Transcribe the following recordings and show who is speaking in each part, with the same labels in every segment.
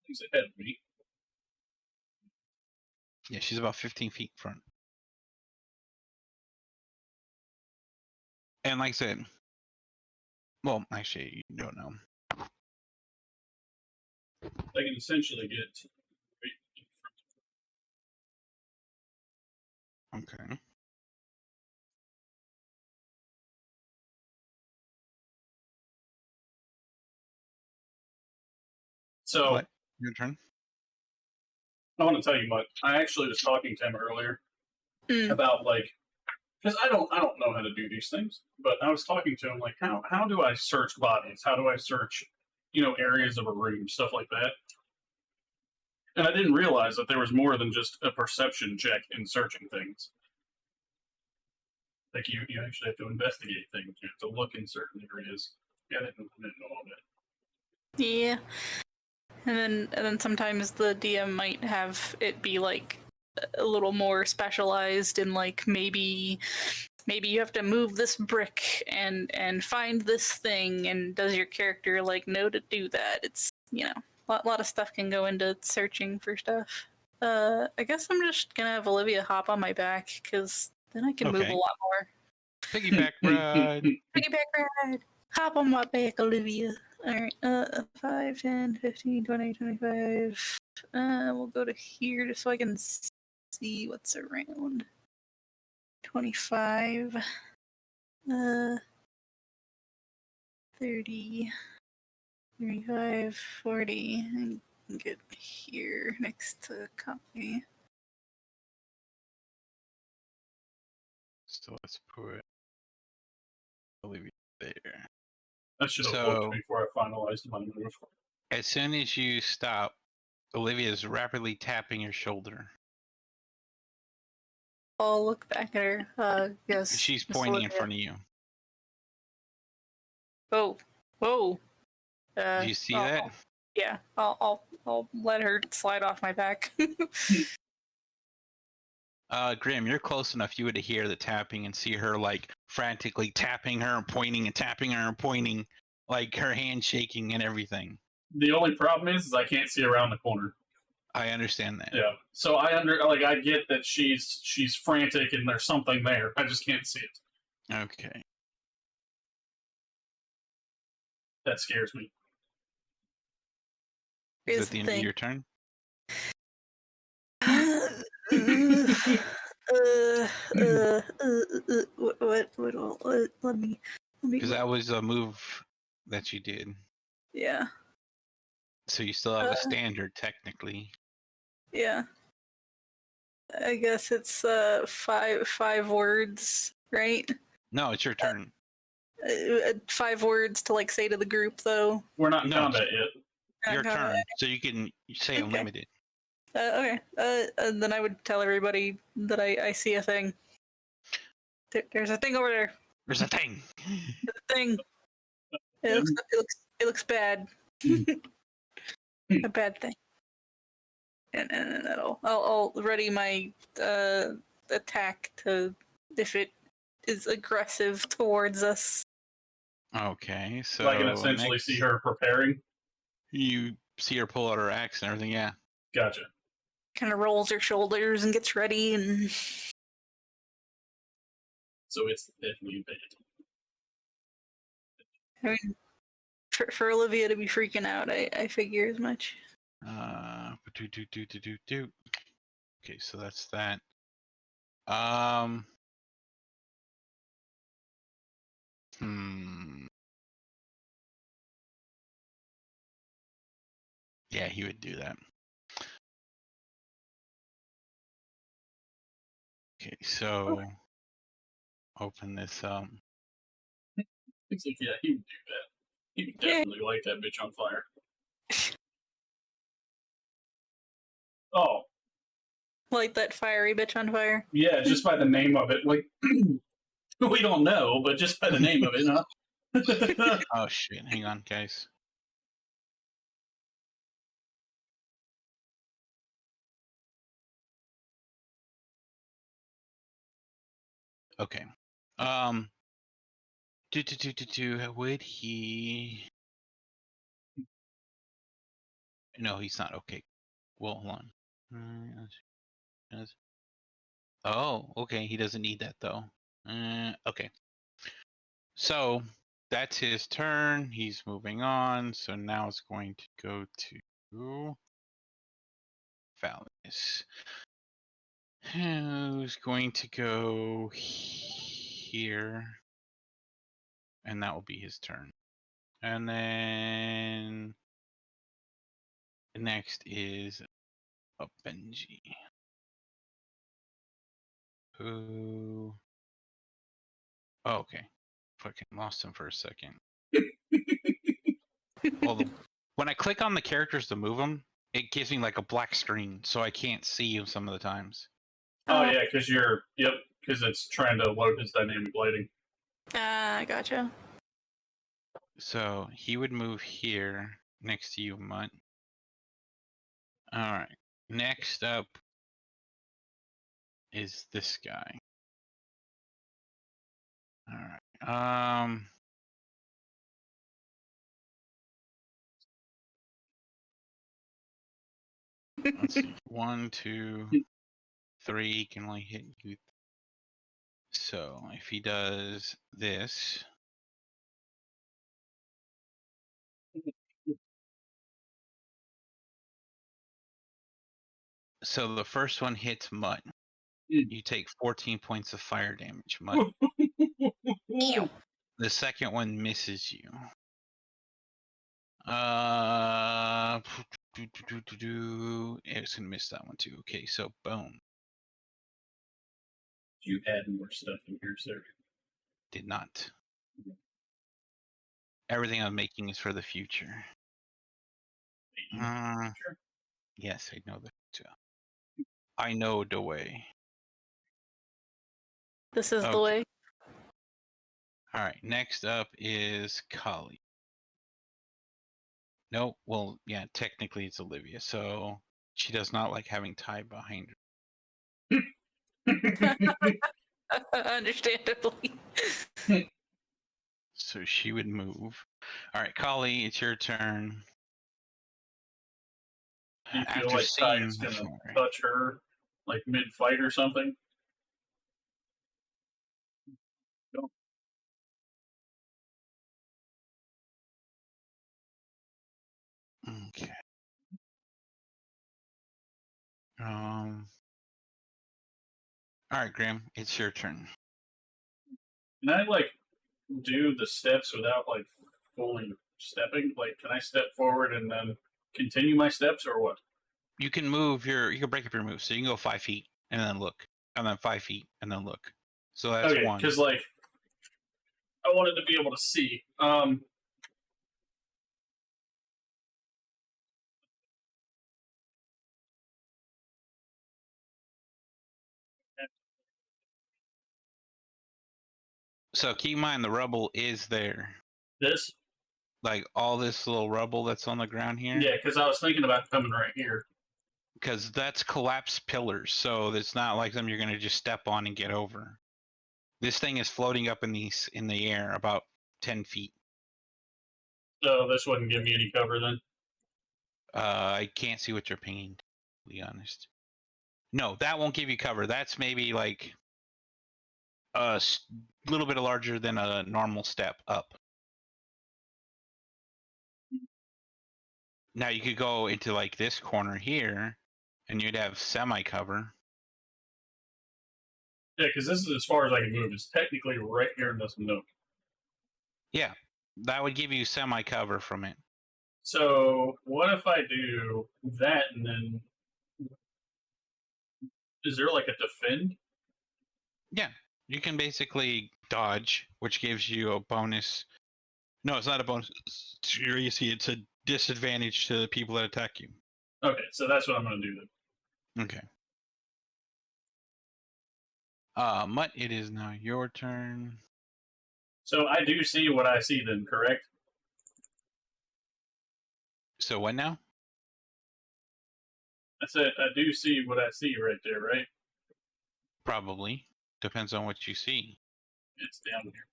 Speaker 1: He's ahead of me.
Speaker 2: Yeah, she's about 15 feet in front. And like I said, well, actually, you don't know.
Speaker 1: I can essentially get right in front of her.
Speaker 2: Okay.
Speaker 1: So,
Speaker 2: What? Your turn.
Speaker 1: I want to tell you, Mutt. I actually was talking to him earlier about because I don't know how to do these things, but I was talking to him how do I search bodies? How do I search, areas of a room, stuff like that. And I didn't realize that there was more than just a perception check in searching things. Like you actually have to investigate things. You have to look in certain areas. Yeah, I didn't know all that.
Speaker 3: Yeah. And then sometimes the DM might have it be like a little more specialized in like maybe you have to move this brick and find this thing, and does your character like know to do that? It's a lot of stuff can go into searching for stuff. I guess I'm just gonna have Olivia hop on my back because then I can move a lot more.
Speaker 2: Piggyback ride.
Speaker 3: Piggyback ride. Hop on my back, Olivia. Alright, 5, 10, 15, 20, 25. We'll go to here just so I can see what's around. 25. 30. 35, 40. And get here next to copy.
Speaker 2: So let's put Olivia there.
Speaker 1: I should have looked before I finalized my move.
Speaker 2: As soon as you stop, Olivia is rapidly tapping your shoulder.
Speaker 3: I'll look back at her. Yes.
Speaker 2: She's pointing in front of you.
Speaker 3: Oh, whoa!
Speaker 2: Do you see that?
Speaker 3: Yeah, I'll let her slide off my back.
Speaker 2: Grim, you're close enough. You would hear the tapping and see her like frantically tapping her and pointing and tapping her and pointing, like her hand shaking and everything.
Speaker 1: The only problem is I can't see around the corner.
Speaker 2: I understand that.
Speaker 1: Yeah, so I get that she's frantic and there's something there. I just can't see it.
Speaker 2: Okay.
Speaker 1: That scares me.
Speaker 2: Is that the end of your turn?
Speaker 3: What? Let me.
Speaker 2: Because that was a move that you did.
Speaker 3: Yeah.
Speaker 2: So you still have a standard, technically.
Speaker 3: Yeah. I guess it's 5 words, right?
Speaker 2: No, it's your turn.
Speaker 3: 5 words to like say to the group, though.
Speaker 1: We're not in combat yet.
Speaker 2: Your turn, so you can say unlimited.
Speaker 3: Okay. And then I would tell everybody that I see a thing. There's a thing over there.
Speaker 2: There's a thing.
Speaker 3: There's a thing. It looks bad. A bad thing. And I'll ready my attack to if it is aggressive towards us.
Speaker 2: Okay, so
Speaker 1: I can essentially see her preparing.
Speaker 2: You see her pull out her axe and everything. Yeah.
Speaker 1: Gotcha.
Speaker 3: Kind of rolls her shoulders and gets ready, and
Speaker 1: so it's definitely bad.
Speaker 3: I mean, for Olivia to be freaking out, I figure as much.
Speaker 2: Okay, so that's that. Yeah, he would do that. Okay, so open this up.
Speaker 1: Looks like, yeah, he would do that. He would definitely light that bitch on fire. Oh.
Speaker 3: Light that fiery bitch on fire?
Speaker 1: Yeah, just by the name of it. Like, we don't know, but just by the name of it, huh?
Speaker 2: Oh, shit. Hang on, guys. Okay. Would he... No, he's not. Okay. Well, hold on. Oh, okay. He doesn't need that though. Okay. So that's his turn. He's moving on. So now it's going to go to Vallius. Who's going to go here? And that will be his turn. And then next is a Benji. Who? Oh, okay. Fucking lost him for a second. Well, when I click on the characters to move them, it gives me like a black screen, so I can't see him some of the times.
Speaker 1: Oh yeah, because because it's trying to load his dynamic lighting.
Speaker 3: Gotcha.
Speaker 2: So he would move here next to you, Mutt. All right. Next up is this guy. All right. Let's see. 1, 2, 3 can only hit you. So if he does this, so the first one hits Mutt. You take 14 points of fire damage, Mutt.
Speaker 3: Ew.
Speaker 2: The second one misses you. It's gonna miss that one too. Okay, so boom.
Speaker 1: You add more stuff in here, sir.
Speaker 2: Did not. Everything I'm making is for the future.
Speaker 1: Sure.
Speaker 2: Yes, I know that. I know the way.
Speaker 3: This is the
Speaker 2: Okay.
Speaker 3: way.
Speaker 2: All right. Next up is Kali. No, well, yeah, technically it's Olivia, so she does not like having Ty behind her.
Speaker 3: Understandably.
Speaker 2: So she would move. All right, Kali, it's your turn.
Speaker 1: Do you feel
Speaker 2: After
Speaker 1: like
Speaker 2: seeing
Speaker 1: Ty's gonna
Speaker 2: Sorry.
Speaker 1: touch her, like mid-fight or something? No.
Speaker 2: Okay. All right, Grim, it's your turn.
Speaker 1: Can I like do the steps without like fully stepping? Like, can I step forward and then continue my steps, or what?
Speaker 2: You can move you can break up your move, so you can go 5 feet and then look, and then 5 feet and then look. So that's
Speaker 1: Okay,
Speaker 2: one.
Speaker 1: because like I wanted to be able to see.
Speaker 2: So keep in mind the rubble is there.
Speaker 1: This?
Speaker 2: Like all this little rubble that's on the ground here.
Speaker 1: Yeah, because I was thinking about coming right here.
Speaker 2: Because that's collapsed pillars, so it's not like them you're going to just step on and get over. This thing is floating up in the air about 10 feet.
Speaker 1: So this wouldn't give me any cover then?
Speaker 2: I can't see what you're pinging, to be honest. No, that won't give you cover. That's maybe like a little bit larger than a normal step up. Now you could go into like this corner here, and you'd have semi-cover.
Speaker 1: Yeah, because this is as far as I can move. It's technically right here in this nook.
Speaker 2: Yeah, that would give you semi-cover from it.
Speaker 1: So what if I do that and then is there like a defend?
Speaker 2: Yeah, you can basically dodge, which gives you a bonus. No, it's not a bonus to your AC. It's a disadvantage to the people that attack you.
Speaker 1: Okay, so that's what I'm going to do then.
Speaker 2: Okay. Mutt, it is now your turn.
Speaker 1: So I do see what I see then, correct?
Speaker 2: So what now?
Speaker 1: I said I do see what I see right there, right?
Speaker 2: Probably. Depends on what you see.
Speaker 1: It's down here.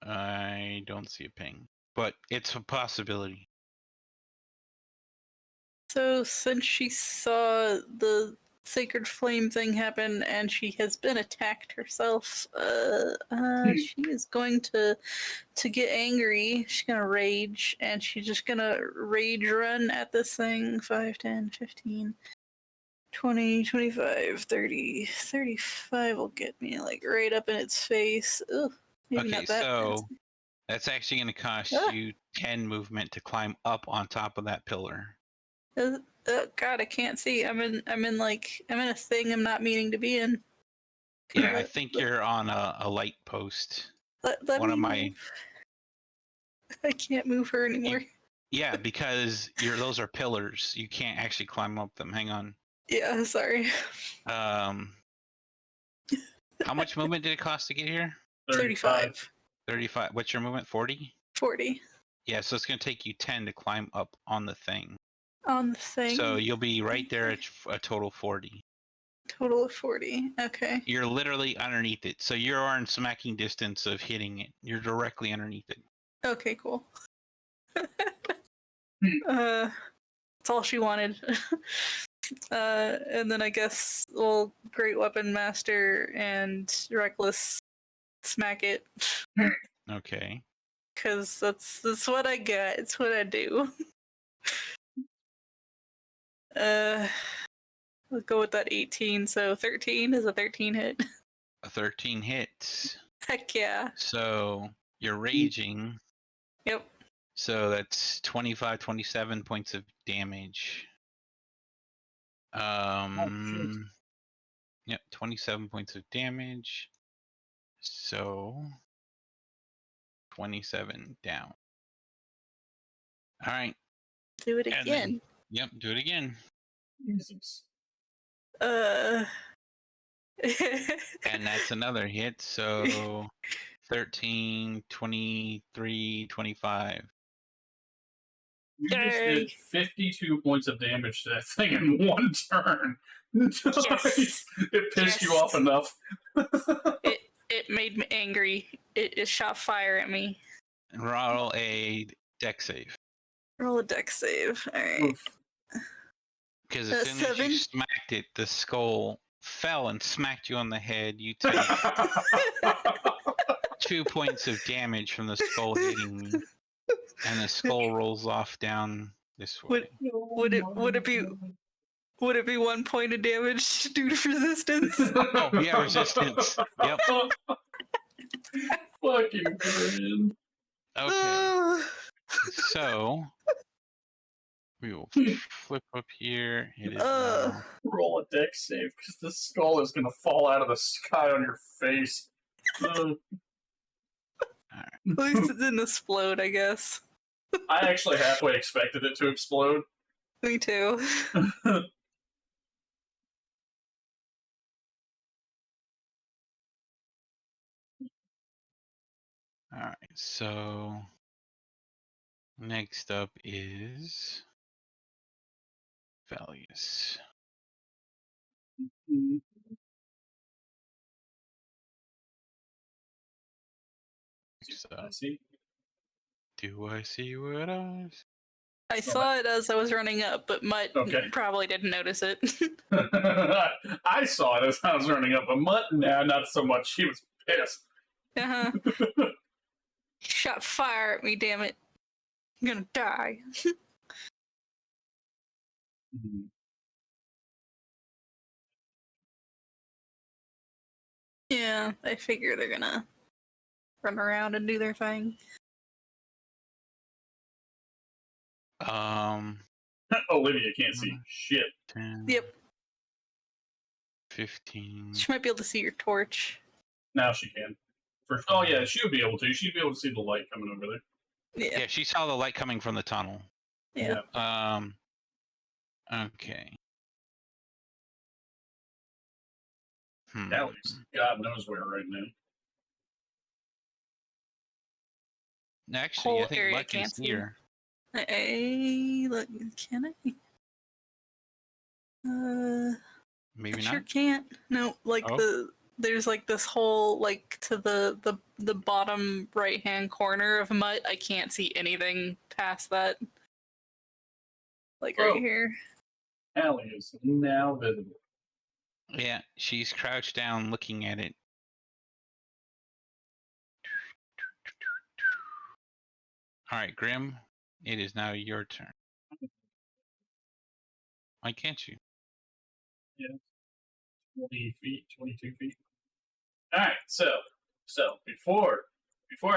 Speaker 2: I don't see a ping, but it's a possibility.
Speaker 3: So since she saw the sacred flame thing happen and she has been attacked herself, she is going to get angry. She's gonna rage, and she's just gonna rage run at this thing. 5, 10, 15, 20, 25, 30, 35 will get me like right up in its face. Ugh, maybe
Speaker 2: Okay,
Speaker 3: not that
Speaker 2: so
Speaker 3: fast.
Speaker 2: that's actually going to cost
Speaker 3: Ah.
Speaker 2: you 10 movement to climb up on top of that pillar.
Speaker 3: God, I can't see. I'm in a thing I'm not meaning to be in.
Speaker 2: Yeah, I think you're on a light post.
Speaker 3: Let
Speaker 2: One
Speaker 3: me
Speaker 2: of my.
Speaker 3: move. I can't move her anymore.
Speaker 2: Yeah, because those are pillars. You can't actually climb up them. Hang on.
Speaker 3: Yeah, sorry.
Speaker 2: How much movement did it cost to get here?
Speaker 3: 35.
Speaker 2: 35. What's your movement? 40?
Speaker 3: 40.
Speaker 2: Yeah, so it's going to take you 10 to climb up on the thing.
Speaker 3: On the thing.
Speaker 2: So you'll be right there at a total 40.
Speaker 3: Total of 40. Okay.
Speaker 2: You're literally underneath it. So you're in smacking distance of hitting it. You're directly underneath it.
Speaker 3: Okay, cool. That's all she wanted. And then I guess, well, Great Weapon Master and Reckless smack it.
Speaker 2: Okay.
Speaker 3: Because that's what I got. It's what I do. Let's go with that 18. So 13 is a 13 hit.
Speaker 2: A 13 hits.
Speaker 3: Heck yeah.
Speaker 2: So you're raging.
Speaker 3: Yep.
Speaker 2: So that's 25, 27 points of damage. Yep, 27 points of damage. So 27 down. All right.
Speaker 3: Do it
Speaker 2: And
Speaker 3: again.
Speaker 2: then, yep, do it again.
Speaker 1: Jesus.
Speaker 2: And that's another hit. So 13, 23, 25.
Speaker 1: You just did 52 points of damage to that thing in one turn.
Speaker 3: Yes.
Speaker 1: It pissed you off enough.
Speaker 3: It made me angry. It shot fire at me.
Speaker 2: Roll a deck save.
Speaker 3: Roll a deck save. Alright.
Speaker 2: Because as soon as
Speaker 3: 7.
Speaker 2: you smacked it, the skull fell and smacked you on the head. You take 2 points of damage from the skull hitting you, and the skull rolls off down this way.
Speaker 3: Would it be 1 point of damage due to resistance?
Speaker 2: Oh yeah, resistance. Yep.
Speaker 1: Fucking grin.
Speaker 2: Okay. So we will flip up here. It is now.
Speaker 1: Roll a deck save because the skull is gonna fall out of the sky on your face.
Speaker 2: Right.
Speaker 3: At least it didn't explode, I guess.
Speaker 1: I actually halfway expected it to explode.
Speaker 3: Me too.
Speaker 2: All right. So next up is Vallius.
Speaker 1: I see.
Speaker 2: Do I see what I see?
Speaker 3: I saw it as I was running up, but Mutt probably didn't notice it.
Speaker 1: I saw it as I was running up, but Mutt, nah, not so much. He was pissed.
Speaker 3: Uh-huh. Shot fire at me, damn it. I'm gonna die. Yeah, I figure they're gonna run around and do their thing.
Speaker 1: Olivia can't see shit.
Speaker 2: 10,
Speaker 3: Yep.
Speaker 2: 15.
Speaker 3: She might be able to see your torch.
Speaker 1: Now she can. Oh yeah, she would be able to. She'd be able to see the light coming over there.
Speaker 3: Yeah.
Speaker 2: Yeah, she saw the light coming from the tunnel.
Speaker 3: Yeah.
Speaker 2: Okay.
Speaker 1: Alex, God knows where right now.
Speaker 2: Actually,
Speaker 3: Whole
Speaker 2: I think
Speaker 3: area
Speaker 2: Mutt can
Speaker 3: can't
Speaker 2: see
Speaker 3: see.
Speaker 2: her.
Speaker 3: Look, can I?
Speaker 2: Maybe
Speaker 3: I
Speaker 2: not.
Speaker 3: sure can't. No, like there's like this whole like to the bottom right hand corner of Mutt. I can't see anything past that. Like
Speaker 1: Bro.
Speaker 3: right here.
Speaker 1: Allie is now visible.
Speaker 2: Yeah, she's crouched down looking at it. All right, Grim, it is now your turn. Why can't you?
Speaker 1: Yeah. 20 feet, 22 feet. Alright, so before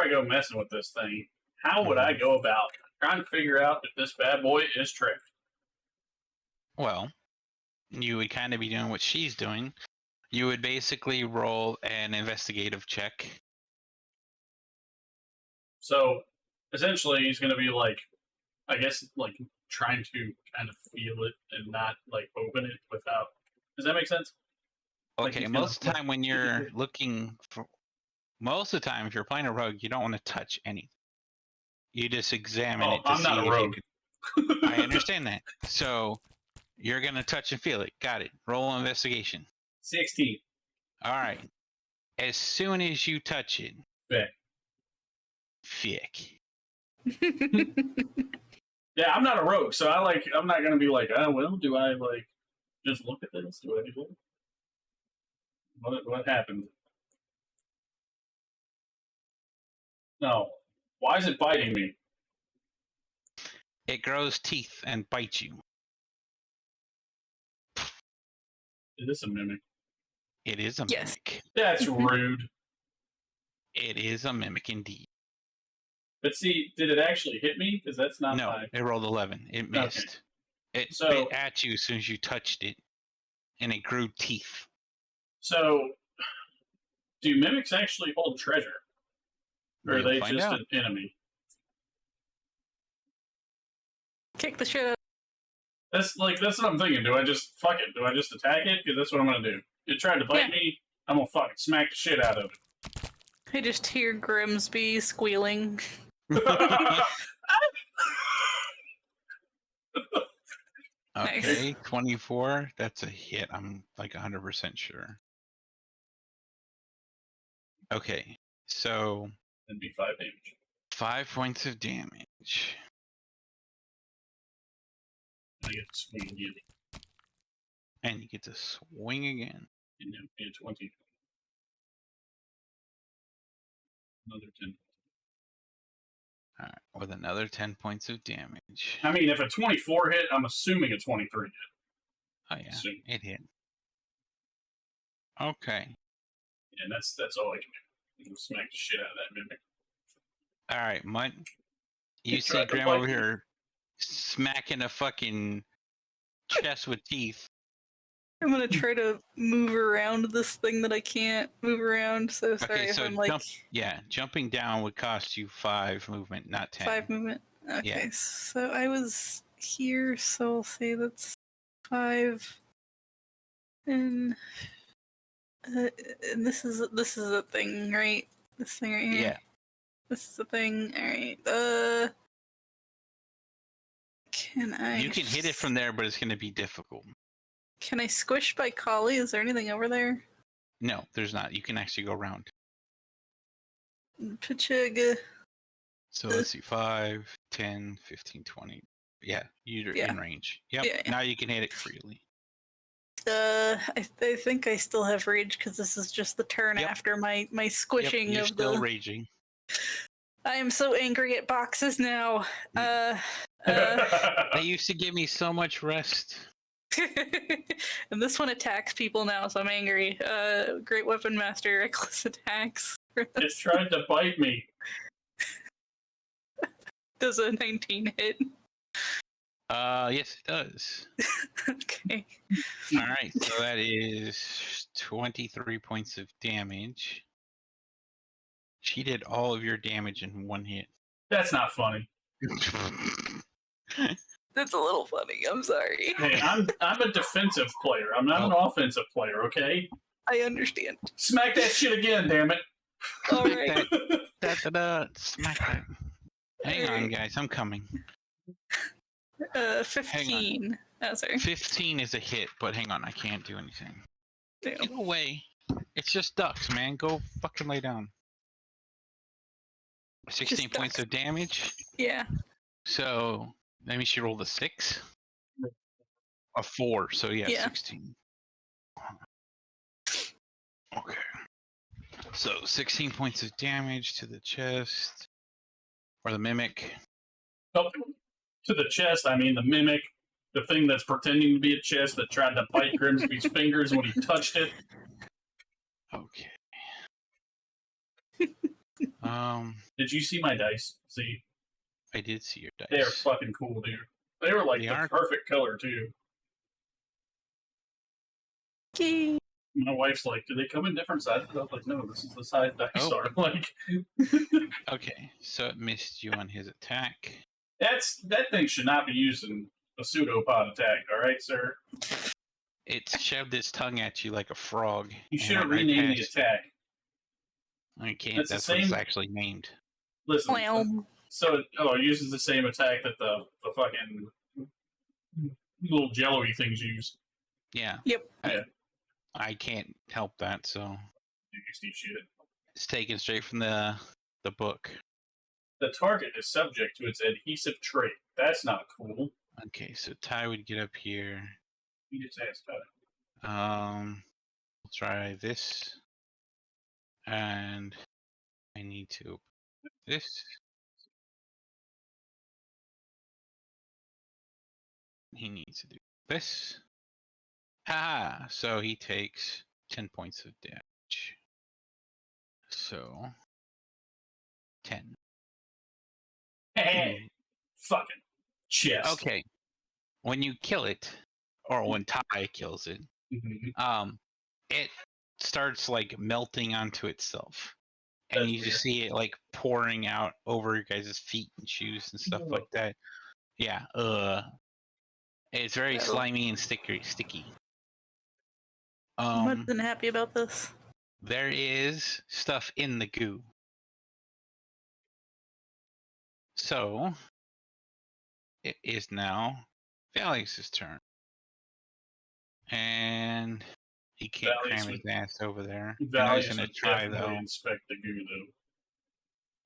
Speaker 1: I go messing with this thing, how would I go about trying to figure out if this bad boy is tricked?
Speaker 2: Well, you would kind of be doing what she's doing. You would basically roll an investigative check.
Speaker 1: So essentially he's gonna be like, I guess, like trying to kind of feel it and not like open it without. Does that make sense? Like
Speaker 2: Okay,
Speaker 1: he's
Speaker 2: most of
Speaker 1: gonna-
Speaker 2: the time when you're looking for, most of the time if you're playing a rogue, you don't want to touch anything. You just examine
Speaker 1: Oh,
Speaker 2: it to
Speaker 1: I'm
Speaker 2: see
Speaker 1: not a
Speaker 2: if
Speaker 1: rogue.
Speaker 2: you can. I understand that. So you're gonna touch and feel it. Got it. Roll investigation.
Speaker 1: 16.
Speaker 2: All right. As soon as you touch it, fick.
Speaker 1: Yeah, I'm not a rogue, so I'm not gonna be like, oh well, do I like just look at this? Do I do it? What happened? No. Why is it biting me?
Speaker 2: It grows teeth and bites you.
Speaker 1: Is this a mimic?
Speaker 2: It is a
Speaker 3: Yes.
Speaker 2: mimic.
Speaker 1: That's rude.
Speaker 2: It is a mimic indeed.
Speaker 1: But see, did it actually hit me? Because that's not
Speaker 2: No,
Speaker 1: my.
Speaker 2: it rolled 11. It missed. It
Speaker 1: So-
Speaker 2: bit at you as soon as you touched it, and it grew teeth.
Speaker 1: So, do mimics actually hold treasure? Or are
Speaker 2: You'll
Speaker 1: they
Speaker 2: find
Speaker 1: just
Speaker 2: out.
Speaker 1: an enemy?
Speaker 3: Kick the shit out.
Speaker 1: That's what I'm thinking. Do I just fuck it? Do I just attack it? Because that's what I'm gonna do. It tried to bite
Speaker 3: Yeah.
Speaker 1: me. I'm gonna fucking smack the shit out of
Speaker 3: I just hear Grimsby squealing.
Speaker 1: it.
Speaker 2: Okay, 24. That's a hit. I'm like 100% sure. Okay, so
Speaker 1: That'd be 5 damage.
Speaker 2: 5 points of damage.
Speaker 1: I get to swing again.
Speaker 2: And you get to swing again.
Speaker 1: And then be a 20. Another 10.
Speaker 2: All right, with another 10 points of damage.
Speaker 1: I mean, if a 24 hit, I'm assuming a 23 hit.
Speaker 2: Oh yeah,
Speaker 1: Assume.
Speaker 2: it hit. Okay.
Speaker 1: And that's all I can do. I can smack the shit out of that mimic.
Speaker 2: All right, Mutt. You
Speaker 1: It
Speaker 2: see
Speaker 1: tried to
Speaker 2: Graham
Speaker 1: bite
Speaker 2: over
Speaker 1: me.
Speaker 2: here smacking a fucking chest with teeth.
Speaker 3: I'm gonna try to move around this thing that I can't move around. So sorry if
Speaker 2: so
Speaker 3: I'm like
Speaker 2: Yeah, jumping down would cost you 5 movement, not 10.
Speaker 3: 5 movement. Okay,
Speaker 2: Yeah.
Speaker 3: so I was here, so I'll say that's 5. And this is a thing, right? This thing right here.
Speaker 2: Yeah.
Speaker 3: This is a thing. All right. Can I?
Speaker 2: You can hit it from there, but it's going to be difficult.
Speaker 3: Can I squish by collie? Is there anything over there?
Speaker 2: No, there's not. You can actually go around.
Speaker 3: Pachaga.
Speaker 2: So let's see, 5, 10, 15, 20. Yeah, you're
Speaker 3: Yeah.
Speaker 2: in range. Yep.
Speaker 3: Yeah.
Speaker 2: Now you can hit it freely.
Speaker 3: I think I still have rage because this is just the turn
Speaker 2: Yep.
Speaker 3: after my squishing
Speaker 2: Yep, you're
Speaker 3: of
Speaker 2: still
Speaker 3: the.
Speaker 2: raging.
Speaker 3: I am so angry at boxes now.
Speaker 2: They used to give me so much rest.
Speaker 3: And this one attacks people now, so I'm angry. Great Weapon Master, reckless attacks.
Speaker 1: It tried to bite me.
Speaker 3: Does a 19 hit?
Speaker 2: Yes, it does.
Speaker 3: Okay.
Speaker 2: All right, so that is 23 points of damage. She did all of your damage in one hit.
Speaker 1: That's not funny.
Speaker 3: That's a little funny. I'm sorry.
Speaker 1: Hey, I'm a defensive player. I'm not an offensive player, okay?
Speaker 3: I understand.
Speaker 1: Smack that shit again, damn it.
Speaker 3: All right.
Speaker 2: Smack that. Hang on, guys, I'm coming.
Speaker 3: 15. Oh, sorry.
Speaker 2: 15 is a hit, but hang on, I can't do anything.
Speaker 3: Damn.
Speaker 2: Get away. It's just ducks, man. Go fucking lay down. 16
Speaker 3: Just
Speaker 2: points
Speaker 3: ducks.
Speaker 2: of damage.
Speaker 3: Yeah.
Speaker 2: So, maybe she rolled a 6. A 4, so yeah,
Speaker 3: Yeah.
Speaker 2: 16. Okay. So 16 points of damage to the chest. Or the mimic.
Speaker 1: Oh, to the chest, I mean the mimic, the thing that's pretending to be a chest that tried to bite Grimsby's fingers when he touched it.
Speaker 2: Okay.
Speaker 1: Did you see my dice? See?
Speaker 2: I did see your dice.
Speaker 1: They are fucking cool, dude. They were like
Speaker 2: They
Speaker 1: the
Speaker 2: are.
Speaker 1: perfect color, too.
Speaker 3: Okay.
Speaker 1: My wife's like, do they come in different sizes? I was like, no, this is the size dice are. Like,
Speaker 2: Okay, so it missed you on his attack.
Speaker 1: that thing should not be used in a pseudopod attack, alright, sir?
Speaker 2: It shoved its tongue at you like a frog.
Speaker 1: You
Speaker 2: and
Speaker 1: should have
Speaker 2: went right
Speaker 1: renamed the
Speaker 2: past
Speaker 1: attack.
Speaker 2: you. I can't.
Speaker 1: That's the
Speaker 2: That's what it's
Speaker 1: same-
Speaker 2: actually named.
Speaker 1: Listen,
Speaker 3: Well,
Speaker 1: so it uses the same attack that the fucking little jello-y things use.
Speaker 2: Yeah.
Speaker 3: Yep.
Speaker 2: I can't help that, so
Speaker 1: You see shit.
Speaker 2: it's taken straight from the book.
Speaker 1: The target is subject to its adhesive trait. That's not cool.
Speaker 2: Okay, so Ty would get up here.
Speaker 1: He gets ass cut.
Speaker 2: We'll try this. And I need to open this. He needs to do this. Ha! So he takes 10 points of damage. So 10.
Speaker 1: Hey, fucking chest.
Speaker 2: Okay. When you kill it, or when Ty kills it, it starts like melting onto itself. And
Speaker 1: That's
Speaker 2: you just
Speaker 1: weird.
Speaker 2: see it like pouring out over your guys' feet and shoes and stuff like that. Yeah, it's very slimy and sticky.
Speaker 3: I'm not happy about this.
Speaker 2: There is stuff in the goo. So it is now Vallius' turn. And he can't
Speaker 1: Vallius
Speaker 2: cram his
Speaker 1: would-
Speaker 2: ass over there. I know
Speaker 1: Vallius
Speaker 2: he's gonna
Speaker 1: would
Speaker 2: try
Speaker 1: definitely
Speaker 2: though.
Speaker 1: inspect the goo,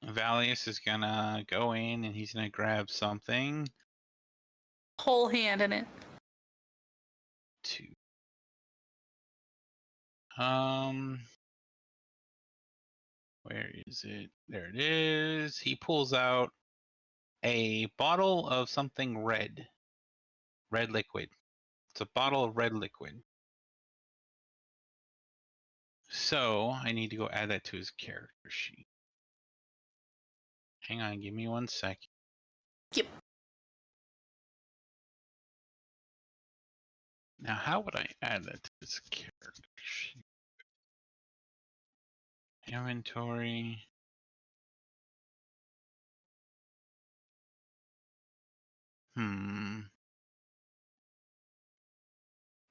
Speaker 1: though.
Speaker 2: Vallius is gonna go in and he's gonna grab something.
Speaker 3: Whole hand in it.
Speaker 2: 2. Where is it? There it is. He pulls out a bottle of something red. Red liquid. It's a bottle of red liquid. So I need to go add that to his character sheet. Hang on, give me 1 second.
Speaker 3: Yep.
Speaker 2: Now, how would I add that to his character sheet? Inventory.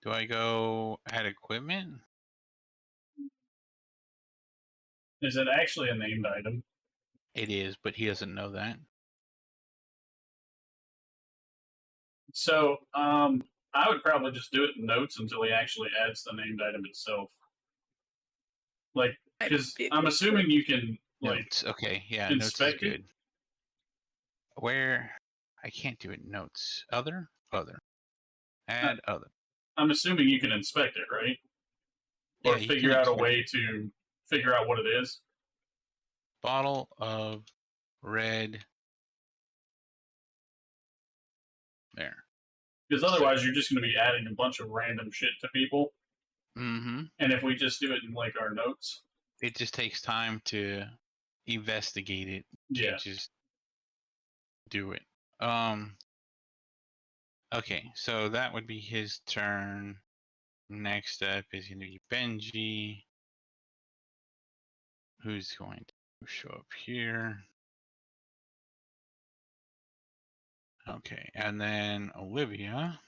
Speaker 2: Do I go add equipment?
Speaker 1: Is it actually a named item?
Speaker 2: It is, but he doesn't know that.
Speaker 1: So, I would probably just do it in notes until he actually adds the named item itself. Like, because I'm assuming you can, like,
Speaker 2: Notes. Okay, yeah,
Speaker 1: inspect
Speaker 2: notes is
Speaker 1: it?
Speaker 2: good. Where? I can't do it. Notes. Other? Other. Add other.
Speaker 1: I'm assuming you can inspect it, right? Or
Speaker 2: Yeah, you
Speaker 1: figure
Speaker 2: can
Speaker 1: out a
Speaker 2: inspect
Speaker 1: way to figure out what it is.
Speaker 2: Bottle of red. There.
Speaker 1: Because otherwise, you're just going to be adding a bunch of random shit to people.
Speaker 2: Mm-hmm.
Speaker 1: And if we just do it in, like, our notes.
Speaker 2: It just takes time to investigate it. You
Speaker 1: Yeah.
Speaker 2: can't just do it. Okay, so that would be his turn. Next up is going to be Benji, who's going to show up here. Okay, and then Olivia,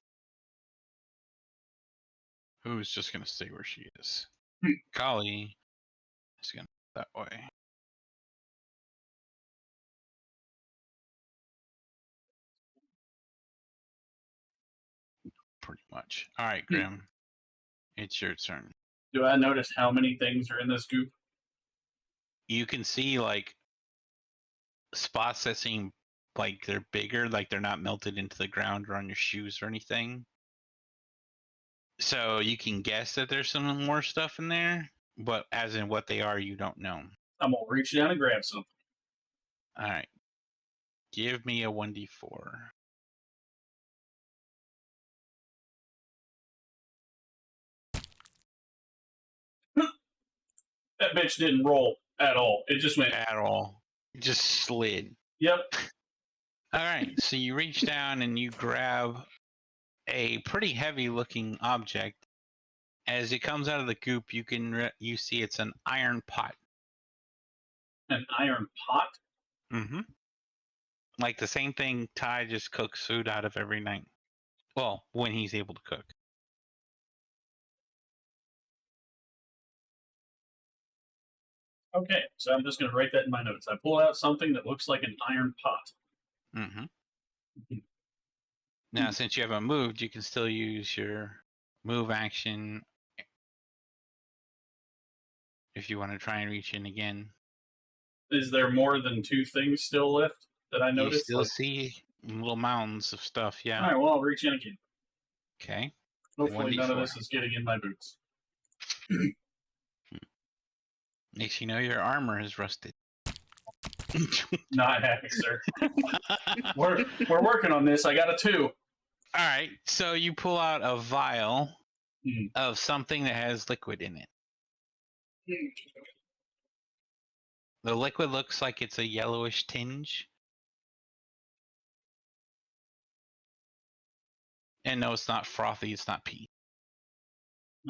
Speaker 2: who's just going to stay where she is. Kali is going to go that way. Pretty much. All right, Grim, it's your turn.
Speaker 1: Do I notice how many things are in this goop?
Speaker 2: You can see like spots that seem like they're bigger, like they're not melted into the ground or on your shoes or anything. So you can guess that there's some more stuff in there, but as in what they are, you don't know.
Speaker 1: I'm gonna reach down and grab something.
Speaker 2: All right. Give me a 1d4.
Speaker 1: That bitch didn't roll at all. It just went.
Speaker 2: At all. It just slid.
Speaker 1: Yep.
Speaker 2: All right. So you reach down and you grab a pretty heavy looking object. As it comes out of the goop, you see it's an iron pot.
Speaker 1: An iron pot?
Speaker 2: Mm-hmm. Like the same thing Ty just cooks food out of every night. Well, when he's able to cook.
Speaker 1: Okay, so I'm just going to write that in my notes. I pull out something that looks like an iron pot.
Speaker 2: Mm-hmm. Now, since you haven't moved, you can still use your move action if you want to try and reach in again.
Speaker 1: Is there more than 2 things still left that I noticed?
Speaker 2: You still see little mounds of stuff, yeah.
Speaker 1: All right, well, I'll reach in again.
Speaker 2: Okay.
Speaker 1: Hopefully
Speaker 2: 1d4.
Speaker 1: none of this is getting in my boots.
Speaker 2: Makes you know your armor is rusted.
Speaker 1: Not happy, sir. We're working on this. I got a 2.
Speaker 2: All right, so you pull out a vial of something that has liquid in it. The liquid looks like it's a yellowish tinge. And no, it's not frothy, it's not pee.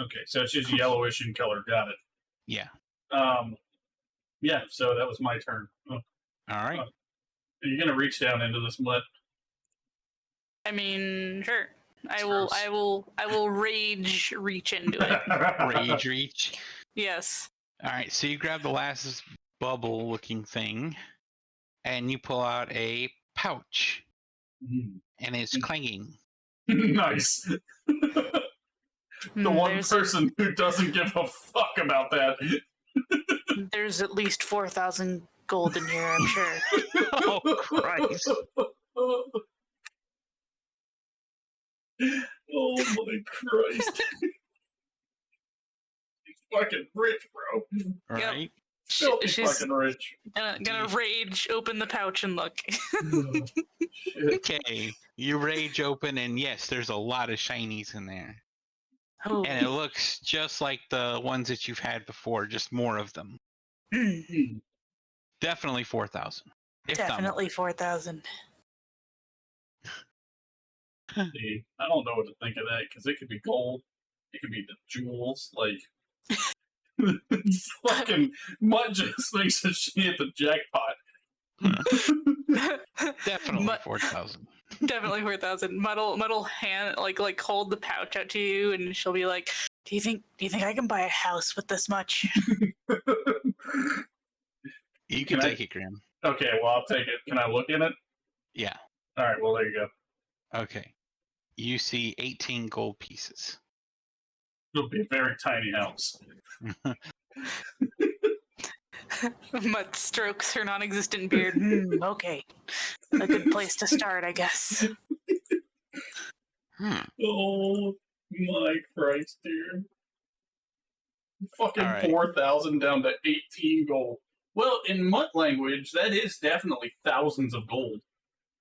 Speaker 1: Okay, so it's just yellowish in color. Got it.
Speaker 2: Yeah.
Speaker 1: Yeah, so that was my turn. Oh.
Speaker 2: All right.
Speaker 1: Are you going to reach down into this mud?
Speaker 3: I mean, sure. I will rage reach into it.
Speaker 2: Rage reach.
Speaker 3: Yes.
Speaker 2: All right, so you grab the last bubble looking thing and you pull out a pouch. And it's clanging.
Speaker 1: Nice. The one person who doesn't give a fuck about that.
Speaker 3: There's at least 4,000 gold in here, I'm sure.
Speaker 2: Oh, Christ.
Speaker 1: Oh my Christ. He's fucking rich, bro.
Speaker 2: Right?
Speaker 3: Yep.
Speaker 1: Filthy
Speaker 3: She's
Speaker 1: fucking rich.
Speaker 3: gonna rage, open the pouch, and look.
Speaker 2: Okay. You rage open, and yes, there's a lot of shinies in there.
Speaker 3: Oh.
Speaker 2: And it looks just like the ones that you've had before, just more of them. Definitely 4,000.
Speaker 3: Definitely 4,000.
Speaker 1: See, I don't know what to think of that, because it could be gold. It could be the jewels. Like, fucking Mutt just thinks that she hit the jackpot.
Speaker 2: Definitely 4,000.
Speaker 3: Definitely 4,000. Mutt'll hand like hold the pouch out to you, and she'll be like, "Do you think I can buy a house with this much?"
Speaker 2: You can take it, Grim.
Speaker 1: Okay, well, I'll take it. Can I look in it?
Speaker 2: Yeah.
Speaker 1: All right, well, there you go.
Speaker 2: Okay. You see 18 gold pieces.
Speaker 1: It'll be a very tiny house.
Speaker 3: Mutt strokes her non-existent beard. Okay. A good place to start, I guess.
Speaker 1: Oh my Christ, dude. Fucking
Speaker 2: right.
Speaker 1: 4,000 down to 18 gold. Well, in Mutt language, that is definitely thousands of gold.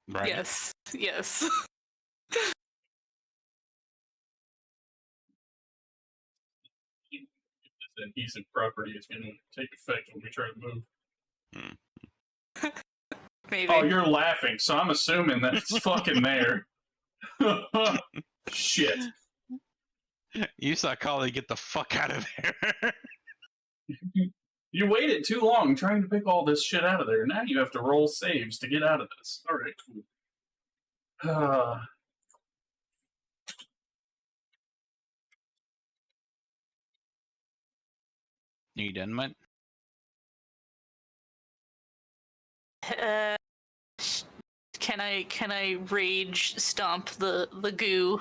Speaker 2: Right?
Speaker 3: Yes.
Speaker 1: This adhesive property is going to take effect when we try to move.
Speaker 3: Maybe.
Speaker 1: Oh, you're laughing, so I'm assuming that it's fucking there. Shit.
Speaker 2: You saw Collie get the fuck out of there.
Speaker 1: You waited too long trying to pick all this shit out of there. Now you have to roll saves to get out of this. Alright, cool.
Speaker 2: You done, Mutt?
Speaker 3: Can I rage stomp the goo?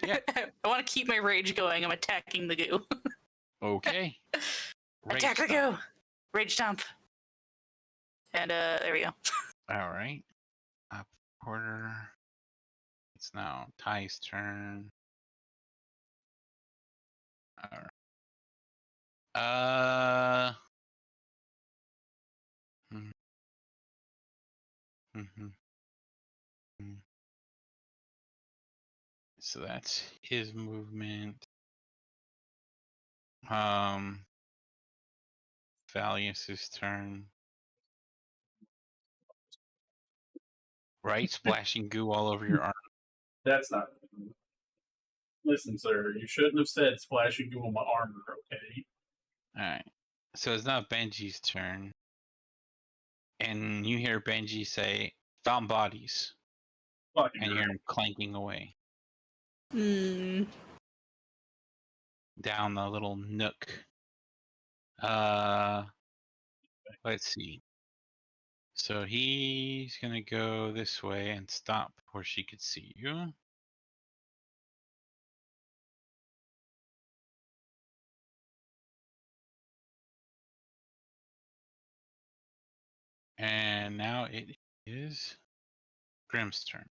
Speaker 2: Yeah.
Speaker 3: I want to keep my rage going. I'm attacking the goo.
Speaker 2: Okay.
Speaker 3: Attack the goo! Rage stomp. And there we go.
Speaker 2: All right. Up quarter. It's now Ty's turn. Alright. Mhm. Mhm. Mhm. So that's his movement. Vallius's turn. Right? Splashing goo all over your arm.
Speaker 1: That's not. Listen, sir, you shouldn't have said splashing goo on my armor, okay?
Speaker 2: Alright. So it's now Benji's turn. And you hear Benji say, "Found bodies."
Speaker 1: Fucking
Speaker 2: And you hear
Speaker 1: great.
Speaker 2: him clanking away
Speaker 3: Hmm.
Speaker 2: down the little nook. Let's see. So he's gonna go this way and stop where she could see you. And now it is Grim's turn.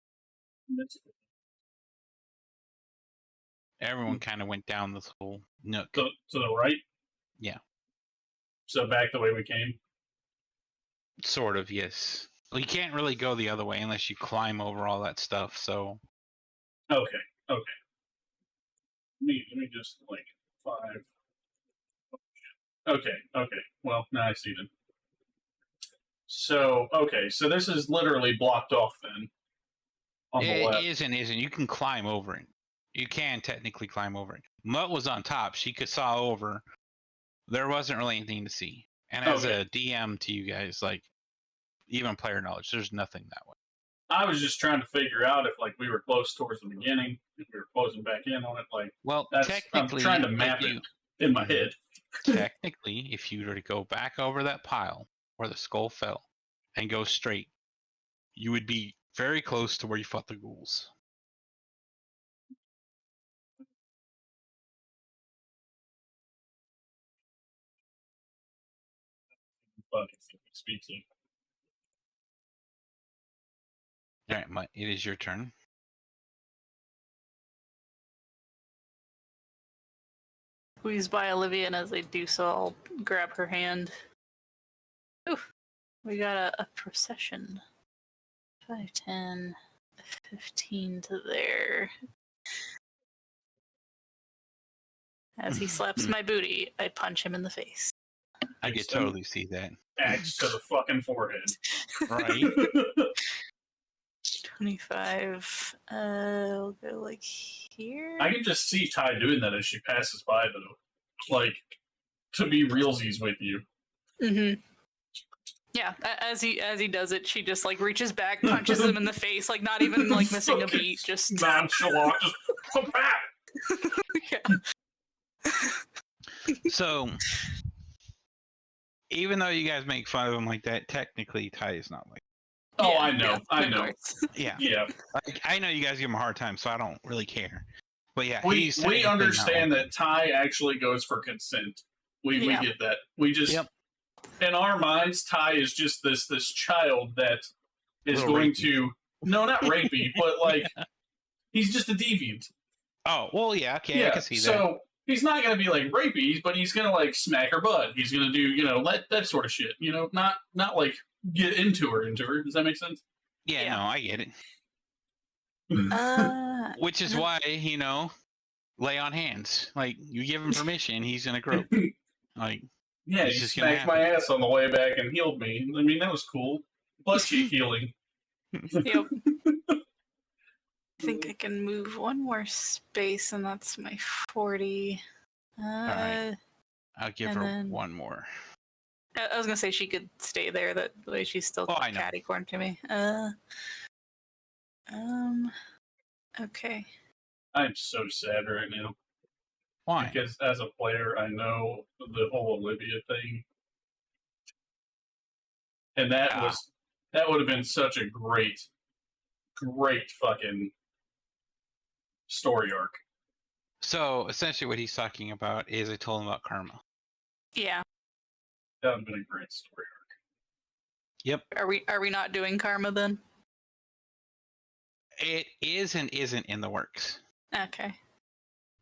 Speaker 2: Everyone kind of went down this whole nook.
Speaker 1: To the right?
Speaker 2: Yeah.
Speaker 1: So back the way we came?
Speaker 2: Sort of, yes. Well, you can't really go the other way unless you climb over all that stuff, so...
Speaker 1: Okay. Let me just, 5. Okay. Well, now I see them. So, so this is literally blocked off then. On the left.
Speaker 2: It isn't. You can climb over it. You can technically climb over it. Mutt was on top. She could saw over. There wasn't really anything to see. And as a DM to you guys, even player knowledge, there's nothing that way.
Speaker 1: I was just trying to figure out if, we were close towards the beginning, if we were closing back in on it,
Speaker 2: Well, technically...
Speaker 1: I'm trying to map it in my head.
Speaker 2: Technically, if you were to go back over that pile where the skull fell and go straight, you would be very close to where you fought the ghouls.
Speaker 1: Funny if he speaks it.
Speaker 2: All right, Mutt, it is your turn.
Speaker 3: Squeeze by Olivia, and as I do so, I'll grab her hand. Ooh, we got a procession. 5, 10, 15 to there. As he slaps my booty, I punch him in the face.
Speaker 2: I could totally see that.
Speaker 1: Axe to the fucking forehead.
Speaker 2: Right?
Speaker 3: 25. I'll go here.
Speaker 1: I can just see Ty doing that as she passes by, though. To be realsies with you.
Speaker 3: Mm-hmm. Yeah, as he does it, she just reaches back, punches him in the face, not even missing a beat, just
Speaker 1: nonchalant, just come back.
Speaker 3: Yeah.
Speaker 2: So, even though you guys make fun of him like that, technically Ty is not like.
Speaker 1: Oh, yeah, I know.
Speaker 2: Yeah. I know you guys give him a hard time, so I don't really care. But yeah,
Speaker 1: we understand that Ty actually goes for consent. We get that. We just in our minds, Ty is just this child that is going to not rapey, but he's just a deviant.
Speaker 2: Oh well, yeah, okay, I can see that.
Speaker 1: So he's not going to be rapey, but he's going to smack her butt. He's going to do that sort of shit. Not get into her. Does that make sense?
Speaker 2: Yeah. No, I get it. Which is why, lay on hands. You give him permission, he's gonna grow.
Speaker 1: Yeah, he just smacked my ass on the way back and healed me. I mean, that was cool. Butt cheek healing.
Speaker 3: Yep. I think I can move one more space, and that's my 40.
Speaker 2: Alright. I'll give her one more.
Speaker 3: I was gonna say she could stay there. That way she's still catty-corn to me. Okay.
Speaker 1: I'm so sad right now.
Speaker 2: Why?
Speaker 1: Because as a player, I know the whole Olivia thing, and that would have been such a great fucking story arc.
Speaker 2: So essentially, what he's talking about is I told him about karma.
Speaker 3: Yeah.
Speaker 1: That would have been a great story arc.
Speaker 2: Yep.
Speaker 3: Are we not doing karma then?
Speaker 2: It is and isn't in the works.
Speaker 3: Okay.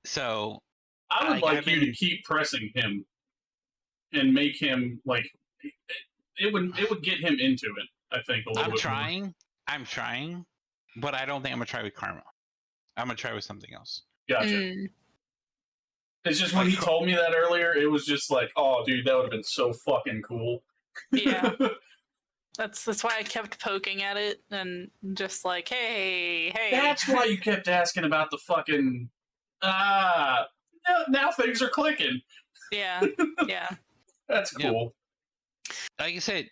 Speaker 2: So
Speaker 1: I would like you to keep pressing him and make him like it would get him into it. I think a little bit more.
Speaker 2: I'm trying, but I don't think I'm gonna try with karma. I'm gonna try with something else.
Speaker 1: Gotcha. It's just when he told me that earlier, it was just like, oh, dude, that would have been so fucking cool.
Speaker 3: Yeah. That's why I kept poking at it and just like, hey.
Speaker 1: That's why you kept asking about the fucking. Now things are clicking.
Speaker 3: Yeah.
Speaker 1: That's cool.
Speaker 2: Like I said,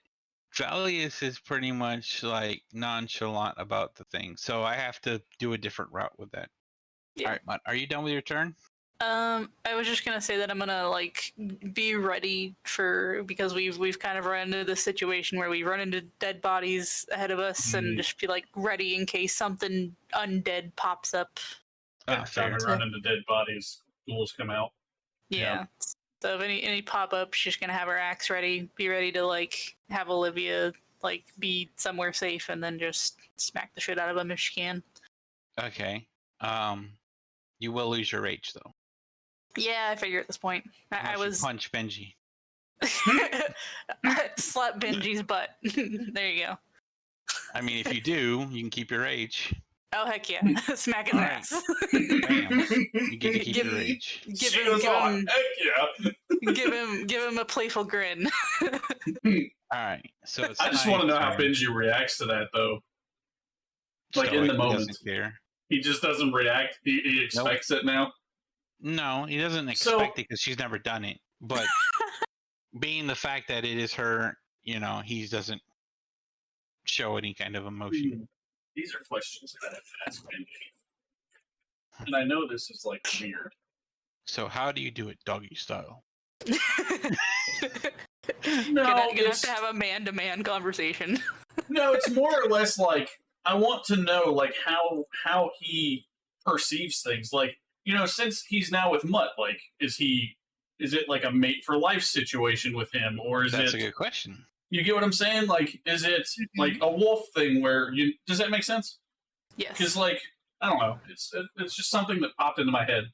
Speaker 2: Vallius is pretty much like nonchalant about the thing, so I have to do a different route with that.
Speaker 3: Yeah.
Speaker 2: All right, Mutt, are you done with your turn?
Speaker 3: I was just gonna say that I'm gonna like be ready because we've kind of run into this situation where we run into dead bodies ahead of us and just be like ready in case something undead pops up.
Speaker 1: Every time we run into dead bodies, ghouls come out.
Speaker 3: Yeah. So if any pop up, she's just gonna have her axe ready, be ready to like have Olivia like be somewhere safe and then just smack the shit out of them if she can.
Speaker 2: Okay. You will lose your rage though.
Speaker 3: Yeah, I figure at this point. I was
Speaker 2: punch Benji.
Speaker 3: Slap Benji's butt. There you go.
Speaker 2: I mean, if you do, you can keep your rage.
Speaker 3: Oh heck yeah! Smack his ass.
Speaker 2: Bam. You get to keep your rage.
Speaker 3: Give him a playful grin.
Speaker 2: Alright, so
Speaker 1: I just want to know how Benji reacts to that though. Like in the moment. He just doesn't react. He expects it now.
Speaker 2: No, he doesn't expect it because she's never done it. But being the fact that it is her, he doesn't show any kind of emotion.
Speaker 1: These are questions that I have to ask Benji. And I know this is like weird.
Speaker 2: So how do you do it doggy style?
Speaker 3: Gonna have to have a man-to-man conversation.
Speaker 1: No, it's more or less like I want to know like how he perceives things. Like, since he's now with Mutt, like is it like a mate for life situation with him, or is
Speaker 2: That's a good question.
Speaker 1: You get what I'm saying? Like, is it like a wolf thing where does that make sense?
Speaker 3: Yes.
Speaker 1: Because like I don't know, it's just something that popped into my head,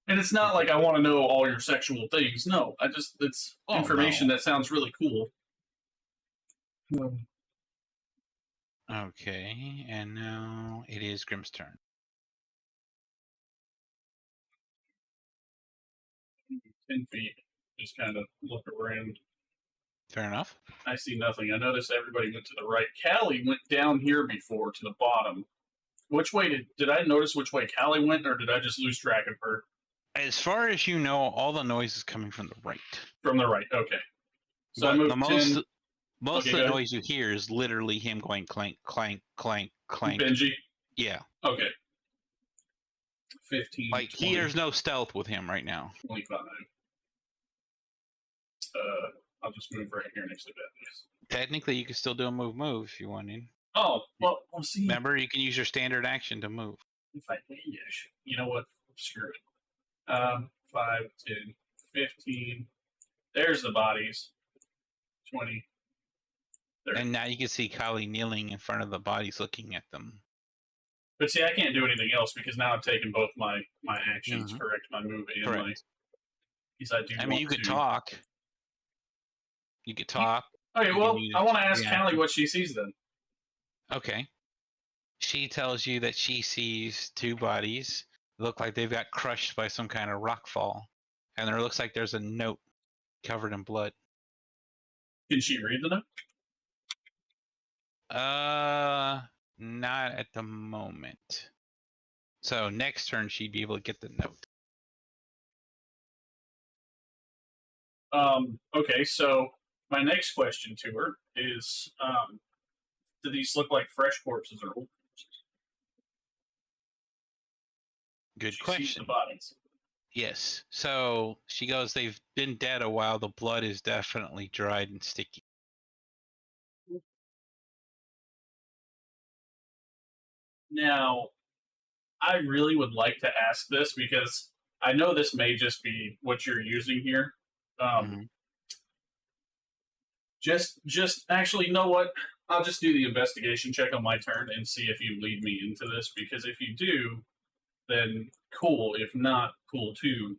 Speaker 1: and it's not like I want to know all your sexual things. No, it's information that sounds really cool.
Speaker 2: Okay, and now it is Grim's turn.
Speaker 1: 10 feet. Just kind of look around.
Speaker 2: Fair enough.
Speaker 1: I see nothing. I noticed everybody went to the right. Callie went down here before to the bottom. Which way did I notice which way Callie went, or did I just lose track of her?
Speaker 2: As far as you know, all the noise is coming from the right.
Speaker 1: From the right, okay. So I moved
Speaker 2: most of the noise you hear is literally him going clank, clank, clank, clank.
Speaker 1: Benji?
Speaker 2: Yeah.
Speaker 1: Okay. 15.
Speaker 2: Like,
Speaker 1: 20,
Speaker 2: there's no stealth with him right now.
Speaker 1: 25. I'll just move right here next to Vallius.
Speaker 2: Technically, you can still do a move if you wanted.
Speaker 1: Oh, well, see.
Speaker 2: Remember, you can use your standard action to move.
Speaker 1: You know what? Screw it. 5, 10, 15. There's the bodies. 20. 30.
Speaker 2: And now you can see Kylie kneeling in front of the bodies looking at them.
Speaker 1: But see, I can't do anything else because now I've taken both my actions, correct my move, and
Speaker 2: correct.
Speaker 1: You
Speaker 2: could talk. You could talk.
Speaker 1: Okay, well, I want to ask Callie what she sees then.
Speaker 2: Okay. She tells you that she sees two bodies. Look like they've got crushed by some kind of rock fall. And there looks like there's a note covered in blood.
Speaker 1: Can she read the note?
Speaker 2: Not at the moment. So next turn she'd be able to get the note.
Speaker 1: Okay, so my next question to her is, do these look like fresh corpses or old corpses?
Speaker 2: Good question.
Speaker 1: Sees the bodies.
Speaker 2: Yes. So she goes, they've been dead a while. The blood is definitely dried and sticky.
Speaker 1: Now, I really would like to ask this because I know this may just be what you're using here. Just actually, you know what? I'll just do the investigation check on my turn and see if you lead me into this, because if you do, then cool. If not, cool too.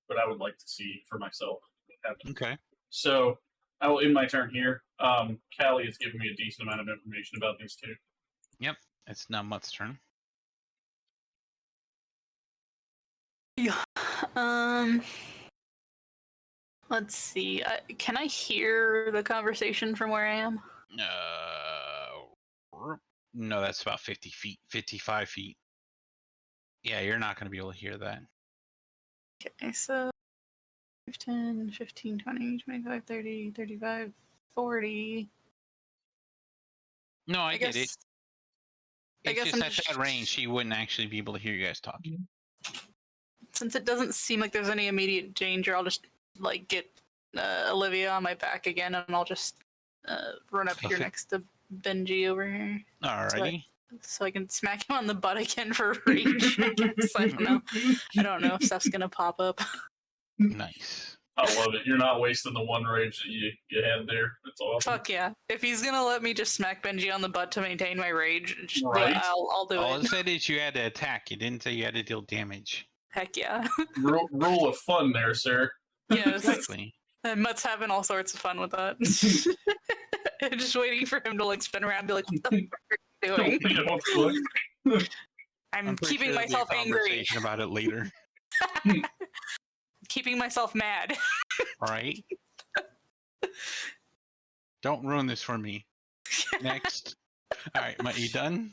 Speaker 1: But I would like to see for myself what happens.
Speaker 2: Okay.
Speaker 1: So I will end my turn here. Callie has given me a decent amount of information about these two.
Speaker 2: Yep. It's now Mutt's turn.
Speaker 3: Let's see. Can I hear the conversation from where I am?
Speaker 2: No, that's about 50 feet, 55 feet. Yeah, you're not going to be able to hear that.
Speaker 3: Okay, so 10, 15, 20, 25, 30, 35, 40.
Speaker 2: No, I get it.
Speaker 3: I
Speaker 2: It's
Speaker 3: guess
Speaker 2: just
Speaker 3: I'm
Speaker 2: at that range, she wouldn't actually be able to hear you guys talking.
Speaker 3: Since it doesn't seem like there's any immediate danger, I'll just like get Olivia on my back again, and I'll just run up here next to Benji over here.
Speaker 2: Alrighty.
Speaker 3: So I can smack him on the butt again for rage. I guess. I don't know. I don't know if stuff's gonna pop up.
Speaker 2: Nice.
Speaker 1: I love it. You're not wasting the one rage that you had there. That's awesome.
Speaker 3: Fuck yeah! If he's gonna let me just smack Benji on the butt to maintain my rage,
Speaker 1: Right.
Speaker 3: I'll do
Speaker 2: All
Speaker 3: it.
Speaker 2: it said is you had to attack. You didn't say you had to deal damage.
Speaker 3: Heck yeah!
Speaker 1: Rule of fun there, sir.
Speaker 3: Yes.
Speaker 2: Exactly.
Speaker 3: And Mutt's having all sorts of fun with that. Just waiting for him to like spin around and be like, "What the fuck are you doing?" I'm
Speaker 2: pretty
Speaker 3: keeping
Speaker 2: sure there'll be a
Speaker 3: myself angry.
Speaker 2: conversation about it later.
Speaker 3: Keeping myself mad.
Speaker 2: Alright. Don't ruin this for me. Next. Alright, Mutt, you done?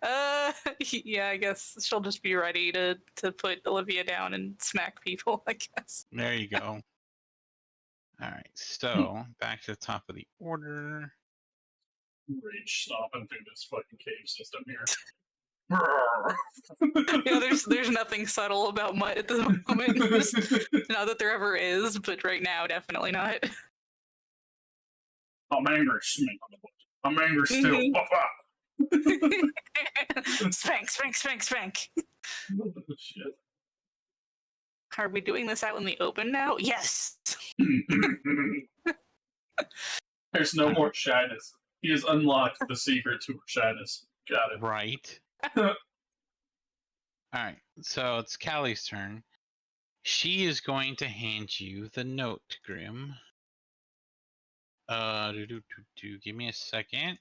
Speaker 3: Yeah, I guess she'll just be ready to put Olivia down and smack people, I guess.
Speaker 2: There you go. Alright, so back to the top of the order.
Speaker 1: Rage stomping through this fucking cave system here.
Speaker 3: Yeah, there's nothing subtle about Mutt at the moment. Not that there ever is, but right now, definitely not.
Speaker 1: I'm angry. I'm angry still.
Speaker 3: Spank, spank, spank, spank.
Speaker 1: Shit.
Speaker 3: Are we doing this out in the open now? Yes!
Speaker 1: There's no more shyness. He has unlocked the secret to her shyness. Got it.
Speaker 2: Right. Alright, so it's Callie's turn. She is going to hand you the note, Grim. Give me a second.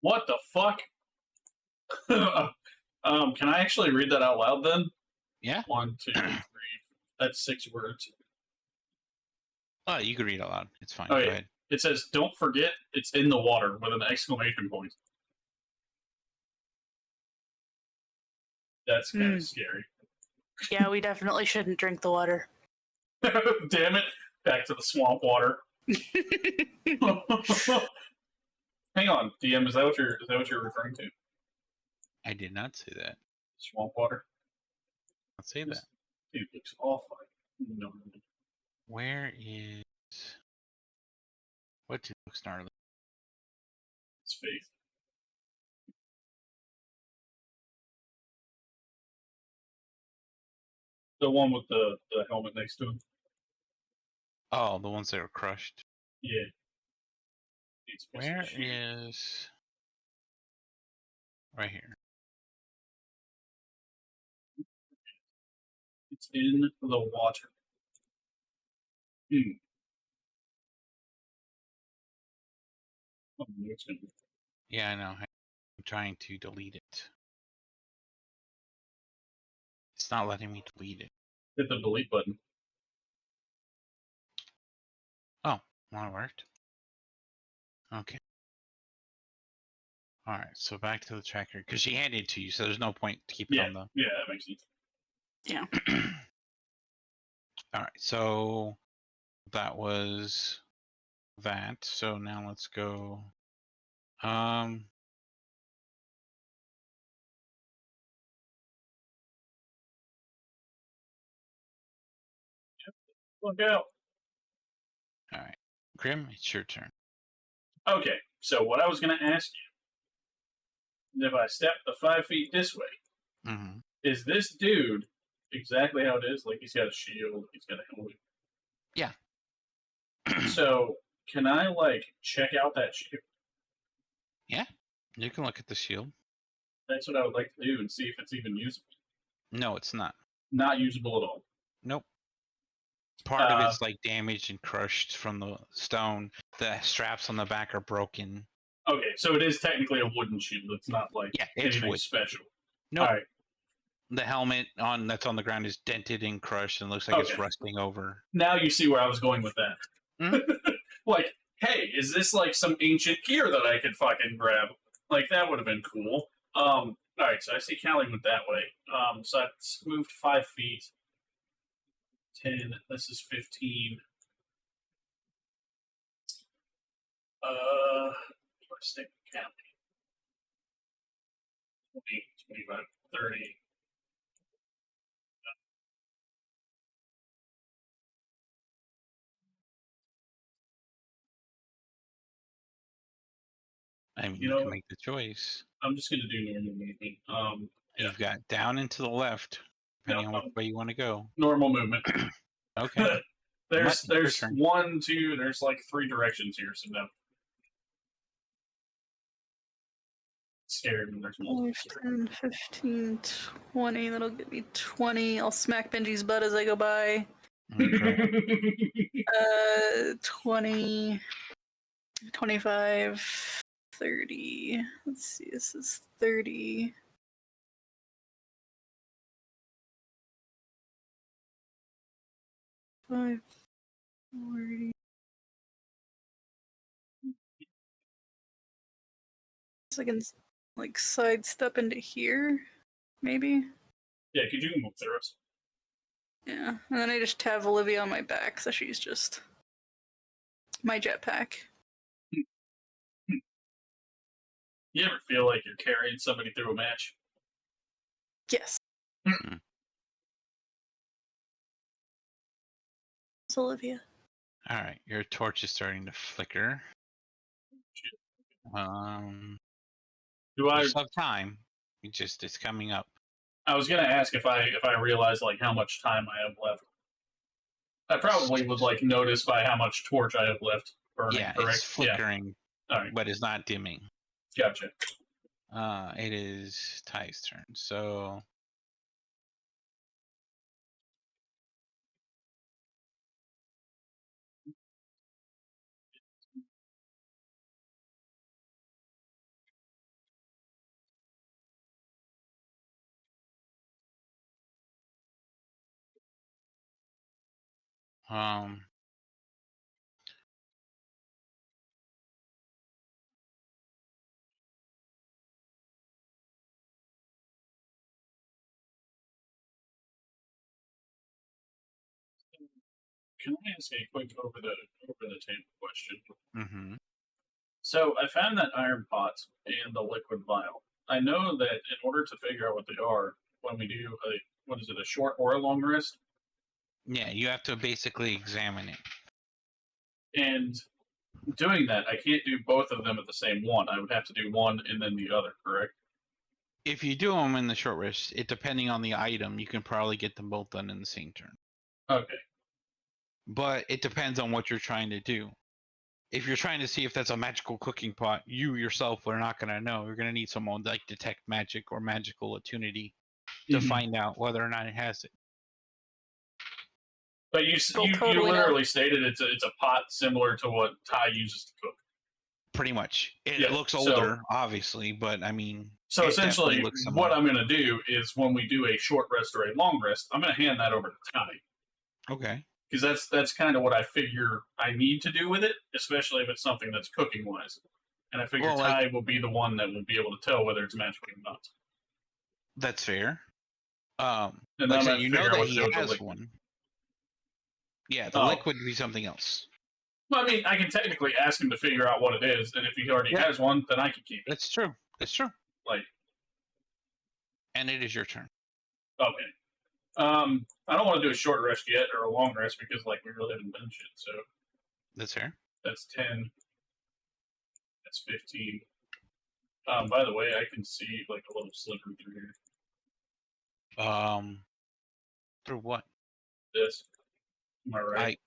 Speaker 1: What the fuck? Can I actually read that out loud then?
Speaker 2: Yeah.
Speaker 1: 1, 2, 3. That's 6 words.
Speaker 2: Oh, you can read it aloud. It's fine.
Speaker 1: Oh,
Speaker 2: Go
Speaker 1: yeah.
Speaker 2: ahead.
Speaker 1: It says, "Don't forget, it's in the water," with an exclamation point. That's kind of scary.
Speaker 3: Yeah, we definitely shouldn't drink the water.
Speaker 1: Damn it! Back to the swamp water. Hang on, DM. Is that what you're referring to?
Speaker 2: I did not say that.
Speaker 1: Swamp water.
Speaker 2: I'll say that.
Speaker 1: Dude looks awful. No.
Speaker 2: Where is... What dude looks gnarly?
Speaker 1: It's Faith. The one with the helmet next to him.
Speaker 2: Oh, the ones that were crushed.
Speaker 1: Yeah.
Speaker 2: Where is... Right here.
Speaker 1: It's in the water. Oh, no, it's gonna be...
Speaker 2: Yeah, I know. I'm trying to delete it. It's not letting me delete it.
Speaker 1: Hit the delete button.
Speaker 2: Oh, well, it worked. Okay. Alright, so back to the tracker. Because she handed it to you, so there's no point to keep it on the...
Speaker 1: Yeah, that makes sense.
Speaker 3: Yeah.
Speaker 2: Alright, so that was that. So now let's go...
Speaker 1: Look out.
Speaker 2: Alright. Grim, it's your turn.
Speaker 1: Okay, so what I was going to ask you, if I step the 5 feet this way,
Speaker 2: Mm-hmm.
Speaker 1: Is this dude exactly how it is? Like, he's got a shield, he's got a helmet.
Speaker 2: Yeah.
Speaker 1: So, can I, like, check out that shield?
Speaker 2: Yeah, you can look at the shield.
Speaker 1: That's what I would like to do and see if it's even usable.
Speaker 2: No, it's not.
Speaker 1: Not usable at all.
Speaker 2: Nope. Part of it's like damaged and crushed from the stone. The straps on the back are broken.
Speaker 1: Okay, so it is technically a wooden shield. It's not like
Speaker 2: it's
Speaker 1: anything
Speaker 2: wood.
Speaker 1: special.
Speaker 2: Nope.
Speaker 1: All right.
Speaker 2: The helmet that's on the ground is dented and crushed and looks like it's rusting over.
Speaker 1: Now you see where I was going with that.
Speaker 2: Mm-hmm.
Speaker 1: Like, hey, is this like some ancient gear that I could fucking grab? Like, that would have been cool. All right, so I see Callie went that way. So I moved 5 feet. 10. This is 15. Let's stick with Callie. 20, 25, 30.
Speaker 2: I mean, you can make the choice.
Speaker 1: I'm just going to do normal movement.
Speaker 2: You've got down and to the left, depending on which way you want to go.
Speaker 1: Normal movement.
Speaker 2: Okay.
Speaker 1: there's 1, 2, there's like 3 directions here, so no. Scared when there's multiple.
Speaker 3: 10, 15, 20. That'll get me 20. I'll smack Benji's butt as I go by.
Speaker 2: Okay.
Speaker 3: 20, 25, 30. Let's see, this is 30. Five, 40. So I can like sidestep into here, maybe.
Speaker 1: Yeah, could you move through us?
Speaker 3: Yeah, and then I just have Olivia on my back, so she's just my jetpack.
Speaker 1: You ever feel like you're carrying somebody through a match?
Speaker 3: Yes. It's Olivia.
Speaker 2: All right, your torch is starting to flicker.
Speaker 1: Do I
Speaker 2: still have time? It's coming up.
Speaker 1: I was gonna ask if I realize like how much time I have left. I probably would like notice by how much torch I have left burning.
Speaker 2: Yeah,
Speaker 1: correct?
Speaker 2: it's flickering,
Speaker 1: All right.
Speaker 2: but it's not dimming.
Speaker 1: Gotcha.
Speaker 2: It is Ty's turn. So
Speaker 1: Can I ask a quick over the table question?
Speaker 2: Mm-hmm.
Speaker 1: So I found that iron pot and the liquid vial. I know that in order to figure out what they are, when we do a short or a long rest?
Speaker 2: Yeah, you have to basically examine it.
Speaker 1: And doing that, I can't do both of them at the same one. I would have to do one and then the other, correct?
Speaker 2: If you do them in the short rest, depending on the item, you can probably get them both done in the same turn.
Speaker 1: Okay.
Speaker 2: But it depends on what you're trying to do. If you're trying to see if that's a magical cooking pot, you yourself are not going to know. You're going to need someone like detect magic or magical attunity to find out whether or not it has it.
Speaker 1: But you literally stated it's a pot similar to what Ty uses to cook.
Speaker 2: Pretty much. It looks older, obviously, but I mean.
Speaker 1: So essentially, what I'm going to do is when we do a short rest or a long rest, I'm going to hand that over to Ty.
Speaker 2: Okay.
Speaker 1: Because that's kind of what I figure I need to do with it, especially if it's something that's cooking wise. And I figure Ty will be the one that will be able to tell whether it's magical or not.
Speaker 2: That's fair.
Speaker 1: And
Speaker 2: like so you know that he has one. Yeah, the liquid would be something else.
Speaker 1: Well, I mean, I can technically ask him to figure out what it is, and if he already has one, then I can keep it.
Speaker 2: That's true. That's true. And it is your turn.
Speaker 1: Okay. I don't want to do a short rest yet or a long rest because, we really haven't done shit. So
Speaker 2: that's fair.
Speaker 1: That's 10. That's 15. By the way, I can see a little sliver through here.
Speaker 2: Through what?
Speaker 1: This. Am I right?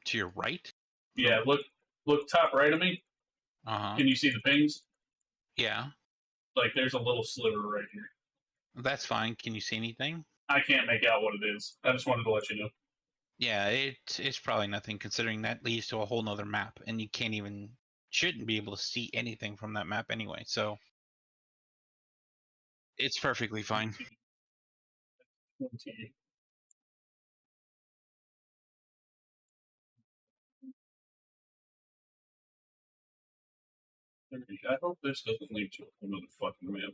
Speaker 2: To your right?
Speaker 1: Yeah, look top right of me.
Speaker 2: Uh-huh.
Speaker 1: Can you see the pings?
Speaker 2: Yeah.
Speaker 1: Like, there's a little sliver right here.
Speaker 2: That's fine. Can you see anything?
Speaker 1: I can't make out what it is. I just wanted to let you know.
Speaker 2: Yeah, it's probably nothing, considering that leads to a whole nother map, and you shouldn't be able to see anything from that map anyway, so it's perfectly fine.
Speaker 1: 20. I hope this doesn't lead to another fucking map.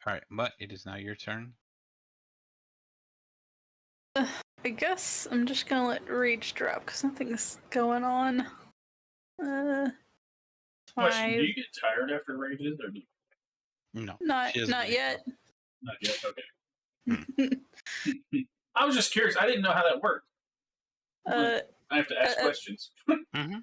Speaker 2: Alright, Mutt, it is now your turn.
Speaker 3: I guess I'm just gonna let rage drop because nothing's going on.
Speaker 1: Question: Do
Speaker 3: 5.
Speaker 1: you get tired after rages, or
Speaker 2: No.
Speaker 3: Not
Speaker 2: she doesn't
Speaker 3: not
Speaker 2: wake
Speaker 3: yet.
Speaker 2: up.
Speaker 1: not yet? Okay. I was just curious. I didn't know how that worked. I have to ask questions.
Speaker 2: Mm-hmm.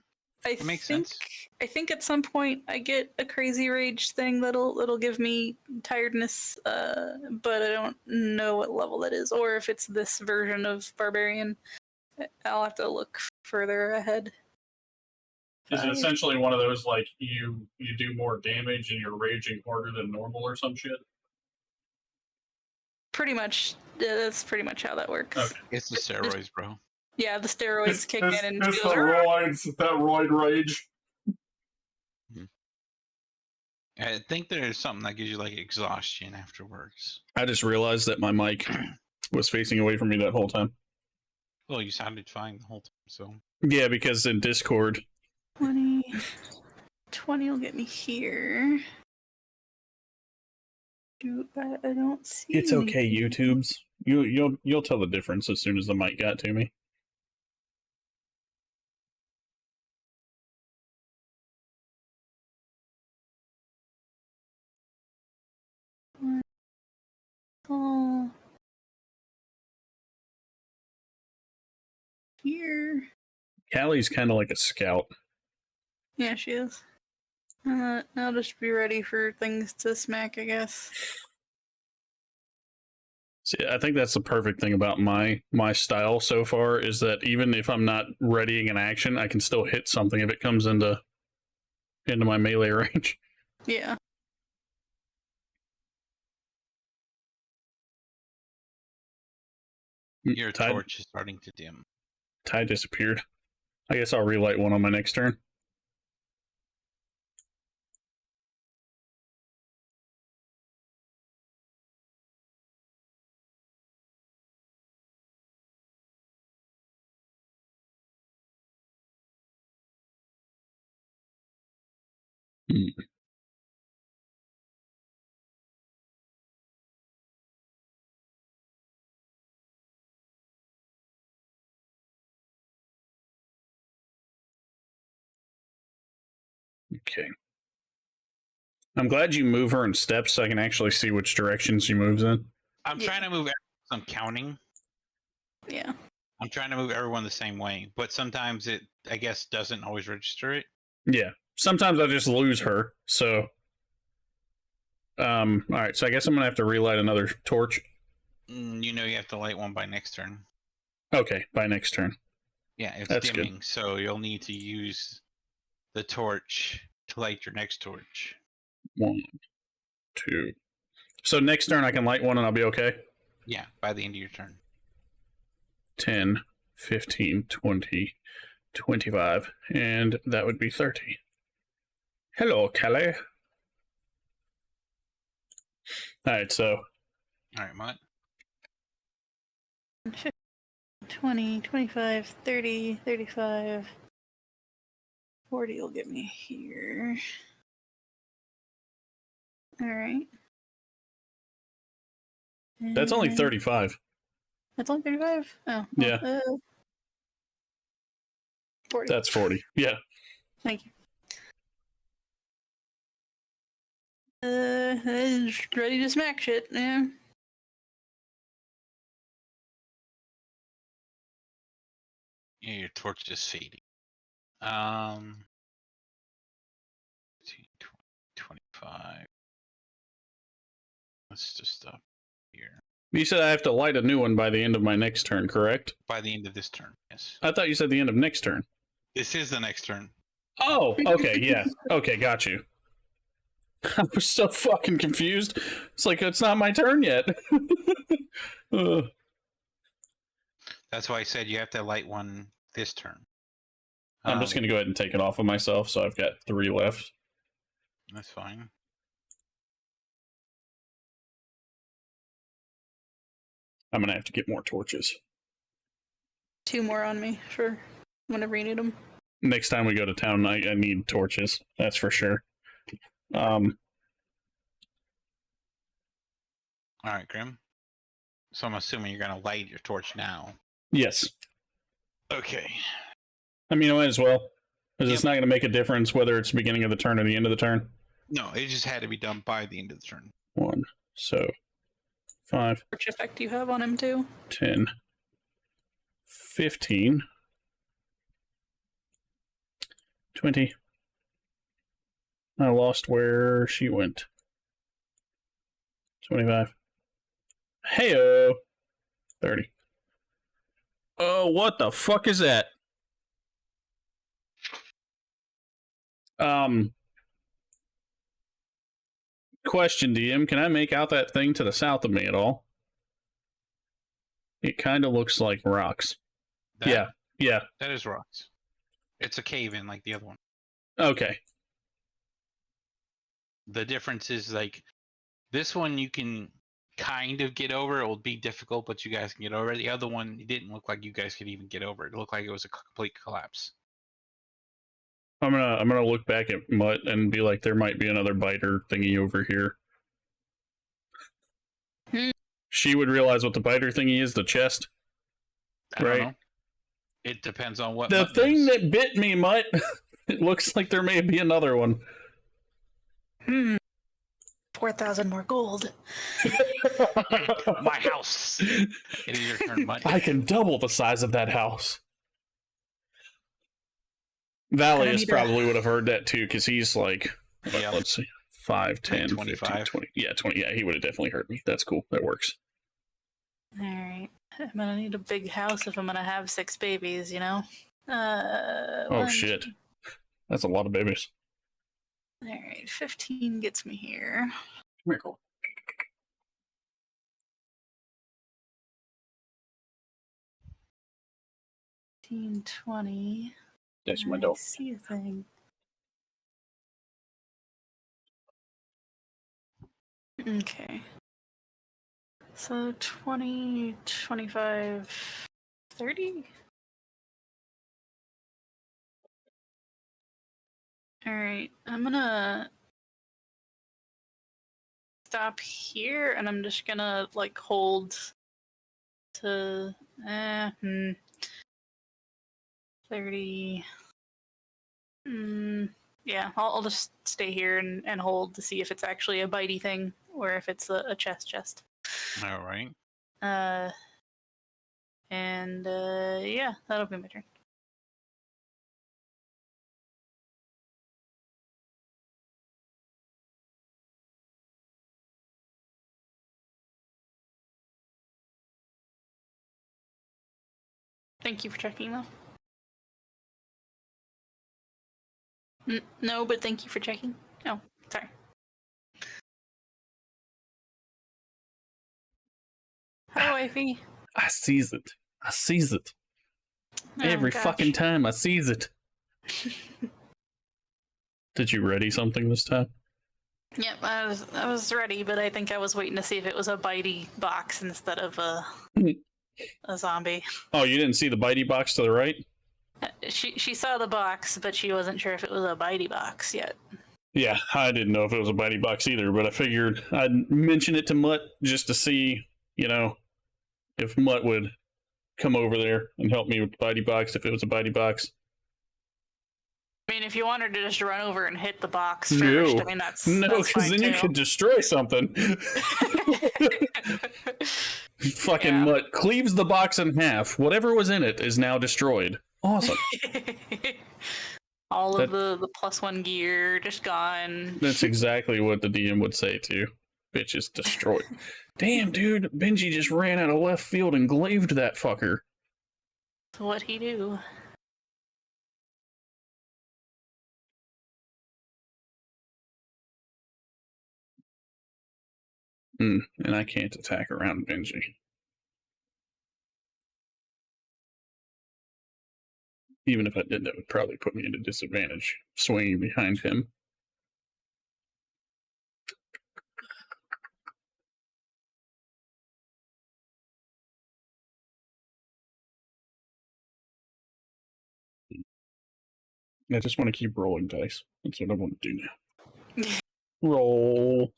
Speaker 3: I
Speaker 2: It makes
Speaker 3: think
Speaker 2: sense.
Speaker 3: I think at some point I get a crazy rage thing that'll give me tiredness, but I don't know what level that is, or if it's this version of Barbarian. I'll have to look further ahead.
Speaker 1: Is it
Speaker 3: 5.
Speaker 1: essentially one of those like you do more damage and you're raging harder than normal or some shit?
Speaker 3: Pretty much, yeah, that's pretty much how that works.
Speaker 1: Okay.
Speaker 2: It's the steroids, bro.
Speaker 3: Yeah, the steroids kick in and
Speaker 1: it's
Speaker 3: she
Speaker 1: the
Speaker 3: goes,
Speaker 1: roids, that roid rage.
Speaker 2: I think there's something that gives you like exhaustion afterwards.
Speaker 1: I just realized that my mic was facing away from me that whole time.
Speaker 2: Well, you sounded fine the whole time, so.
Speaker 1: Yeah, because in Discord,
Speaker 3: 20 will get me here. I don't see.
Speaker 1: it's okay.
Speaker 3: anything.
Speaker 1: YouTube's you'll tell the difference as soon as the mic got to me.
Speaker 3: Oh, here.
Speaker 1: Callie's kind of like a scout.
Speaker 3: Yeah, she is. I'll just be ready for things to smack, I guess.
Speaker 1: See, I think that's the perfect thing about my style so far is that even if I'm not readying an action, I can still hit something if it comes into my melee range.
Speaker 3: Yeah.
Speaker 2: Your torch is starting to dim.
Speaker 1: Tide disappeared. I guess I'll relight one on my next turn. Okay. I'm glad you move her in steps so I can actually see which direction she moves in.
Speaker 2: I'm trying to move. I'm counting.
Speaker 3: Yeah.
Speaker 2: I'm trying to move everyone the same way, but sometimes it, I guess, doesn't always register it.
Speaker 1: Yeah. Sometimes I just lose her. So, all right. So I guess I'm gonna have to relight another torch.
Speaker 2: You know, you have to light one by next turn.
Speaker 1: Okay, by next turn.
Speaker 2: Yeah, it's
Speaker 1: That's
Speaker 2: dimming, so you'll need to use the torch to light your next torch.
Speaker 1: 1, 2. So next turn I can light one and I'll be okay?
Speaker 2: Yeah, by the end of your turn.
Speaker 1: 10, 15, 20, 25, and that would be 30. Hello, Kelly. Alright, so.
Speaker 2: Alright, Mutt.
Speaker 3: 20, 25, 30, 35, 40 will get me here. Alright.
Speaker 1: That's only 35.
Speaker 3: That's only 35? Oh. Well,
Speaker 1: Yeah.
Speaker 3: 40.
Speaker 1: That's 40. Yeah.
Speaker 3: Thank you. Ready to smack shit, yeah.
Speaker 2: Yeah, your torch is fading. 15, 20, 25. Let's just stop here.
Speaker 1: You said I have to light a new one by the end of my next turn, correct?
Speaker 2: By the end of this turn, yes.
Speaker 1: I thought you said the end of next turn.
Speaker 2: This is the next turn.
Speaker 1: Oh, okay, yeah. Okay, got you. I was so fucking confused. It's like, it's not my turn yet.
Speaker 2: That's why I said you have to light one this turn.
Speaker 1: I'm just going to go ahead and take it off of myself, so I've got 3 left.
Speaker 2: That's fine.
Speaker 1: I'm going to have to get more torches.
Speaker 3: 2 more on me for whenever you need them.
Speaker 1: Next time we go to town, I need torches. That's for sure.
Speaker 2: All right, Grim. So I'm assuming you're going to light your torch now.
Speaker 1: Yes.
Speaker 2: Okay.
Speaker 1: I mean, I might as well. Because
Speaker 2: Yep.
Speaker 1: it's not going to make a difference whether it's the beginning of the turn or the end of the turn.
Speaker 2: No, it just had to be done by the end of the turn.
Speaker 1: 1, so 5,
Speaker 3: Which effect do you have on him too?
Speaker 1: 10, 15, 20. I lost where she went. 25. Heyo! 30. Oh, what the fuck is that? Question, DM, can I make out that thing to the south of me at all? It kind of looks like rocks.
Speaker 2: That,
Speaker 1: Yeah.
Speaker 2: That is rocks. It's a cave in like the other one.
Speaker 1: Okay.
Speaker 2: The difference is like this one you can kind of get over. It will be difficult, but you guys can get over it. The other one, it didn't look like you guys could even get over it. It looked like it was a complete collapse.
Speaker 1: I'm gonna look back at Mutt and be like, there might be another biter thingy over here. She would realize what the biter thingy is, the chest.
Speaker 2: I don't
Speaker 1: Right.
Speaker 2: know. It depends on what
Speaker 1: The
Speaker 2: Mutt
Speaker 1: thing
Speaker 2: knows.
Speaker 1: that bit me, Mutt. It looks like there may be another one.
Speaker 3: 4,000 more gold.
Speaker 2: My house. It is your turn, Mutt.
Speaker 1: I can double the size of that house.
Speaker 3: Gonna
Speaker 1: Vallius
Speaker 3: need
Speaker 1: probably would have heard that too, because he's like,
Speaker 2: Yeah.
Speaker 1: let's see, 5, 10, 15,
Speaker 2: 25.
Speaker 1: 20. Yeah, 20. Yeah, he would have definitely heard me. That's cool. That works.
Speaker 3: Alright. I'm gonna need a big house if I'm gonna have 6 babies, you know?
Speaker 1: Oh, shit. That's a lot of babies.
Speaker 3: Alright, 15 gets me here.
Speaker 1: Very cool.
Speaker 3: 20.
Speaker 1: That's my
Speaker 3: I
Speaker 1: dog.
Speaker 3: see a thing. Okay. So 20, 25, 30? Alright, I'm gonna stop here and I'm just gonna like hold to 30. Yeah, I'll just stay here and hold to see if it's actually a bitey thing or if it's a chest.
Speaker 2: All right.
Speaker 3: Yeah, that'll be my turn. Thank you for checking, though. No, but thank you for checking. Oh, sorry. Hi, wifey.
Speaker 1: I sees it. Every fucking time I sees it. Did you ready something this time?
Speaker 3: Yep, I was ready, but I think I was waiting to see if it was a bitey box instead of a zombie.
Speaker 1: Oh, you didn't see the bitey box to the right?
Speaker 3: She saw the box, but she wasn't sure if it was a bitey box yet.
Speaker 1: Yeah, I didn't know if it was a bitey box either, but I figured I'd mention it to Mutt just to see, if Mutt would come over there and help me with the bitey box if it was a bitey box.
Speaker 3: I mean, if you wanted to just run over and hit the box first,
Speaker 1: No.
Speaker 3: I mean, that's
Speaker 1: because
Speaker 3: fine
Speaker 1: then
Speaker 3: too.
Speaker 1: you could destroy something. Fucking
Speaker 3: Yeah.
Speaker 1: Mutt cleaves the box in half. Whatever was in it is now destroyed. Awesome.
Speaker 3: All of the +1 gear just gone.
Speaker 1: That's exactly what the DM would say too. Bitch is destroyed. Damn, dude. Benji just ran out of left field and glaved that fucker.
Speaker 3: What'd he do?
Speaker 1: And I can't attack around Benji. Even if I did, that would probably put me at a disadvantage, swinging behind him. I just want to keep rolling dice. That's what I want to do now. Roll.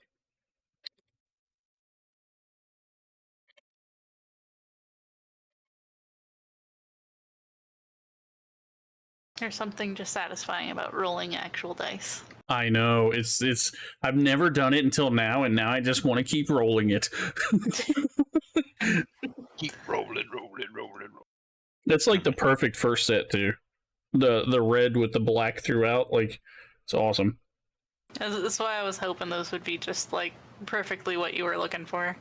Speaker 3: There's something just satisfying about rolling actual dice.
Speaker 1: I know. It's I've never done it until now, and now I just want to keep rolling it.
Speaker 2: Keep rolling.
Speaker 1: That's like the perfect first set too. The red with the black throughout, like it's awesome.
Speaker 3: That's why I was hoping those would be just like perfectly what you were looking for.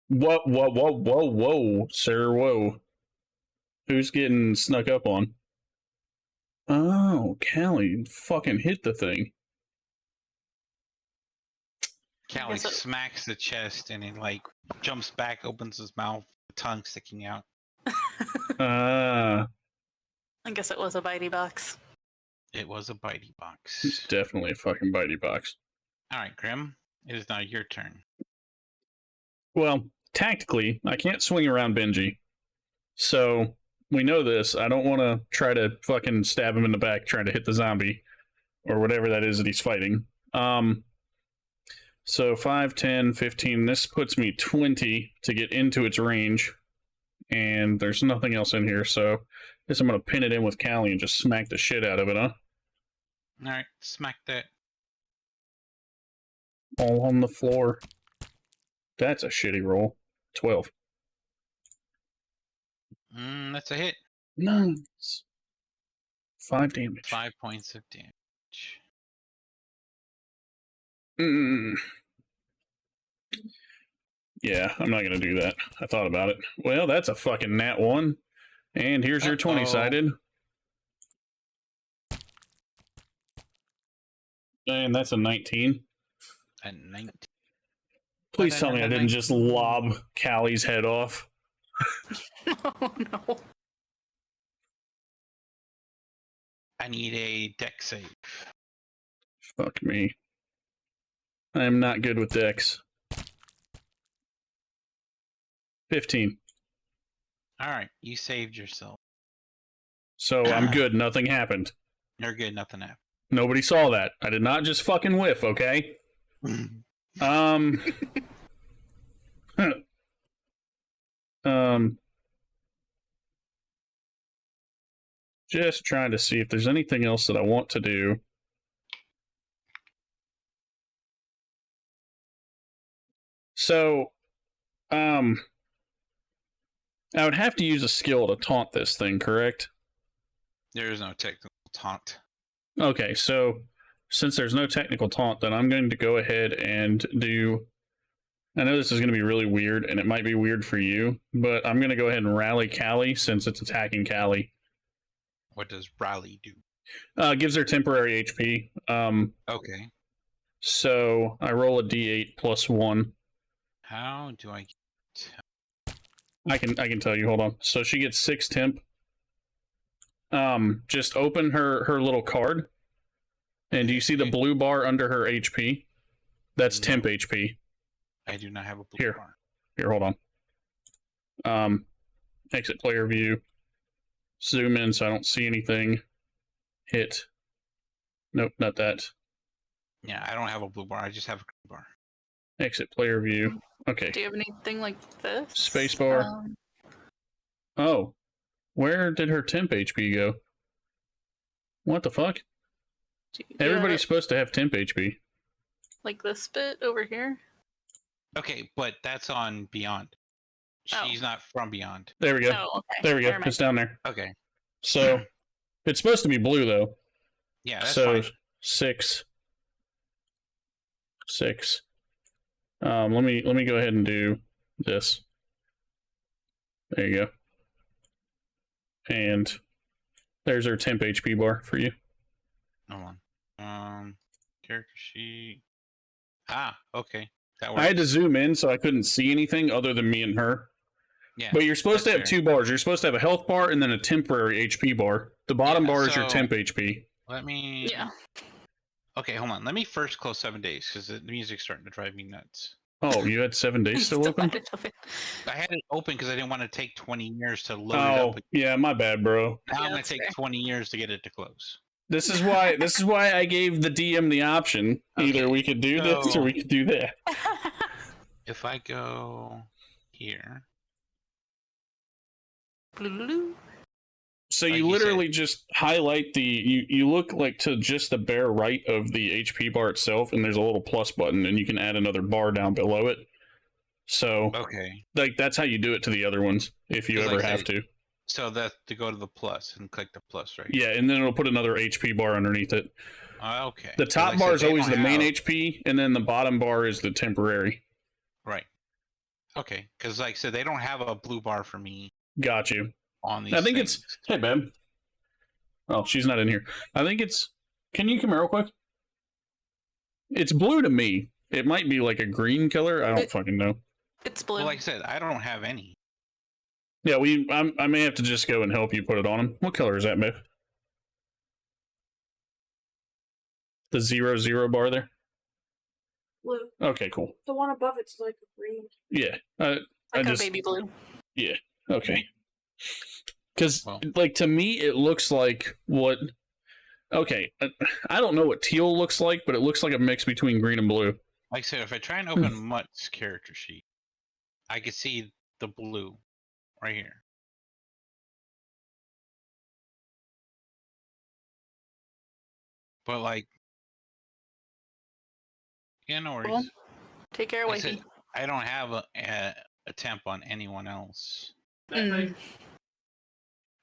Speaker 1: Whoa, sir, whoa. Who's getting snuck up on? Oh, Callie fucking hit the thing.
Speaker 2: Callie smacks the chest and it like jumps back, opens his mouth, tongue sticking out.
Speaker 3: I guess it was a bitey box.
Speaker 2: It was a bitey box.
Speaker 1: It's definitely a fucking bitey box.
Speaker 2: Alright, Grim. It is now your turn.
Speaker 1: Well, tactically, I can't swing around Benji. So, we know this. I don't want to try to fucking stab him in the back trying to hit the zombie. Or whatever that is that he's fighting. So 5, 10, 15. This puts me 20 to get into its range. And there's nothing else in here, so I guess I'm going to pin it in with Callie and just smack the shit out of it, huh?
Speaker 2: Alright, smack that.
Speaker 1: All on the floor. That's a shitty roll. 12.
Speaker 2: That's a hit.
Speaker 1: Nice. 5 damage.
Speaker 2: 5 points of damage.
Speaker 1: Yeah, I'm not going to do that. I thought about it. Well, that's a fucking nat 1. And here's your 20-sided. And that's a 19.
Speaker 2: A 19.
Speaker 1: Please tell me I didn't just lob Callie's head off.
Speaker 3: Oh no.
Speaker 2: I need a dex save.
Speaker 1: Fuck me. I am not good with dex. 15.
Speaker 2: Alright, you saved yourself.
Speaker 1: So I'm good. Nothing happened.
Speaker 2: You're good, nothing happened.
Speaker 1: Nobody saw that. I did not just fucking whiff, okay? Just trying to see if there's anything else that I want to do. So, I would have to use a skill to taunt this thing, correct?
Speaker 2: There is no technical taunt.
Speaker 1: Okay, so since there's no technical taunt, then I'm going to go ahead and do... I know this is going to be really weird, and it might be weird for you, but I'm going to go ahead and rally Callie since it's attacking Callie.
Speaker 2: What does rally do?
Speaker 1: Gives her temporary HP.
Speaker 2: Okay.
Speaker 1: So I roll a d8 plus 1.
Speaker 2: How do I get...
Speaker 1: I can tell you, hold on. So she gets 6 temp. Just open her little card. And do you see the blue bar under her HP? That's temp HP.
Speaker 2: I do not have a blue bar.
Speaker 1: Here, hold on. Exit player view. Zoom in so I don't see anything. Hit. Nope, not that.
Speaker 2: Yeah, I don't have a blue bar. I just have a green bar.
Speaker 1: Exit player view. Okay.
Speaker 3: Do you have anything like this?
Speaker 1: Spacebar. Oh. Where did her temp HP go? What the fuck? Everybody's supposed to have temp HP.
Speaker 3: Like this bit over here?
Speaker 2: Okay, but that's on Beyond. She's not from Beyond.
Speaker 1: There we go.
Speaker 3: Oh, okay.
Speaker 1: There we go. It's down there.
Speaker 2: Okay.
Speaker 1: So, it's supposed to be blue, though.
Speaker 2: Yeah, that's
Speaker 1: so,
Speaker 2: fine.
Speaker 1: 6. 6. Let me go ahead and do this. There you go. And there's our temp HP bar for you.
Speaker 2: Hold on. Character sheet. Ah, okay. That works.
Speaker 1: I had to zoom in so I couldn't see anything other than me and her.
Speaker 2: Yeah.
Speaker 1: But you're supposed to have
Speaker 2: fair.
Speaker 1: 2 bars. You're supposed to have a health bar and then a temporary HP bar. The bottom bar is your
Speaker 2: so-
Speaker 1: temp HP.
Speaker 2: Let me.
Speaker 3: Yeah.
Speaker 2: Okay, hold on. Let me first close 7 days because the music's starting to drive me nuts.
Speaker 1: Oh, you had 7 days still open?
Speaker 2: I had it open because I didn't want to take 20 years to load it
Speaker 1: Oh,
Speaker 2: up.
Speaker 1: yeah, my bad, bro.
Speaker 2: Now I'm going
Speaker 3: that's
Speaker 2: to take
Speaker 3: fair.
Speaker 2: 20 years to get it to close.
Speaker 1: This is why I gave the DM the option. Either
Speaker 2: Okay,
Speaker 1: we could do this or we could do that.
Speaker 2: If I go here.
Speaker 1: So
Speaker 2: Like
Speaker 1: you
Speaker 2: you
Speaker 1: literally just highlight you look like to just the bare right of the HP bar itself, and there's a little plus button, and you can add another bar down below it. So
Speaker 2: Okay.
Speaker 1: like that's how you do it to the other ones if you
Speaker 2: 'Cause
Speaker 1: ever
Speaker 2: like I
Speaker 1: have
Speaker 2: said-
Speaker 1: to.
Speaker 2: So that to go to the plus and click the plus, right?
Speaker 1: Yeah, and then it'll put another HP bar underneath it.
Speaker 2: Okay.
Speaker 1: The
Speaker 2: 'Cause
Speaker 1: top
Speaker 2: like I
Speaker 1: bar
Speaker 2: said,
Speaker 1: is
Speaker 2: they
Speaker 1: always
Speaker 2: don't
Speaker 1: the main
Speaker 2: have-
Speaker 1: HP, and then the bottom bar is the temporary.
Speaker 2: Right. Okay. Because like I said, they don't have a blue bar for me
Speaker 1: Got you.
Speaker 2: on these
Speaker 1: I think
Speaker 2: things.
Speaker 1: it's hey babe. Oh, she's not in here. I think it's. Can you come here real quick? It's blue to me. It might be like a green color. I don't fucking know.
Speaker 3: It's blue.
Speaker 2: Well, like I said, I don't have any.
Speaker 1: Yeah, I may have to just go and help you put it on him. What color is that, babe? The 0 bar there.
Speaker 4: Blue.
Speaker 1: Okay, cool.
Speaker 4: The one above it's like green.
Speaker 1: Yeah,
Speaker 3: like
Speaker 1: I
Speaker 3: a
Speaker 1: just
Speaker 3: baby blue.
Speaker 1: okay. Because
Speaker 2: Well.
Speaker 1: like to me, it looks like what. Okay, I don't know what teal looks like, but it looks like a mix between green and blue.
Speaker 2: Like I said, if I try and open Mutt's character sheet, I can see the blue right here. But like, yeah, no worries.
Speaker 3: Well, take care,
Speaker 2: Like I said,
Speaker 3: wifey.
Speaker 2: I don't have a temp on anyone else.
Speaker 3: Mm.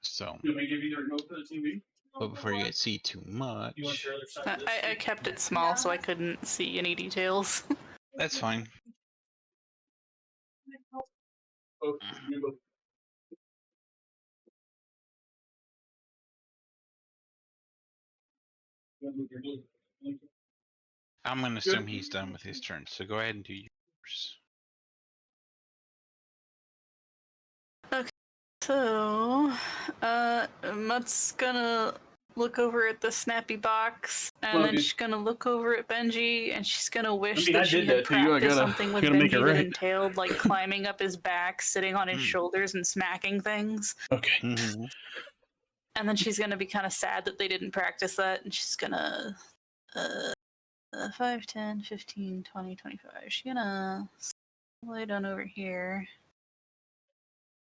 Speaker 2: So,
Speaker 1: You want me to give you the remote for the TV?
Speaker 2: but before you guys see too much,
Speaker 1: You want your other side? Of this?
Speaker 3: I kept it small so I couldn't see any details.
Speaker 2: that's fine.
Speaker 1: Oh, you go. You want to move your blue? Thank you.
Speaker 2: I'm gonna assume he's done with his turn. So go ahead and do yours.
Speaker 3: So, Mutt's gonna look over at the snappy box, and then
Speaker 1: Okay.
Speaker 3: she's gonna look over at Benji, and she's gonna wish
Speaker 1: I mean, I
Speaker 3: that she
Speaker 1: did
Speaker 3: had
Speaker 1: that to you. I
Speaker 3: practiced
Speaker 1: gotta-
Speaker 3: something with
Speaker 1: gotta make
Speaker 3: Benji
Speaker 1: it
Speaker 3: that
Speaker 1: right.
Speaker 3: entailed like climbing up his back, sitting on his
Speaker 2: Hmm.
Speaker 3: shoulders, and smacking things.
Speaker 1: Okay.
Speaker 2: Mhm.
Speaker 3: And then she's gonna be kind of sad that they didn't practice that, and she's gonna 5, 10, 15, 20, 25. She's gonna lay down over here.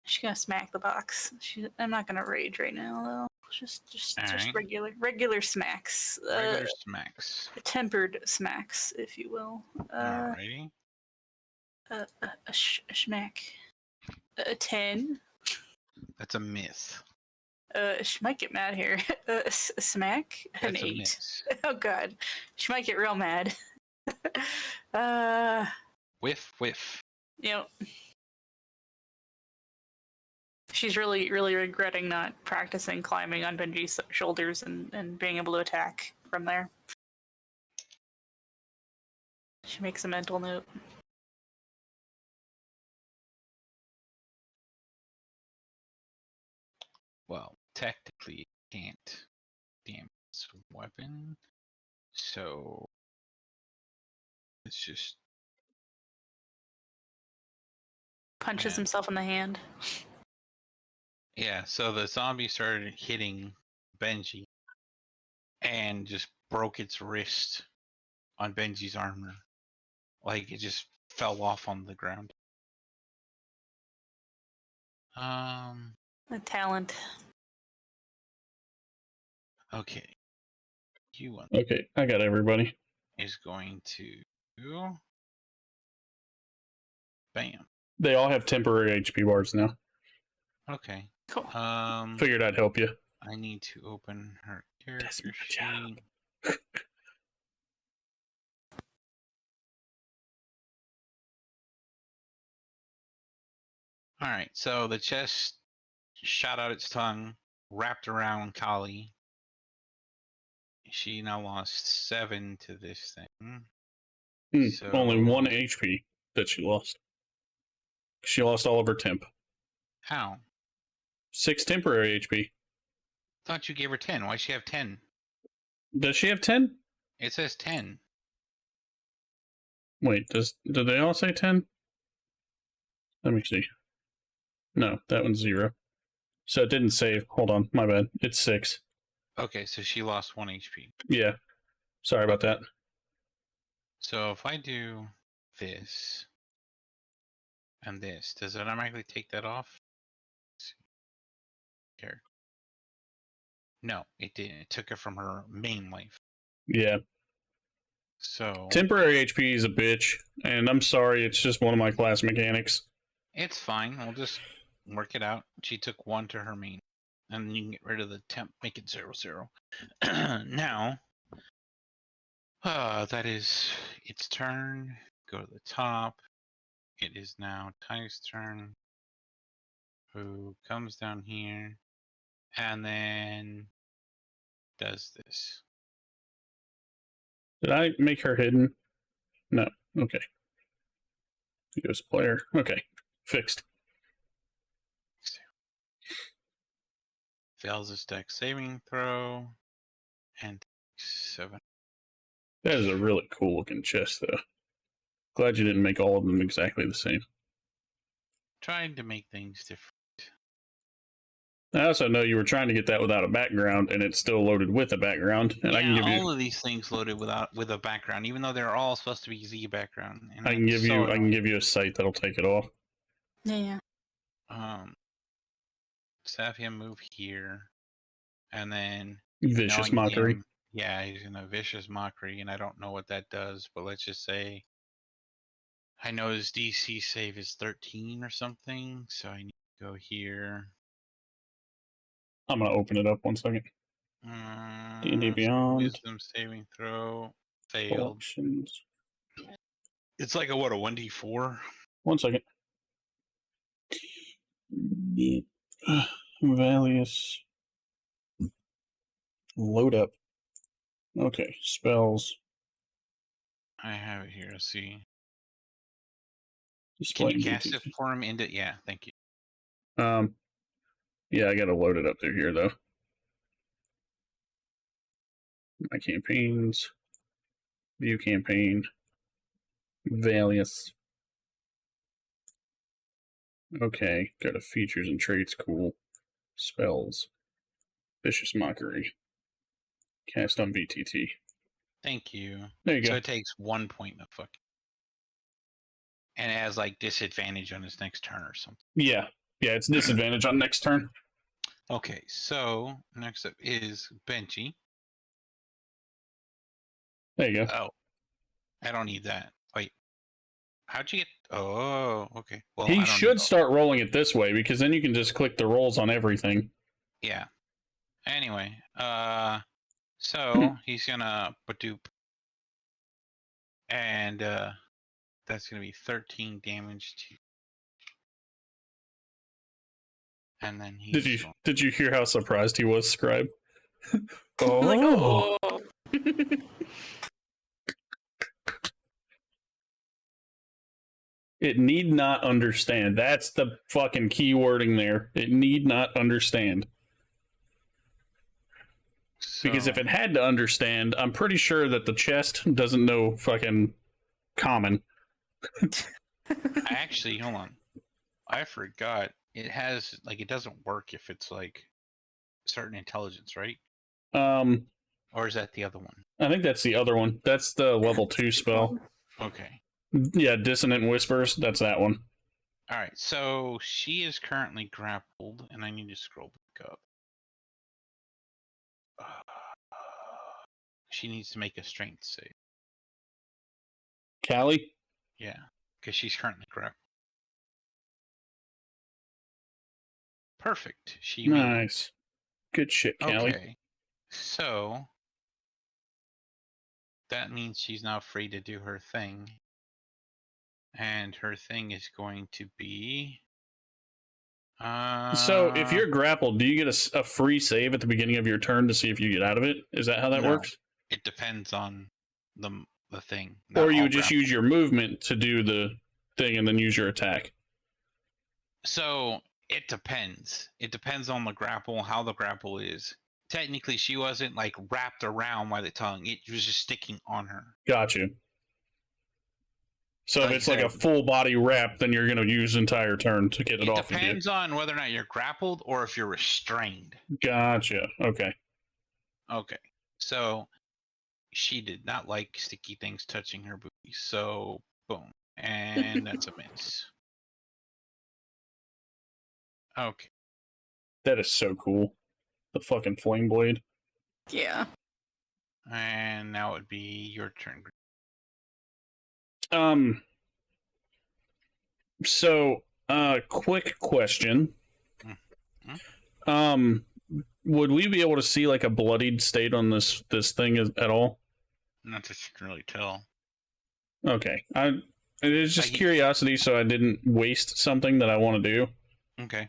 Speaker 3: She's gonna smack the box. I'm not gonna rage right now though. Just
Speaker 2: Alright.
Speaker 3: regular smacks.
Speaker 2: Regular smacks.
Speaker 3: Tempered smacks, if you will.
Speaker 2: Alrighty.
Speaker 3: A smack. A 10.
Speaker 2: That's a miss.
Speaker 3: She might get mad here. A smack. An
Speaker 2: That's a
Speaker 3: 8.
Speaker 2: miss.
Speaker 3: Oh god, she might get real mad.
Speaker 2: Whiff, whiff.
Speaker 3: Yep. She's really regretting not practicing climbing on Benji's shoulders and being able to attack from there. She makes a mental note.
Speaker 2: Well, technically, it can't damage this weapon. So it's just
Speaker 3: Punches
Speaker 2: Yeah.
Speaker 3: himself in the hand.
Speaker 2: yeah. So the zombie started hitting Benji and just broke its wrist on Benji's armor. Like it just fell off on the ground.
Speaker 3: A talent.
Speaker 2: Okay. You one
Speaker 1: Okay, I got everybody.
Speaker 2: is going to bam.
Speaker 1: They all have temporary HP bars now.
Speaker 2: Okay.
Speaker 3: Cool.
Speaker 1: Figured I'd help you.
Speaker 2: I need to open her
Speaker 1: That's
Speaker 2: character
Speaker 1: my job.
Speaker 2: sheet. All right, so the chest shot out its tongue, wrapped around Kali. She now lost 7 to this thing. So
Speaker 1: Only 1 HP that she lost. She lost all of her temp.
Speaker 2: How?
Speaker 1: 6 temporary HP.
Speaker 2: Thought you gave her 10. Why'd she have 10?
Speaker 1: Does she have 10?
Speaker 2: It says 10.
Speaker 1: Wait, do they all say 10? Let me see. No, that one's 0. So it didn't save. Hold on, my bad. It's 6.
Speaker 2: Okay, so she lost 1 HP.
Speaker 1: Yeah. Sorry about that.
Speaker 2: So if I do this and this, does it automatically take that off? Let's see. Here. No, it didn't. It took it from her main life.
Speaker 1: Yeah.
Speaker 2: So
Speaker 1: Temporary HP is a bitch, and I'm sorry, it's just one of my class mechanics.
Speaker 2: it's fine. We'll just work it out. She took 1 to her main. And you can get rid of the temp, make it 0/0. Now, that is its turn. Go to the top. It is now Ty's turn. Who comes down here and then does this.
Speaker 1: Did I make her hidden? No. Okay. Ghost player. Okay. Fixed.
Speaker 2: Fails his dex saving throw and takes 7.
Speaker 1: That is a really cool looking chest, though. Glad you didn't make all of them exactly the same.
Speaker 2: Trying to make things different.
Speaker 1: I also know you were trying to get that without a background, and it's still loaded with a background. And
Speaker 2: Yeah,
Speaker 1: I can give
Speaker 2: all
Speaker 1: you
Speaker 2: of these things loaded with a background, even though they're all supposed to be Z background. And
Speaker 1: I can
Speaker 2: that's so
Speaker 1: give
Speaker 2: annoying.
Speaker 1: you a site that'll take it off.
Speaker 3: Yeah.
Speaker 2: Just have him move here, and then
Speaker 1: Vicious
Speaker 2: knowing
Speaker 1: mockery.
Speaker 2: him, yeah, he's in a vicious mockery, and I don't know what that does, but let's just say I know his DC save is 13 or something, so I need to go here.
Speaker 1: I'm gonna open it up 1 second. D&D Beyond.
Speaker 2: Wisdom saving throw failed.
Speaker 1: Collections.
Speaker 2: It's like a 1d4.
Speaker 1: 1 second. Vallius. Load up. Okay, spells.
Speaker 2: I have it here. Let's see.
Speaker 1: Display
Speaker 2: Can you
Speaker 1: in
Speaker 2: cast it
Speaker 1: BTT.
Speaker 2: for him? Yeah, thank you.
Speaker 1: Yeah, I gotta load it up through here though. My campaigns. View campaign. Vallius. Okay, go to features and traits. Cool. Spells. Vicious mockery. Cast on VTT.
Speaker 2: Thank you.
Speaker 1: There you
Speaker 2: So
Speaker 1: go.
Speaker 2: it takes 1 point of fuck. And it has like disadvantage on his next turn or something.
Speaker 1: Yeah, it's disadvantage on next turn.
Speaker 2: Okay, so next up is Benchy.
Speaker 1: There you go.
Speaker 2: Oh, I don't need that. Wait, how'd you get? Oh, okay. Well,
Speaker 1: He
Speaker 2: I don't
Speaker 1: should
Speaker 2: need
Speaker 1: start rolling it this way because then you can just click the rolls on everything.
Speaker 2: Yeah. Anyway, so he's gonna Badoop, and that's gonna be 13 damage to. And then he's
Speaker 1: Did you hear how surprised he was, Scribe?
Speaker 3: Oh. Like, oh.
Speaker 1: It need not understand. That's the fucking key wording there. It need not understand. Because if it had to understand, I'm pretty sure that the chest doesn't know fucking common.
Speaker 2: Actually, hold on. I forgot. It has like it doesn't work if it's like certain intelligence, right? Or is that the other one?
Speaker 1: I think that's the other one. That's the level 2 spell.
Speaker 2: Okay.
Speaker 1: Yeah, Dissonant Whispers. That's that one.
Speaker 2: All right. So she is currently grappled, and I need to scroll back up. She needs to make a strength save.
Speaker 1: Callie?
Speaker 2: Yeah, because she's currently grappled. Perfect. She made it.
Speaker 1: Nice. Good shit, Callie.
Speaker 2: Okay. So that means she's now free to do her thing. And her thing is going to be
Speaker 1: So if you're grappled, do you get a free save at the beginning of your turn to see if you get out of it? Is that how that
Speaker 2: No.
Speaker 1: works?
Speaker 2: It depends on the thing.
Speaker 1: Or you
Speaker 2: all
Speaker 1: would just
Speaker 2: grapple.
Speaker 1: use your movement to do the thing and then use your attack?
Speaker 2: So it depends. It depends on the grapple, how the grapple is. Technically, she wasn't like wrapped around by the tongue. It was just sticking on her.
Speaker 1: Gotcha. So if
Speaker 2: Like
Speaker 1: it's like a
Speaker 2: said,
Speaker 1: full body wrap, then you're going to use entire turn to get it off of you.
Speaker 2: It depends on whether or not you're grappled or if you're restrained.
Speaker 1: Gotcha. Okay.
Speaker 2: Okay. So she did not like sticky things touching her booty. So boom. And that's a miss. Okay.
Speaker 1: That is so cool. The fucking flame blade.
Speaker 3: Yeah.
Speaker 2: And now it would be your turn.
Speaker 1: So, quick question.
Speaker 2: Mm-hmm.
Speaker 1: Would we be able to see like a bloodied state on this thing at all?
Speaker 2: Not that you can really tell.
Speaker 1: Okay. It is just curiosity, so I didn't waste something that I want to do.
Speaker 2: Okay.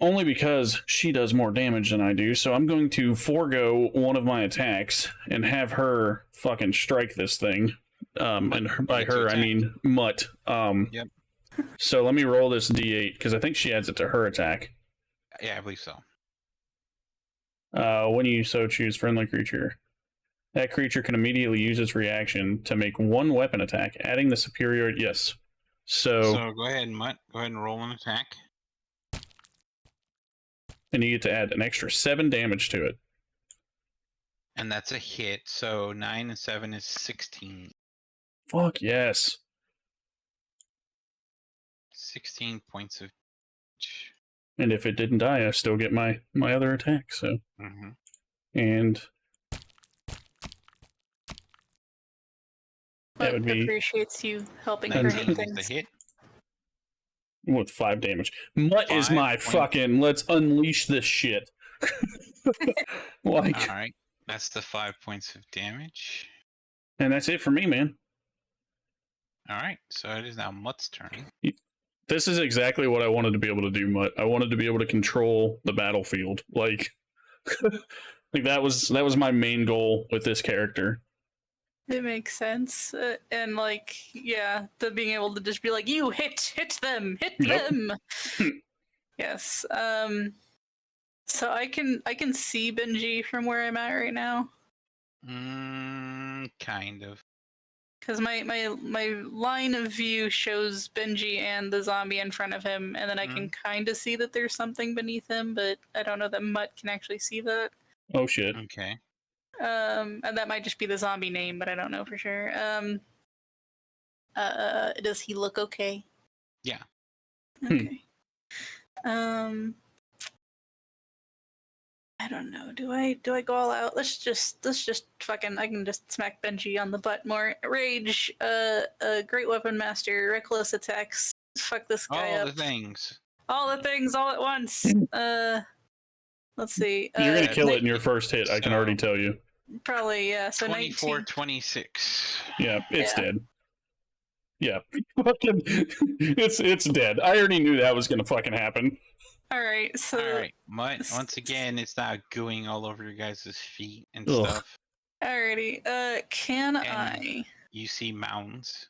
Speaker 1: Only because she does more damage than I do, so I'm going to forego one of my attacks and have her fucking strike this thing. And by her, I mean Mutt.
Speaker 2: Yep.
Speaker 1: So let me roll this d8, because I think she adds it to her attack.
Speaker 2: Yeah, I believe so.
Speaker 1: When you so choose friendly creature, that creature can immediately use its reaction to make one weapon attack, adding the superior. Yes. So
Speaker 2: go ahead, Mutt. Go ahead and roll an attack.
Speaker 1: And you get to add an extra 7 damage to it.
Speaker 2: And that's a hit. So 9 and 7 is 16.
Speaker 1: Fuck yes.
Speaker 2: 16 points of.
Speaker 1: And if it didn't die, I still get my other attack. So, and that would be
Speaker 3: appreciates you helping her
Speaker 2: 19
Speaker 3: hit
Speaker 2: is
Speaker 3: things.
Speaker 2: the hit.
Speaker 1: with 5 damage. Mutt is my fucking. Let's unleash this shit. Like,
Speaker 2: all right, that's the 5 points of damage.
Speaker 1: And that's it for me, man.
Speaker 2: All right, so it is now Mutt's turn.
Speaker 1: This is exactly what I wanted to be able to do, Mutt. I wanted to be able to control the battlefield. Like, like that was my main goal with this character.
Speaker 3: It makes sense, and like, yeah, the being able to just be like, "You hit them, hit them." Yes. So I can see Benji from where I'm at right now.
Speaker 2: Kind of.
Speaker 3: Because my line of view shows Benji and the zombie in front of him, and then I can kind of see that there's something beneath him, but I don't know that Mutt can actually see that.
Speaker 1: Oh shit.
Speaker 2: Okay.
Speaker 3: And that might just be the zombie name, but I don't know for sure. Does he look okay?
Speaker 2: Yeah.
Speaker 3: Okay. I don't know. Do I go all out? Let's just fucking. I can just smack Benji on the butt more. Rage. Great weapon master. Reckless attacks. Fuck this guy up.
Speaker 2: All the things.
Speaker 3: All the things all at once. Let's see.
Speaker 1: You're gonna kill it in your first hit. I can already tell you.
Speaker 3: Probably, yeah. So
Speaker 2: 24,
Speaker 3: 19.
Speaker 2: 26.
Speaker 1: Yeah, it's dead. Yeah, fucking, it's dead. I already knew that was gonna fucking happen.
Speaker 3: All right, so.
Speaker 2: All right, once again, it's not gooing all over your guys' feet and stuff.
Speaker 3: Alrighty. Can I?
Speaker 2: You see mounds.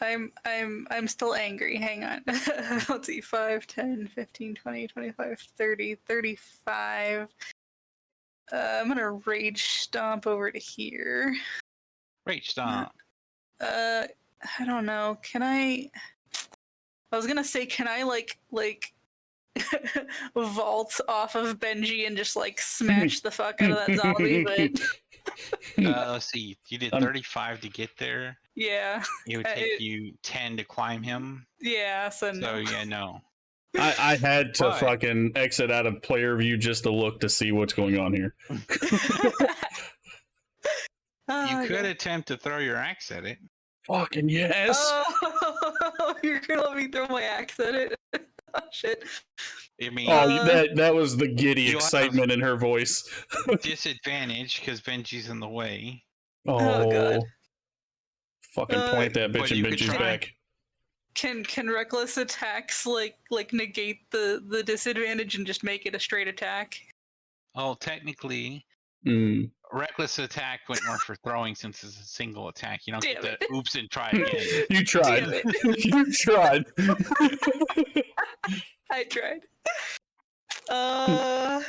Speaker 3: I'm still angry. Hang on. Let's see. 5, 10, 15, 20, 25, 30, 35. I'm gonna rage stomp over to here.
Speaker 2: Rage stomp.
Speaker 3: I don't know. Can I was gonna say, can I like vault off of Benji and just like smash the fuck out of that zombie? But
Speaker 2: let's see. You did 35 to get there.
Speaker 3: Yeah.
Speaker 2: It would take you 10 to climb him.
Speaker 3: Yeah. So
Speaker 2: yeah, no.
Speaker 1: I had to fucking exit out of player view just to look to see what's going on here.
Speaker 2: You could attempt to throw your axe at it.
Speaker 1: Fucking yes!
Speaker 3: Oh, you're gonna let me throw my axe at it? Oh shit!
Speaker 2: I mean,
Speaker 1: that was the giddy excitement in her voice.
Speaker 2: Disadvantage because Benji's in the way.
Speaker 1: Oh,
Speaker 3: God.
Speaker 1: Fucking point that bitch in Benji's back.
Speaker 3: Can reckless attacks like negate the disadvantage and just make it a straight attack?
Speaker 2: Oh, technically,
Speaker 1: Mm.
Speaker 2: reckless attack went more for throwing since it's a single attack. You don't
Speaker 3: Damn
Speaker 2: get
Speaker 3: it.
Speaker 2: to oops and try again.
Speaker 1: You tried.
Speaker 3: Damn it.
Speaker 1: You tried.
Speaker 3: I tried.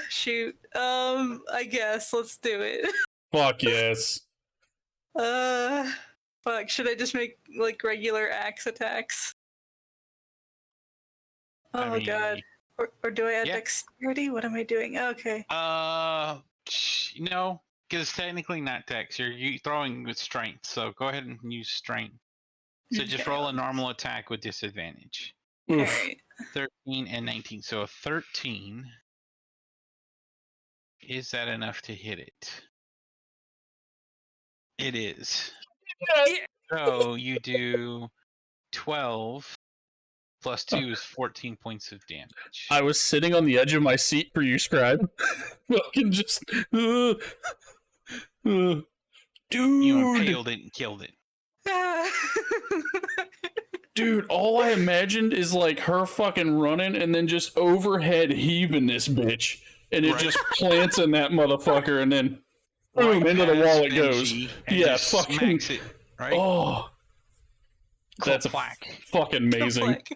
Speaker 3: Shoot. I guess let's do it.
Speaker 1: Fuck yes.
Speaker 3: Fuck. Should I just make like regular axe attacks? Oh
Speaker 2: I mean,
Speaker 3: god. Or do I add
Speaker 2: yeah.
Speaker 3: dexterity? What am I doing? Okay.
Speaker 2: No, because technically not dex. You're throwing with strength, so go ahead and use strength. So just
Speaker 3: Okay.
Speaker 2: roll a normal attack with disadvantage.
Speaker 1: Oof.
Speaker 3: Alright.
Speaker 2: 13 and 19. So a 13. Is that enough to hit it? It is. So you do 12 plus 2 is 14 points of damage.
Speaker 1: I was sitting on the edge of my seat for you, Scribe. Fucking just. Dude.
Speaker 2: You impaled it and killed it.
Speaker 1: Dude, all I imagined is like her fucking running and then just overhead heaving this bitch. And it
Speaker 2: Right.
Speaker 1: just plants in that motherfucker and then boom,
Speaker 2: Right
Speaker 1: into the
Speaker 2: past
Speaker 1: wall it goes.
Speaker 2: Benji and
Speaker 1: Yeah,
Speaker 2: just
Speaker 1: fucking.
Speaker 2: smacks it, right?
Speaker 1: Oh. That's a
Speaker 2: plaque.
Speaker 1: fucking amazing.
Speaker 3: Like,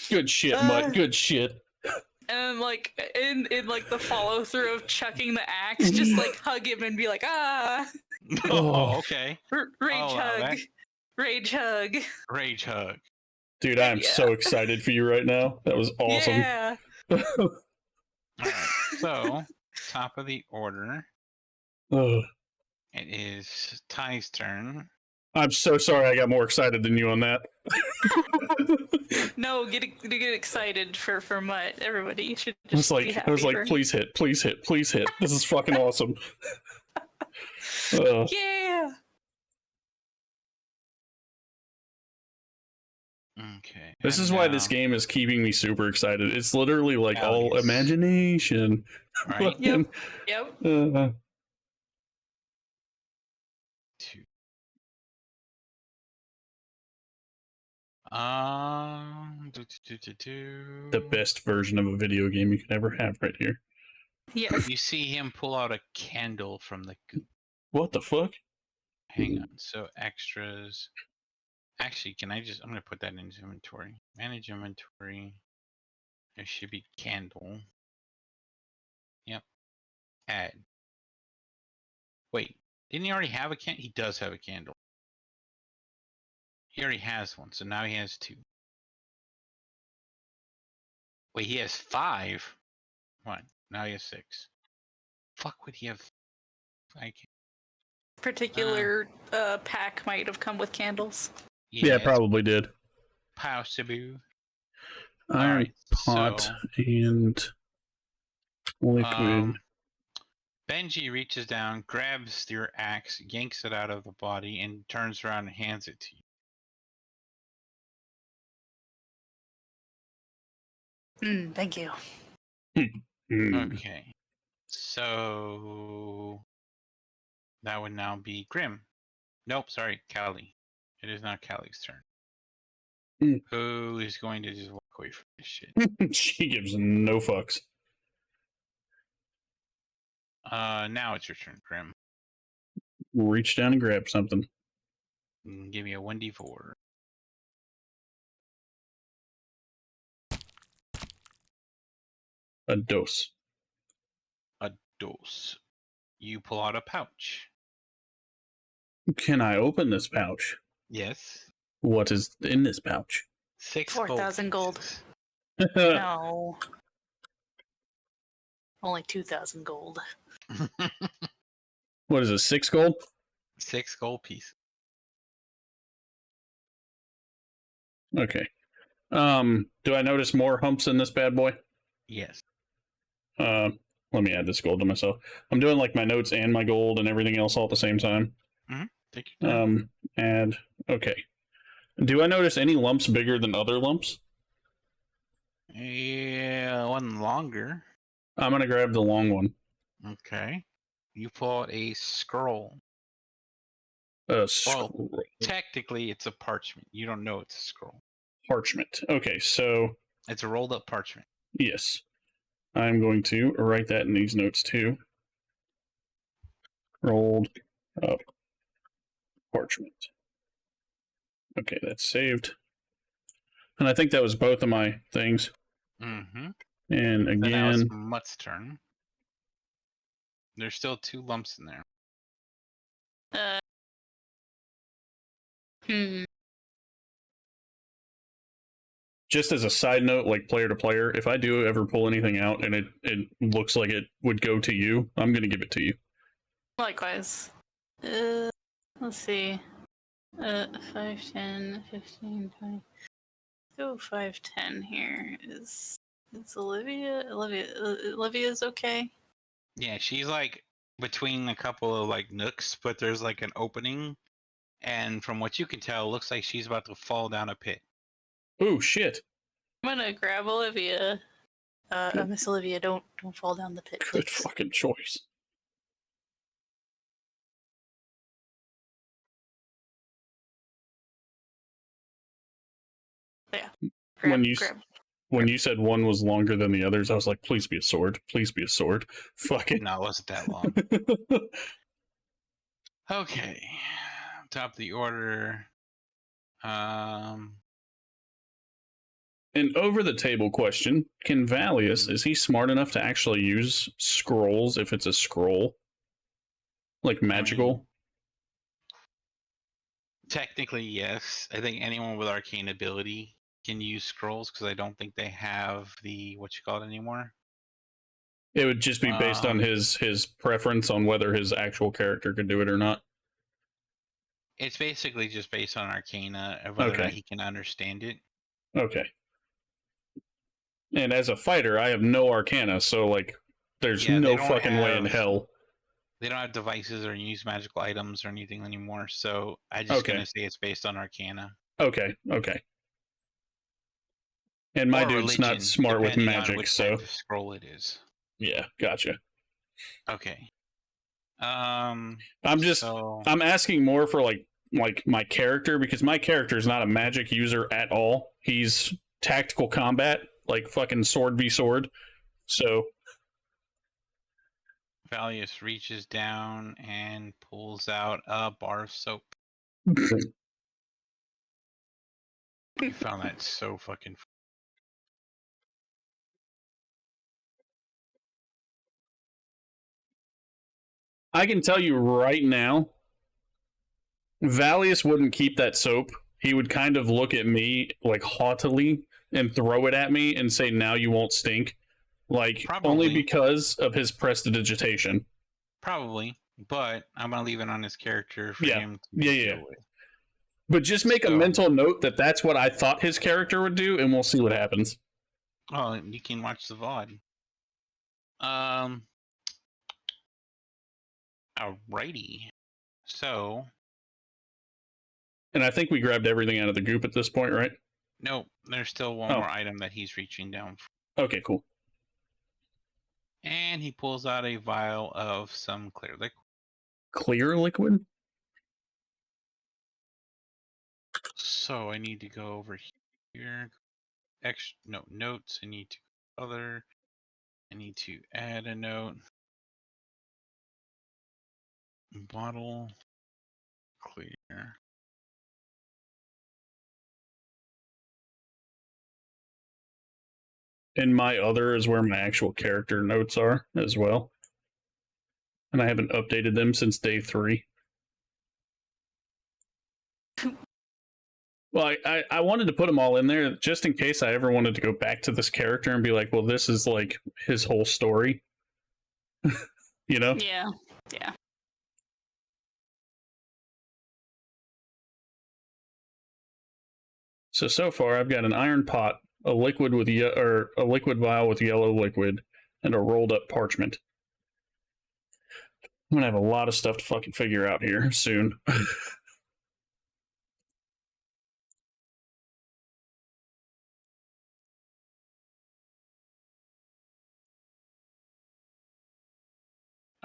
Speaker 1: Good shit, Mutt. Good shit.
Speaker 3: and like in like the follow through of chucking the axe, just like hug him and be like, ah,
Speaker 2: Oh, okay.
Speaker 3: rage
Speaker 2: I'll allow
Speaker 3: hug,
Speaker 2: that.
Speaker 3: rage hug.
Speaker 2: Rage hug.
Speaker 1: Dude, I am
Speaker 3: Yeah.
Speaker 1: so excited for you right now. That was awesome.
Speaker 3: Yeah.
Speaker 2: Alright, so top of the order.
Speaker 1: Ugh.
Speaker 2: It is Ty's turn.
Speaker 1: I'm so sorry I got more excited than you on that.
Speaker 3: No, get excited for Mutt. Everybody should
Speaker 1: I was
Speaker 3: just be
Speaker 1: like,
Speaker 3: happy for him.
Speaker 1: please hit, please hit, please hit. This is fucking awesome.
Speaker 3: Yeah.
Speaker 2: Okay.
Speaker 1: This
Speaker 2: and
Speaker 1: is why this
Speaker 2: now-
Speaker 1: game is keeping me super excited. It's literally like all
Speaker 2: Vallius.
Speaker 1: imagination.
Speaker 2: Right?
Speaker 3: Yep. Yep.
Speaker 2: Two.
Speaker 1: The best version of a video game you could ever have right here.
Speaker 3: Yes.
Speaker 2: You see him pull out a candle from the goop.
Speaker 1: What the fuck?
Speaker 2: Hang on. So extras. Actually, I'm going to put that in inventory. Manage inventory. There should be candle. Yep. Add. Wait. Didn't he already have a candle? He does have a candle. He already has one, so now he has 2. Wait, he has 5? What? Now he has 6. Fuck would he have?
Speaker 3: Particular pack might have come with candles.
Speaker 1: Yeah,
Speaker 2: it's
Speaker 1: probably did.
Speaker 2: possible.
Speaker 1: Iron
Speaker 2: Alright,
Speaker 1: pot
Speaker 2: so,
Speaker 1: and liquid.
Speaker 2: Benji reaches down, grabs your axe, yanks it out of the body, and turns around and hands it to you.
Speaker 3: Thank you.
Speaker 1: Mm.
Speaker 2: Okay. So that would now be Grim. Nope, sorry, Callie. It is not Callie's turn.
Speaker 1: Mm.
Speaker 2: Who is going to just walk away from this shit?
Speaker 1: She gives no fucks.
Speaker 2: Now it's your turn, Grim.
Speaker 1: Reach down and grab something.
Speaker 2: Give me a 1d4.
Speaker 1: A dose.
Speaker 2: A dose. You pull out a pouch.
Speaker 1: Can I open this pouch?
Speaker 2: Yes.
Speaker 1: What is in this pouch?
Speaker 2: 6
Speaker 3: 4,000 gold.
Speaker 2: pieces.
Speaker 3: No. Only 2,000 gold.
Speaker 1: What is it, 6 gold?
Speaker 2: 6 gold pieces.
Speaker 1: Okay. Do I notice more humps in this bad boy?
Speaker 2: Yes.
Speaker 1: Let me add this gold to myself. I'm doing like my notes and my gold and everything else all at the same time.
Speaker 2: Take your time.
Speaker 1: Add. Okay. Do I notice any lumps bigger than other lumps?
Speaker 2: Yeah, one longer.
Speaker 1: I'm gonna grab the long one.
Speaker 2: Okay. You pull out a scroll.
Speaker 1: Scroll.
Speaker 2: Technically, it's a parchment. You don't know it's a scroll.
Speaker 1: parchment. Okay, so
Speaker 2: It's a rolled up parchment.
Speaker 1: yes, I'm going to write that in these notes too. Rolled up parchment. Okay, that's saved. And I think that was both of my things.
Speaker 2: Mm-hmm.
Speaker 1: And
Speaker 2: So now it's
Speaker 1: again,
Speaker 2: Mutt's turn. There's still 2 lumps in there.
Speaker 3: Hmm.
Speaker 1: just as a side note, like player to player, if I do ever pull anything out and it looks like it would go to you, I'm going to give it to you.
Speaker 3: Likewise. Let's see. 5, 10, 15, 20. Go 5, 10 here. Is Olivia? Olivia's okay?
Speaker 2: Yeah, she's like between a couple of like nooks, but there's like an opening, and from what you can tell, it looks like she's about to fall down a pit.
Speaker 1: Oh shit!
Speaker 3: I'm gonna grab Olivia. Miss Olivia, don't fall down the pit,
Speaker 1: Good
Speaker 3: please.
Speaker 1: fucking choice.
Speaker 3: Yeah.
Speaker 1: When you said one was longer than the others, I was like, please be a sword. Please be a sword. Fuck it.
Speaker 2: No, it wasn't that long. Okay, top of the order.
Speaker 1: An over the table question. Can Vallius, is he smart enough to actually use scrolls if it's a scroll? Like magical?
Speaker 2: Technically, yes. I think anyone with arcane ability can use scrolls because I don't think they have the what you call it anymore.
Speaker 1: It would just be based on his preference on whether his actual character could do it or not.
Speaker 2: It's basically just based on arcana of whether or not
Speaker 1: Okay.
Speaker 2: he can understand it.
Speaker 1: Okay. And as a fighter, I have no arcana, so like, there's
Speaker 2: Yeah, they
Speaker 1: no
Speaker 2: don't
Speaker 1: fucking way in
Speaker 2: have-
Speaker 1: hell.
Speaker 2: They don't have devices or use magical items or anything anymore, so I'm just
Speaker 1: Okay.
Speaker 2: gonna say it's based on arcana.
Speaker 1: Okay. Okay. And my
Speaker 2: Or
Speaker 1: dude's not
Speaker 2: religion,
Speaker 1: smart with
Speaker 2: depending on
Speaker 1: magic,
Speaker 2: which
Speaker 1: so
Speaker 2: type of scroll it is.
Speaker 1: yeah, gotcha.
Speaker 2: Okay.
Speaker 1: I'm
Speaker 2: So
Speaker 1: asking more for like my character, because my character is not a magic user at all. He's tactical combat, like fucking sword v sword. So
Speaker 2: Vallius reaches down and pulls out a bar of soap. You found that so fucking.
Speaker 1: I can tell you right now, Vallius wouldn't keep that soap. He would kind of look at me like haughtily and throw it at me and say, "Now you won't stink." Like,
Speaker 2: Probably.
Speaker 1: only because of his prestidigitation.
Speaker 2: Probably, but I'm gonna leave it on his character for
Speaker 1: Yeah.
Speaker 2: him to
Speaker 1: Yeah.
Speaker 2: deal with.
Speaker 1: But just make a
Speaker 2: So-
Speaker 1: mental note that that's what I thought his character would do, and we'll see what happens.
Speaker 2: Oh, you can watch the VOD. Alrighty. So,
Speaker 1: And I think we grabbed everything out of the goop at this point, right?
Speaker 2: nope, there's still one
Speaker 1: Oh.
Speaker 2: more item that he's reaching down for.
Speaker 1: Okay, cool.
Speaker 2: And he pulls out a vial of some clear liquid.
Speaker 1: Clear liquid?
Speaker 2: So I need to go over here. Notes. I need to other. I need to add a note. Bottle clear.
Speaker 1: And my other is where my actual character notes are as well. And I haven't updated them since day 3. Well, I wanted to put them all in there just in case I ever wanted to go back to this character and be like, well, this is like his whole story. You know?
Speaker 3: Yeah. Yeah.
Speaker 1: So far I've got an iron pot, a liquid with a liquid vial with yellow liquid, and a rolled up parchment. I'm gonna have a lot of stuff to fucking figure out here soon.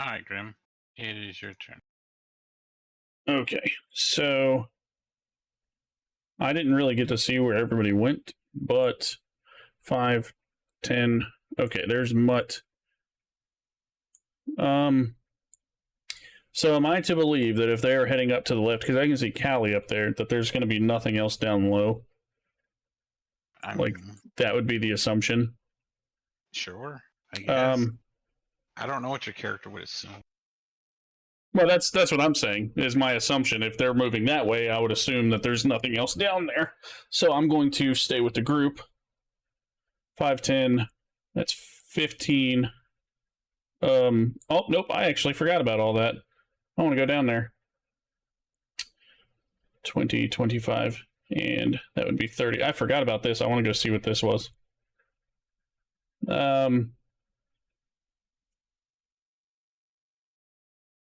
Speaker 2: Alright, Grim. It is your turn.
Speaker 1: Okay, so I didn't really get to see where everybody went, but 5, 10. Okay, there's Mutt. So am I to believe that if they are heading up to the left, because I can see Callie up there, that there's going to be nothing else down low? Like, that would be the assumption.
Speaker 2: Sure, I guess.
Speaker 1: Um,
Speaker 2: I don't know what your character would assume.
Speaker 1: Well, that's what I'm saying, is my assumption. If they're moving that way, I would assume that there's nothing else down there. So I'm going to stay with the group. 5, 10. That's 15. Oh, nope, I actually forgot about all that. I want to go down there. 20, 25, and that would be 30. I forgot about this. I want to go see what this was.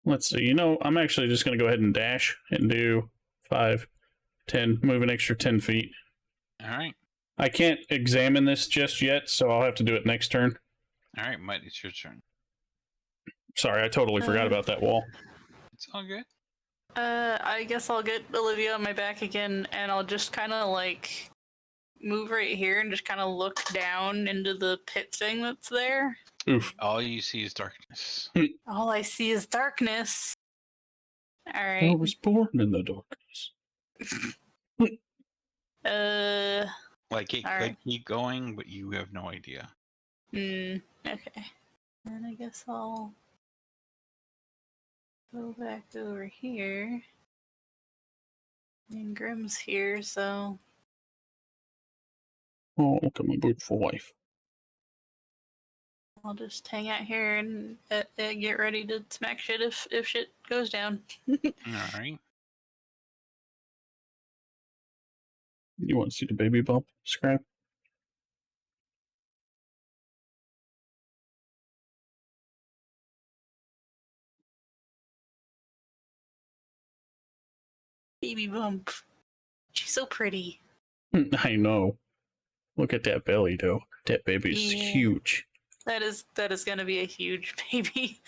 Speaker 1: Let's see. I'm actually just going to go ahead and dash and do 5, 10, move an extra 10 feet.
Speaker 2: All right.
Speaker 1: I can't examine this just yet, so I'll have to do it next turn.
Speaker 2: All right, Mutt, it's your turn.
Speaker 1: Sorry, I totally forgot about that wall.
Speaker 2: It's all good.
Speaker 3: I guess I'll get Olivia on my back again, and I'll just kind of like move right here and just kind of look down into the pit thing that's there.
Speaker 1: Oof.
Speaker 2: All you see is darkness.
Speaker 3: All I see is darkness. All
Speaker 1: I
Speaker 3: right.
Speaker 1: was born in the darkness.
Speaker 2: Like it
Speaker 3: all
Speaker 2: could
Speaker 3: right.
Speaker 2: keep going, but you have no idea.
Speaker 3: Okay. Then I guess I'll go back over here. And Grim's here, so
Speaker 1: Oh, look at my beautiful wife.
Speaker 3: I'll just hang out here and get ready to smack shit if shit goes down.
Speaker 2: All right.
Speaker 1: You want to see the baby bump scrap?
Speaker 3: Baby bump. She's so pretty.
Speaker 1: I know. Look at that belly, though. That baby's
Speaker 3: Yeah.
Speaker 1: huge.
Speaker 3: That is gonna be a huge baby.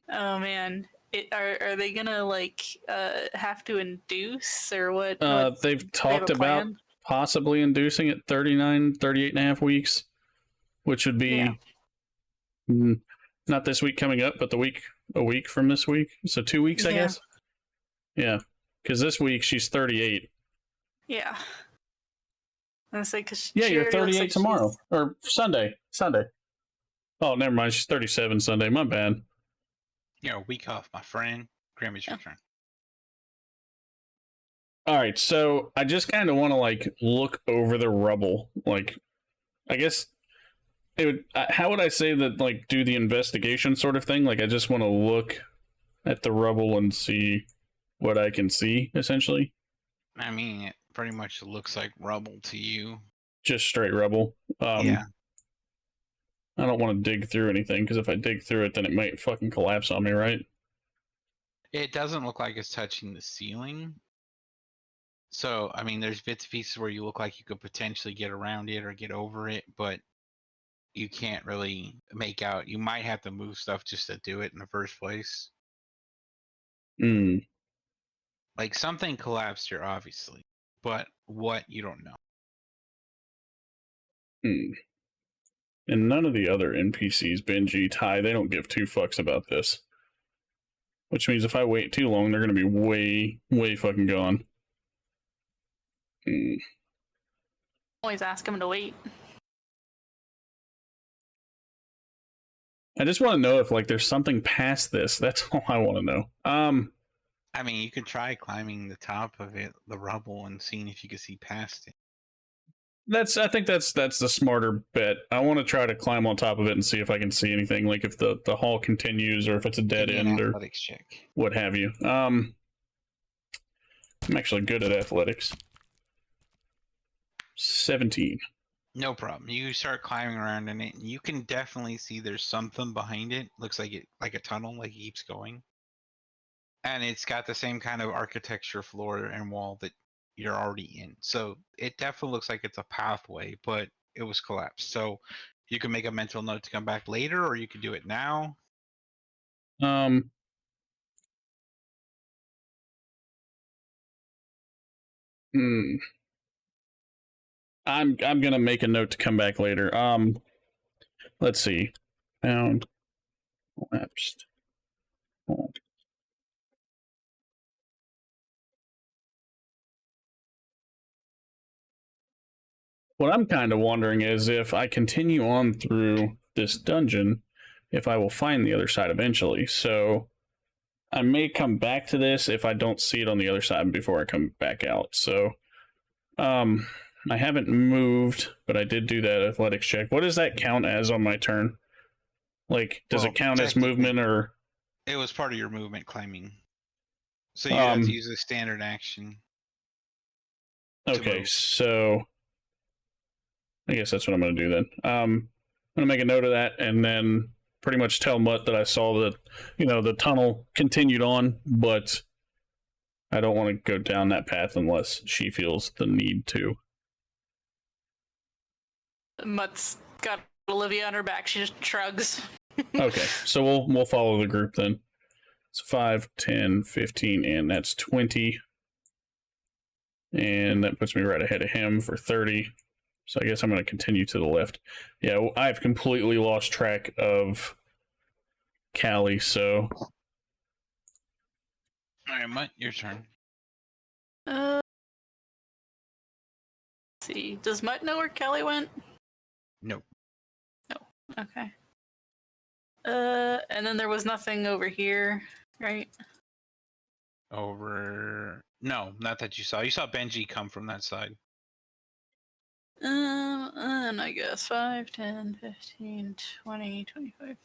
Speaker 3: Oh man. Are they gonna like have to induce or what?
Speaker 1: They've talked about possibly inducing at 38 and a half weeks, which would be not this week coming up, but a week from this week. So 2 weeks, I guess. Yeah, because this week she's 38.
Speaker 3: Yeah. I was like, cause
Speaker 1: yeah,
Speaker 3: she
Speaker 1: you're
Speaker 3: already looks
Speaker 1: 38
Speaker 3: like
Speaker 1: tomorrow
Speaker 3: she's-
Speaker 1: or Sunday. Oh, never mind. She's 37 Sunday. My bad.
Speaker 2: You're a week off, my friend. Grim, it's your turn.
Speaker 1: All right, so I just kind of want to like look over the rubble. Like, I guess it would. How would I say that? Like, do the investigation sort of thing. Like, I just want to look at the rubble and see what I can see. Essentially,
Speaker 2: I mean, it pretty much looks like rubble to you.
Speaker 1: just straight rubble.
Speaker 2: Yeah.
Speaker 1: I don't want to dig through anything because if I dig through it, then it might fucking collapse on me, right?
Speaker 2: It doesn't look like it's touching the ceiling. So, I mean, there's bits and pieces where you look like you could potentially get around it or get over it, but you can't really make out. You might have to move stuff just to do it in the first place. Like something collapsed here, obviously, but what, you don't know.
Speaker 1: And none of the other NPCs, Benji, Ty, they don't give two fucks about this. Which means if I wait too long, they're going to be way, way fucking gone.
Speaker 3: Always ask him to wait.
Speaker 1: I just want to know if like there's something past this. That's all I want to know.
Speaker 2: I mean, you could try climbing the top of it, the rubble, and seeing if you could see past it.
Speaker 1: I think that's the smarter bet. I want to try to climb on top of it and see if I can see anything, like if the hall continues or if it's a dead end or
Speaker 2: check.
Speaker 1: what have you. I'm actually good at athletics. 17.
Speaker 2: No problem. You start climbing around in it, and you can definitely see there's something behind it. Looks like a tunnel, like it keeps going. And it's got the same kind of architecture, floor and wall that you're already in. So it definitely looks like it's a pathway, but it was collapsed. So you can make a mental note to come back later, or you can do it now.
Speaker 1: I'm gonna make a note to come back later. Let's see. Found collapsed. Oh. What I'm kind of wondering is if I continue on through this dungeon, if I will find the other side eventually. So I may come back to this if I don't see it on the other side before I come back out. So I haven't moved, but I did do that athletics check. What does that count as on my turn? Like, does it count as movement or?
Speaker 2: It was part of your movement climbing. So you have to use a standard action.
Speaker 1: Okay, so I guess that's what I'm going to do then. I'm going to make a note of that and then pretty much tell Mutt that I saw that, the tunnel continued on, but I don't want to go down that path unless she feels the need to.
Speaker 3: Mutt's got Olivia on her back. She just shrugs.
Speaker 1: Okay, so we'll follow the group then. It's 5, 10, 15, and that's 20. And that puts me right ahead of him for 30. So I guess I'm going to continue to the left. Yeah, I've completely lost track of Callie, so...
Speaker 2: Alright, Mutt, your turn.
Speaker 3: Let's see. Does Mutt know where Kelly went?
Speaker 2: No.
Speaker 3: No. Okay. And then there was nothing over here, right?
Speaker 2: No, not that you saw. You saw Benji come from that side.
Speaker 3: And I guess 5, 10, 15, 20, 25,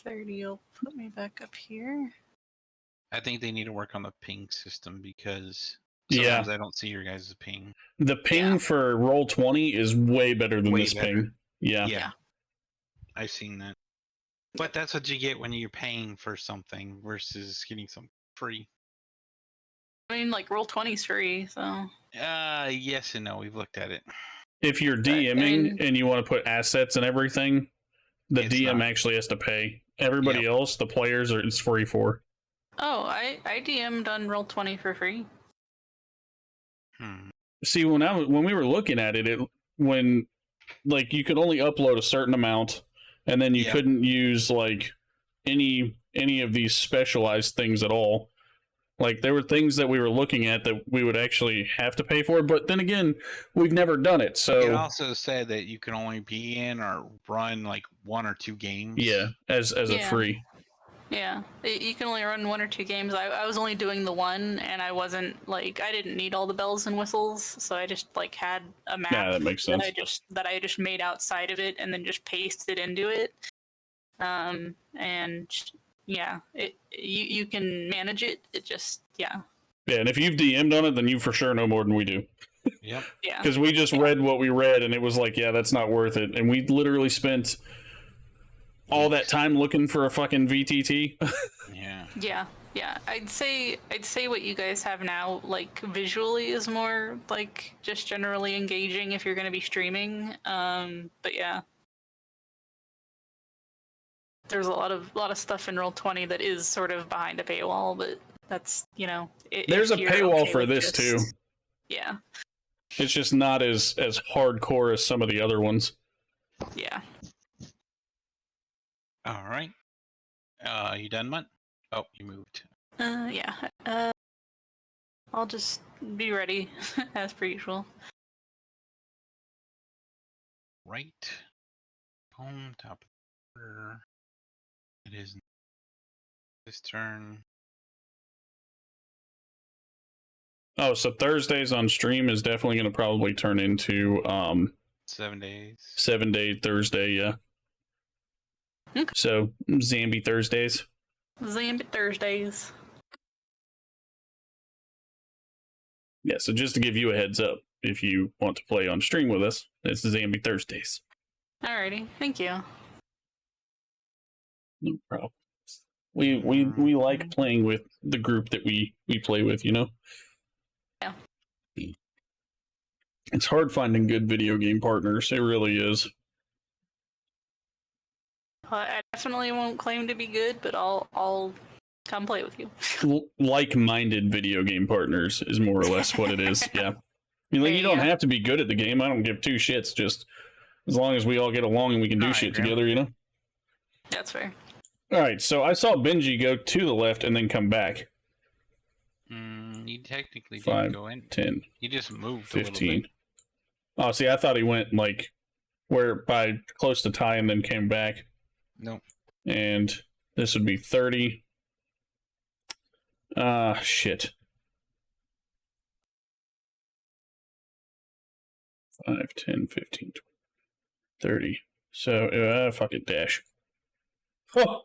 Speaker 3: 30 will put me back up here.
Speaker 2: I think they need to work on the ping system because sometimes I don't see your guys' ping.
Speaker 1: The ping for Roll20 is way better than this
Speaker 2: better.
Speaker 1: ping. Yeah.
Speaker 2: I've seen that. But that's what you get when you're paying for something versus getting something free.
Speaker 3: I mean, like, Roll20's free, so...
Speaker 2: Yes and no. We've looked at it.
Speaker 1: If you're DMing and you want to put assets and everything, the DM actually has to pay. Everybody else, the players, it's free for.
Speaker 3: Oh, I DM'd on Roll20 for free.
Speaker 1: See, when we were looking at it, when you could only upload a certain amount, and then you couldn't use any of these specialized things at all. Like, there were things that we were looking at that we would actually have to pay for, but then again, we've never done it, so...
Speaker 2: It also said that you can only be in or run, 1 or 2 games.
Speaker 1: Yeah, as a free.
Speaker 3: Yeah, you can only run 1 or 2 games. I was only doing the one, and I wasn't, I didn't need all the bells and whistles, so I just, had a map
Speaker 1: that makes sense.
Speaker 3: that I just made outside of it, and then just pasted into it. And... yeah, you can manage it. It just, Yeah,
Speaker 1: and if you've DM'd on it, then you for sure know more than we do.
Speaker 2: Yep.
Speaker 3: Yeah.
Speaker 1: Because we just read what we read, and it was that's not worth it. And we literally spent all that time looking for a fucking VTT.
Speaker 3: Yeah. I'd say what you guys have now, visually, is more just generally engaging if you're going to be streaming. But yeah. There's a lot of stuff in Roll20 that is sort of behind a paywall, but that's,
Speaker 1: There's a paywall for this too.
Speaker 3: Yeah.
Speaker 1: It's just not as hardcore as some of the other ones.
Speaker 3: Yeah.
Speaker 2: All right. You done, Mutt? Oh, you moved.
Speaker 3: Yeah. I'll just be ready as per usual.
Speaker 2: Right. Home, top of the order. It is this turn.
Speaker 1: Oh, so Thursdays on stream is definitely going to probably turn into
Speaker 2: 7 days.
Speaker 1: 7-day Thursday, yeah.
Speaker 3: Okay.
Speaker 1: So Zambi Thursdays.
Speaker 3: Zambi Thursdays.
Speaker 1: Yeah, so just to give you a heads up, if you want to play on stream with us, it's Zambi Thursdays.
Speaker 3: Alrighty, thank you.
Speaker 1: No problem. We like playing with the group that we play with,
Speaker 3: Yeah.
Speaker 1: It's hard finding good video game partners. It really is.
Speaker 3: I definitely won't claim to be good, but I'll come play with you.
Speaker 1: Like-minded video game partners is more or less what it is. Yeah. I mean, like, you don't
Speaker 3: Yeah.
Speaker 1: have to be good at the game. I don't give two shits. Just as long as we all get along and we can do
Speaker 2: Alright,
Speaker 1: shit
Speaker 2: Grim.
Speaker 1: together, you know?
Speaker 3: That's fair.
Speaker 1: All right, so I saw Benji go to the left and then come back.
Speaker 2: He technically
Speaker 1: 5,
Speaker 2: didn't go in.
Speaker 1: 10,
Speaker 2: He just moved
Speaker 1: 15.
Speaker 2: a little bit.
Speaker 1: Oh, see, I thought he went, like, where by close to tie and then came back.
Speaker 2: Nope.
Speaker 1: And this would be 30. Shit. 5, 10, 15, 20, 30. So, fuck it, dash. Oh,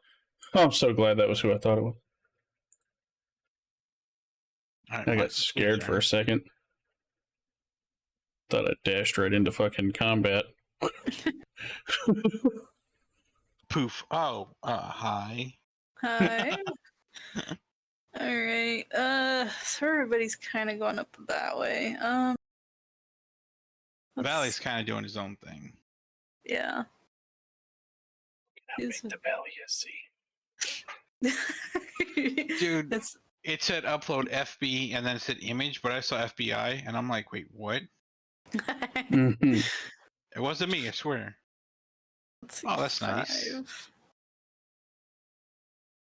Speaker 1: I'm so glad that was who I thought it was.
Speaker 2: Alright,
Speaker 1: I got
Speaker 2: Mutt,
Speaker 1: scared for a second. Thought I dashed right into fucking combat.
Speaker 2: Poof. Oh, hi.
Speaker 3: Hi. All right. So everybody's kind of going up that way. let's-
Speaker 2: Valley's kind of doing his own thing.
Speaker 3: Yeah.
Speaker 1: Make the Vallius see.
Speaker 2: Dude,
Speaker 3: That's
Speaker 2: it said upload FB and then it said image, but I saw FBI and I'm like, wait, what?
Speaker 1: Mhm.
Speaker 2: It wasn't me, I swear.
Speaker 3: Let's see,
Speaker 2: Oh, that's nice.
Speaker 3: 5.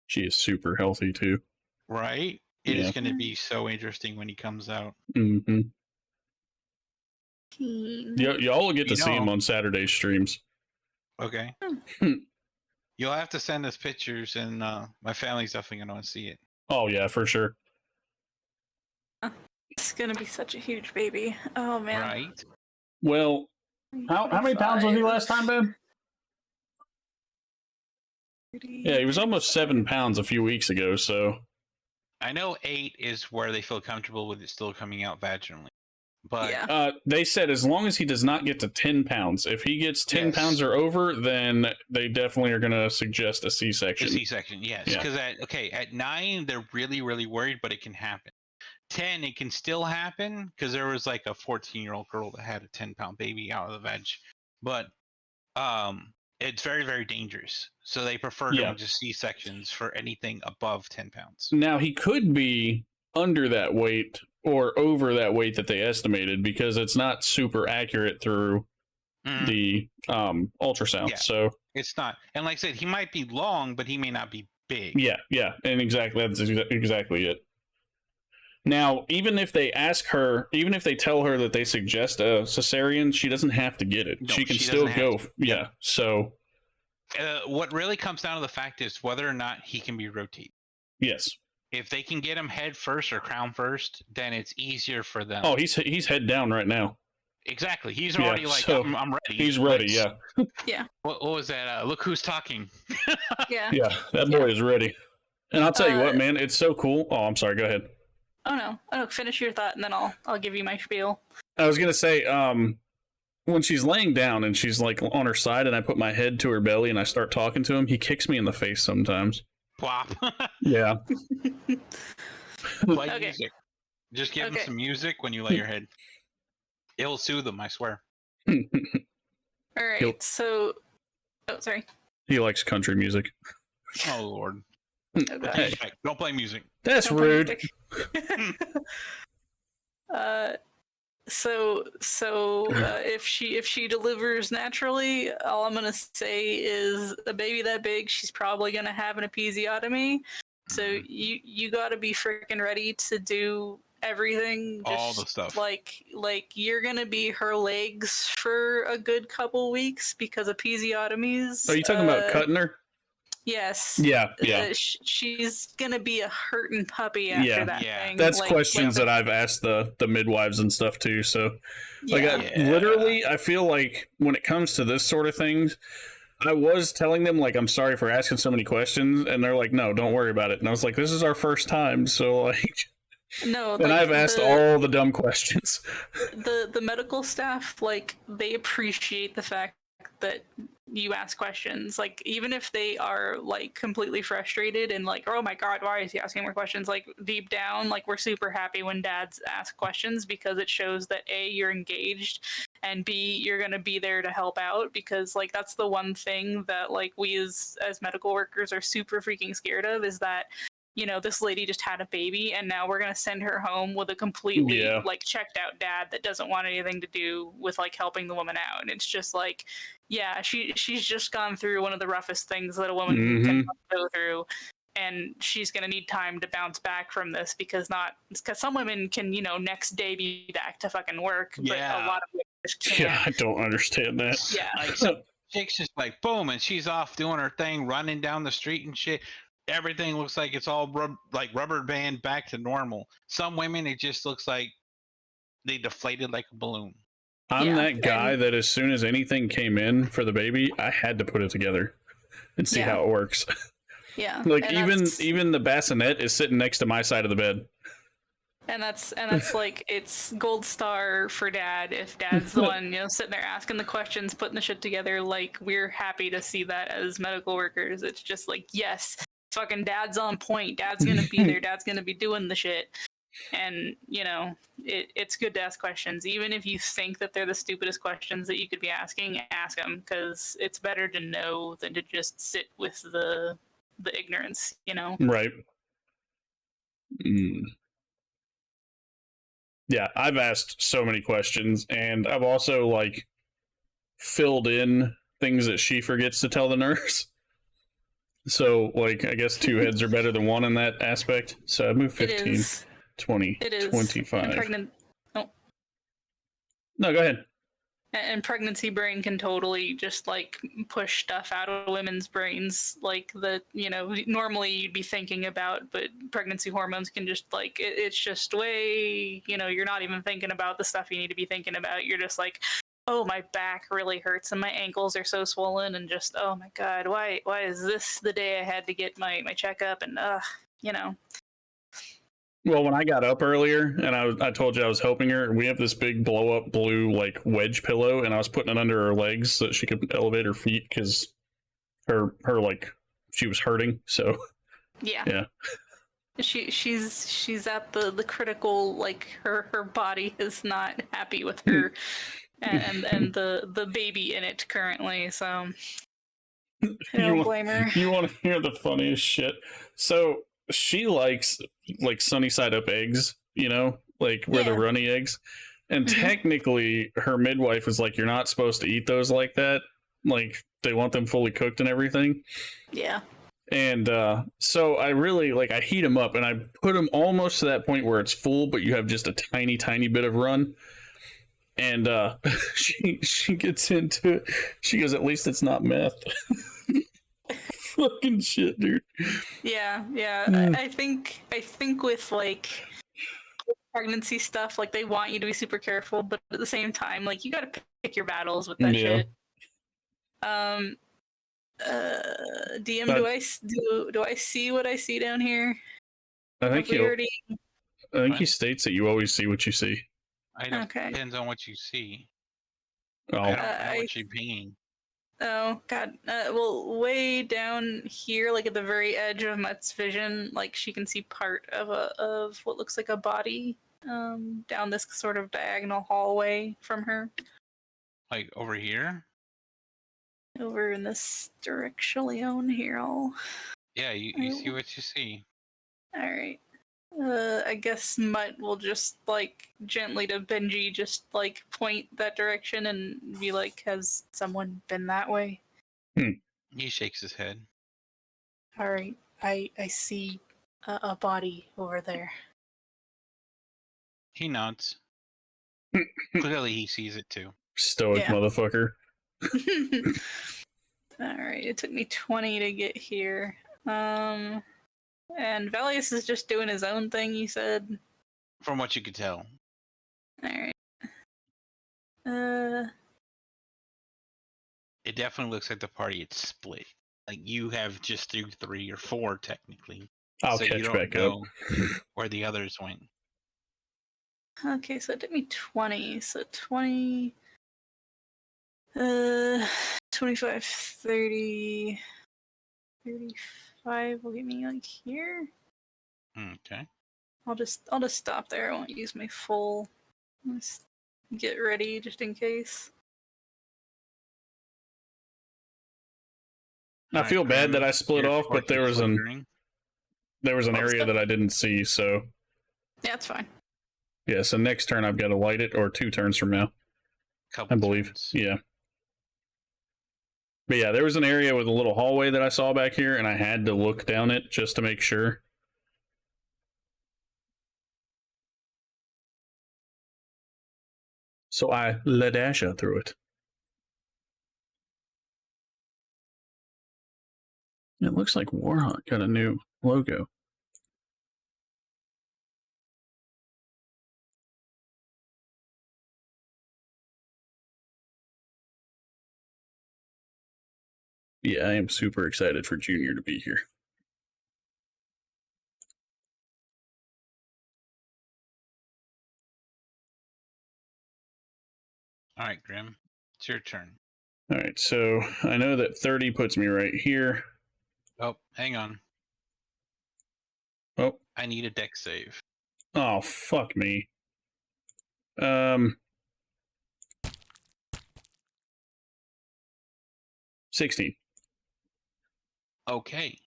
Speaker 1: She is super healthy, too.
Speaker 2: Right? It
Speaker 1: Yeah.
Speaker 2: is going to be so interesting when he comes out.
Speaker 1: Mm-hmm.
Speaker 3: 15.
Speaker 1: Y'all will get to
Speaker 2: You
Speaker 1: see him
Speaker 2: know-
Speaker 1: on Saturday streams.
Speaker 2: Okay.
Speaker 1: Hmm.
Speaker 2: You'll have to send us pictures, and my family's definitely going to want to see it.
Speaker 1: Oh, yeah, for sure.
Speaker 3: It's gonna be such a huge baby. Oh man.
Speaker 2: Right?
Speaker 1: Well, how many pounds was he last time, babe?
Speaker 3: 30.
Speaker 1: Yeah, he was almost 7 pounds a few weeks ago, so...
Speaker 2: I know 8 is where they feel comfortable with it still coming out vaginally. But
Speaker 3: Yeah.
Speaker 1: They said as long as he does not get to 10 pounds. If he gets 10
Speaker 2: Yes.
Speaker 1: pounds or over, then they definitely are going to suggest a
Speaker 2: the
Speaker 1: C-section.
Speaker 2: C-section, yes.
Speaker 1: Yeah.
Speaker 2: Because at 9, they're really, really worried, but it can happen. 10, it can still happen, because there was like a 14-year-old girl that had a 10-pound baby out of the veg. But it's very, very dangerous. So they prefer
Speaker 1: Yeah.
Speaker 2: doing just C-sections for anything above 10 pounds.
Speaker 1: Now, he could be under that weight or over that weight that they estimated because it's not super accurate through
Speaker 2: Mhm.
Speaker 1: the ultrasound.
Speaker 2: Yeah.
Speaker 1: So,
Speaker 2: It's not. And like I said, he might be long, but he may not be big.
Speaker 1: yeah, and exactly that's exactly it. Now, even if they ask her, even if they tell her that they suggest a cesarean, she doesn't have to get it.
Speaker 2: No,
Speaker 1: she can
Speaker 2: she
Speaker 1: still
Speaker 2: doesn't
Speaker 1: go.
Speaker 2: have to.
Speaker 1: Yeah. So,
Speaker 2: What really comes down to the fact is whether or not he can be rotated.
Speaker 1: yes.
Speaker 2: If they can get him head first or crown first, then it's easier for them.
Speaker 1: Oh, he's head down right now.
Speaker 2: Exactly. He's
Speaker 1: Yeah,
Speaker 2: already like,
Speaker 1: so
Speaker 2: I'm ready.
Speaker 1: He's ready.
Speaker 2: Let's-
Speaker 1: Yeah.
Speaker 2: What was that? Look who's talking.
Speaker 3: Yeah.
Speaker 1: Yeah. That boy is ready. And I'll tell you what,
Speaker 3: Uh,
Speaker 1: man, it's so cool. Oh, I'm sorry. Go ahead.
Speaker 3: Oh no. Oh, finish your thought and then I'll give you my spiel.
Speaker 1: I was gonna say, when she's laying down and she's like on her side, and I put my head to her belly and I start talking to him, he kicks me in the face sometimes.
Speaker 2: Plop.
Speaker 1: Yeah.
Speaker 2: Play
Speaker 3: Okay.
Speaker 2: music. Just give him
Speaker 3: Okay.
Speaker 2: some music when you lay your head. It'll soothe him, I swear.
Speaker 3: All right.
Speaker 1: He'll-
Speaker 3: So oh sorry.
Speaker 1: He likes country music.
Speaker 2: Oh Lord.
Speaker 3: Oh, gosh.
Speaker 1: Hey,
Speaker 2: Don't play music.
Speaker 1: that's
Speaker 3: Don't play
Speaker 1: rude.
Speaker 3: music. So if she delivers naturally, all I'm gonna say is a baby that big, she's probably gonna have an episiotomy. So you got to be freaking ready to do everything.
Speaker 2: All the
Speaker 3: just
Speaker 2: stuff.
Speaker 3: Like you're gonna be her legs for a good couple weeks because episiotomies.
Speaker 1: Are you talking about cutting her?
Speaker 3: Yes.
Speaker 1: Yeah.
Speaker 3: She's gonna be a hurting puppy after
Speaker 1: Yeah.
Speaker 3: that
Speaker 2: Yeah.
Speaker 3: thing.
Speaker 1: That's
Speaker 3: Like,
Speaker 1: questions that I've asked the midwives and stuff too. So, like,
Speaker 3: yeah.
Speaker 1: literally, I feel like when it comes to this sort of things, I was telling them, like, I'm sorry for asking so many questions, and they're like, no, don't worry about it. And I was like, this is our first time, so, like,
Speaker 3: No,
Speaker 1: and
Speaker 3: like,
Speaker 1: I've asked all the dumb questions.
Speaker 3: the medical staff, like, they appreciate the fact that you ask questions, like, even if they are like completely frustrated and like, oh my god, why is he asking more questions, like, deep down, like, we're super happy when dads ask questions because it shows that A, you're engaged, and B, you're gonna be there to help out, because like that's the one thing that like we as medical workers are super freaking scared of, is that this lady just had a baby and now we're going to send her home with a completely
Speaker 1: Yeah.
Speaker 3: like checked out dad that doesn't want anything to do with like helping the woman out. And it's just like, yeah, she's just gone through one of the roughest things that a woman can go through. And she's going to need time to bounce back from this because some women can, next day be back to fucking work, but a lot of women just can't.
Speaker 1: Yeah, I don't understand that.
Speaker 3: Yeah.
Speaker 2: Like some chick's just like boom, and she's off doing her thing, running down the street and shit. Everything looks like it's all like rubber band back to normal. Some women, it just looks like they deflated like a balloon.
Speaker 1: I'm that guy that as soon as anything came in for the baby, I had to put it together and see how it works.
Speaker 3: Yeah.
Speaker 1: Like even the bassinet is sitting next to my side of the bed.
Speaker 3: And that's like, it's gold star for dad if dad's the one, sitting there asking the questions, putting the shit together. Like, we're happy to see that as medical workers. It's just like, yes, fucking dad's on point. Dad's gonna be there. Dad's gonna be doing the shit. And it's good to ask questions, even if you think that they're the stupidest questions that you could be asking. Ask them, because it's better to know than to just sit with the ignorance.
Speaker 1: Right. Yeah, I've asked so many questions, and I've also like filled in things that she forgets to tell the nurse. So, like, I guess two heads are better than one in that aspect. So I moved 15, 20, 25. No, go ahead.
Speaker 3: And pregnancy brain can totally just like push stuff out of women's brains, like that normally you'd be thinking about, but pregnancy hormones can just like it's just way you're not even thinking about the stuff you need to be thinking about. You're just like, oh, my back really hurts and my ankles are so swollen, and just, oh my god, why is this the day I had to get my checkup? And
Speaker 1: Well, when I got up earlier and I told you I was helping her, we have this big blow up blue like wedge pillow, and I was putting it under her legs so that she could elevate her feet because her like she was hurting. So yeah.
Speaker 3: She's at the critical, like her body is not happy with her and the baby in it currently. So I don't blame her.
Speaker 1: You want to hear the funniest shit? So she likes like sunny side up eggs, like where the runny eggs. And technically her midwife is like, you're not supposed to eat those like that. Like they want them fully cooked and everything.
Speaker 3: Yeah.
Speaker 1: And so I really I heat them up and I put them almost to that point where it's full, but you have just a tiny bit of run. And she gets into it. She goes, at least it's not meth. Fucking shit, dude.
Speaker 3: Yeah. I think with like pregnancy stuff, like they want you to be super careful, but at the same time, like you gotta pick your battles with that shit. DM, do I see what I see down here?
Speaker 1: I think he states that you always see what you see.
Speaker 2: Depends on what you see.
Speaker 1: Oh.
Speaker 2: I don't know what you're pinging.
Speaker 3: Oh god. Well, way down here, like at the very edge of Mutt's vision, like she can see part of what looks like a body down this sort of diagonal hallway from her.
Speaker 2: Like over here?
Speaker 3: Over in this direction here.
Speaker 2: Yeah, you see what you see.
Speaker 3: Alright. I guess Mutt will just like gently to Benji just like point that direction and be like, has someone been that way?
Speaker 2: He shakes his head.
Speaker 3: Alright, I see a body over there.
Speaker 2: He nods. Clearly he sees it too.
Speaker 1: Stoic motherfucker.
Speaker 3: Alright, it took me 20 to get here. And Vallius is just doing his own thing, you said?
Speaker 2: From what you could tell.
Speaker 3: Alright.
Speaker 2: It definitely looks like the party had split. Like you have just through 3 or 4 technically.
Speaker 1: I'll
Speaker 2: so
Speaker 1: catch
Speaker 2: you don't
Speaker 1: back
Speaker 2: know
Speaker 1: up.
Speaker 2: Where the others went.
Speaker 3: Okay, so it took me 20. So 20... 25, 30... 35 will get me like here.
Speaker 2: Okay.
Speaker 3: I'll just stop there. I won't use my full. Just get ready just in case.
Speaker 1: I feel bad that I split off, but there was There was an
Speaker 3: What was
Speaker 1: area
Speaker 3: that?
Speaker 1: that I didn't see, so
Speaker 3: Yeah, it's fine.
Speaker 1: yeah. So next turn I've got to light it, or 2 turns from now,
Speaker 2: Couple
Speaker 1: I believe.
Speaker 2: turns.
Speaker 1: Yeah. But yeah, there was an area with a little hallway that I saw back here, and I had to look down it just to make sure. So I led Asha through it. It looks like Warhawk got a new logo. Yeah, I am super excited for Junior to be here.
Speaker 2: All right, Grim. It's your turn.
Speaker 1: All right, so I know that 30 puts me right here.
Speaker 2: Oh, hang on.
Speaker 1: Oh,
Speaker 2: I need a deck save.
Speaker 1: oh, fuck me. 16.
Speaker 2: Okay.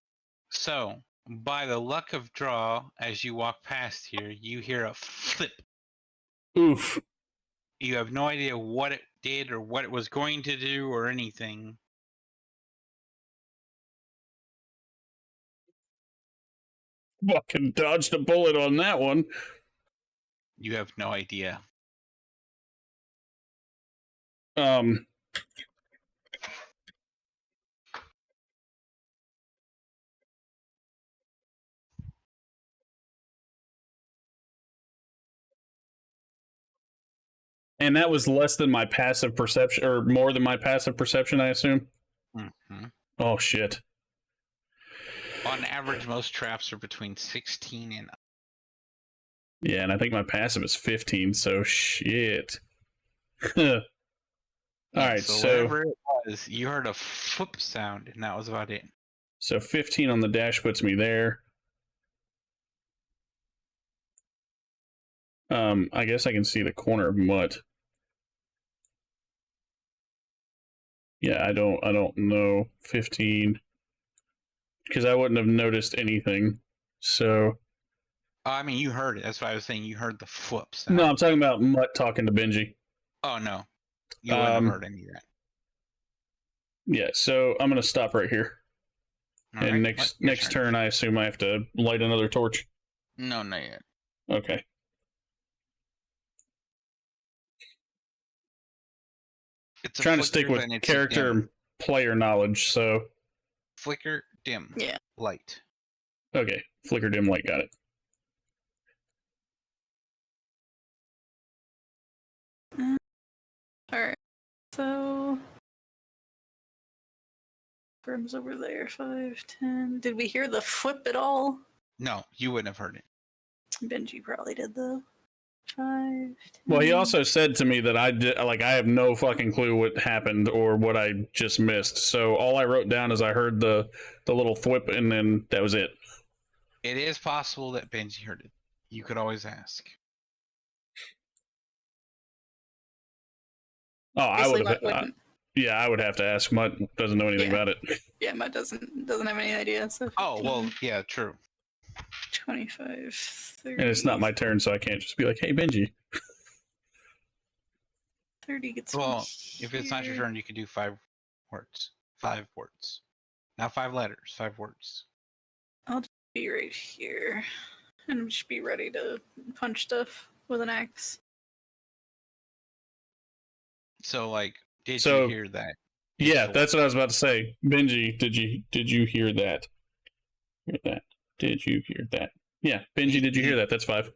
Speaker 2: So, by the luck of draw, as you walk past here, you hear a flip.
Speaker 1: Oof.
Speaker 2: You have no idea what it did or what it was going to do or anything.
Speaker 1: Fucking dodged a bullet on that one.
Speaker 2: You have no idea.
Speaker 1: And that was less than my passive perception, or more than my passive perception, I assume.
Speaker 2: Mm-hmm.
Speaker 1: Oh, shit.
Speaker 2: On average, most traps are between 16 and...
Speaker 1: Yeah, and I think my passive is 15, so shit. All right, so
Speaker 2: whatever it was, you heard a flip sound, and that was about it.
Speaker 1: So 15 on the dash puts me there. I guess I can see the corner of Mutt. Yeah, I don't know 15 because I wouldn't have noticed anything. So
Speaker 2: I mean, you heard it. That's why I was saying you heard the flip sound.
Speaker 1: no, I'm talking about Mutt talking to Benji.
Speaker 2: Oh no, you wouldn't have heard any of that.
Speaker 1: Yeah, so I'm gonna stop right here.
Speaker 2: All
Speaker 1: and
Speaker 2: right,
Speaker 1: next turn, I assume I have to light another torch.
Speaker 2: No, not yet.
Speaker 1: Okay.
Speaker 2: It's
Speaker 1: Trying to stick with character and player knowledge, so
Speaker 2: flicker, dim,
Speaker 3: Yeah.
Speaker 2: light.
Speaker 1: Okay, flicker, dim, light, got it.
Speaker 3: All right. So Grim's over there. 5, 10. Did we hear the flip at all?
Speaker 2: No, you wouldn't have heard it.
Speaker 3: Benji probably did though. 5, 10.
Speaker 1: Well, he also said to me that I have no fucking clue what happened or what I just missed. So all I wrote down is I heard the little thwip, and then that was it.
Speaker 2: It is possible that Benji heard it. You could always ask.
Speaker 1: Oh, I would have.
Speaker 3: Wouldn't.
Speaker 1: Yeah, I would have to ask. Mutt doesn't know anything about it.
Speaker 3: Yeah, Mutt doesn't have any idea. So 15,
Speaker 2: Oh well, yeah, true.
Speaker 3: 25, 30.
Speaker 1: And it's not my turn, so I can't just be like, "Hey, Benji."
Speaker 3: 30 gets.
Speaker 2: Well, if it's not your turn, you can do 5 words. 5 words. Not 5 letters. 5 words.
Speaker 3: I'll just be right here, and just be ready to punch stuff with an axe.
Speaker 2: So, like, did you hear that?
Speaker 1: Yeah, that's what I was about to say. Benji, did you hear that? Hear that? Did you hear that? Yeah, Benji, did you hear that? That's 5.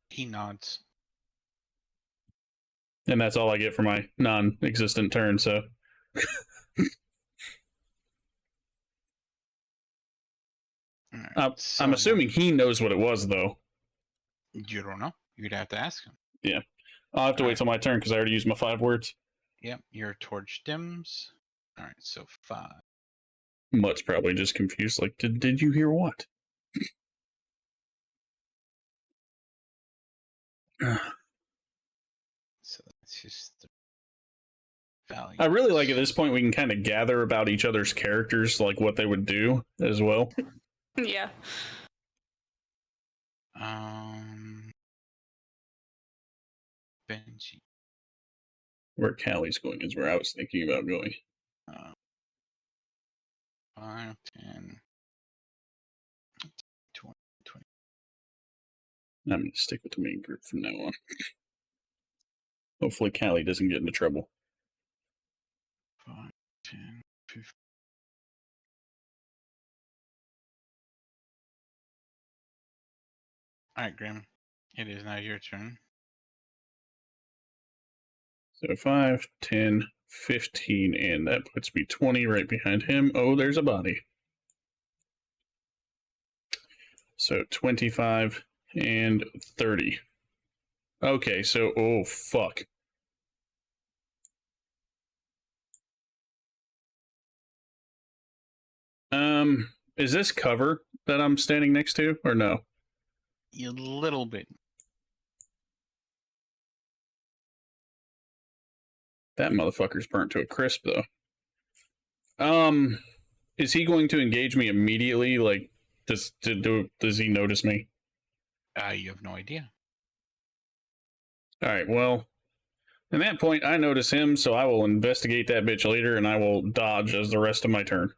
Speaker 2: He nods.
Speaker 1: And that's all I get for my non-existent turn, so.
Speaker 2: Right, so
Speaker 1: I'm assuming he knows what it was, though.
Speaker 2: You don't know. You'd have to ask him.
Speaker 1: Yeah. I'll have to wait till my turn because I already used my 5 words.
Speaker 2: Yep, your torch dims. All right, so 5.
Speaker 1: Mutt's probably just confused, like, did you hear what?
Speaker 2: So that's just the value.
Speaker 1: I really like at this point we can kind of gather about each other's characters, like what they would do as well.
Speaker 3: Yeah.
Speaker 2: Benji.
Speaker 1: Where Callie's going is where I was thinking about going.
Speaker 2: 5, 10, 20, 20.
Speaker 1: I'm going to stick with the main group from now on. Hopefully Callie doesn't get into trouble.
Speaker 2: 5, 10, 15. Alright, Grim. It is now your turn.
Speaker 1: So 5, 10, 15, and that puts me 20 right behind him. Oh, there's a body. So 25 and 30. Okay, so, oh, fuck. Is this cover that I'm standing next to, or no?
Speaker 2: A little bit.
Speaker 1: That motherfucker's burnt to a crisp, though. Is he going to engage me immediately? Like, does he notice me?
Speaker 2: You have no idea.
Speaker 1: Alright, well, at that point, I notice him, so I will investigate that bitch later, and I will dodge as the rest of my turn.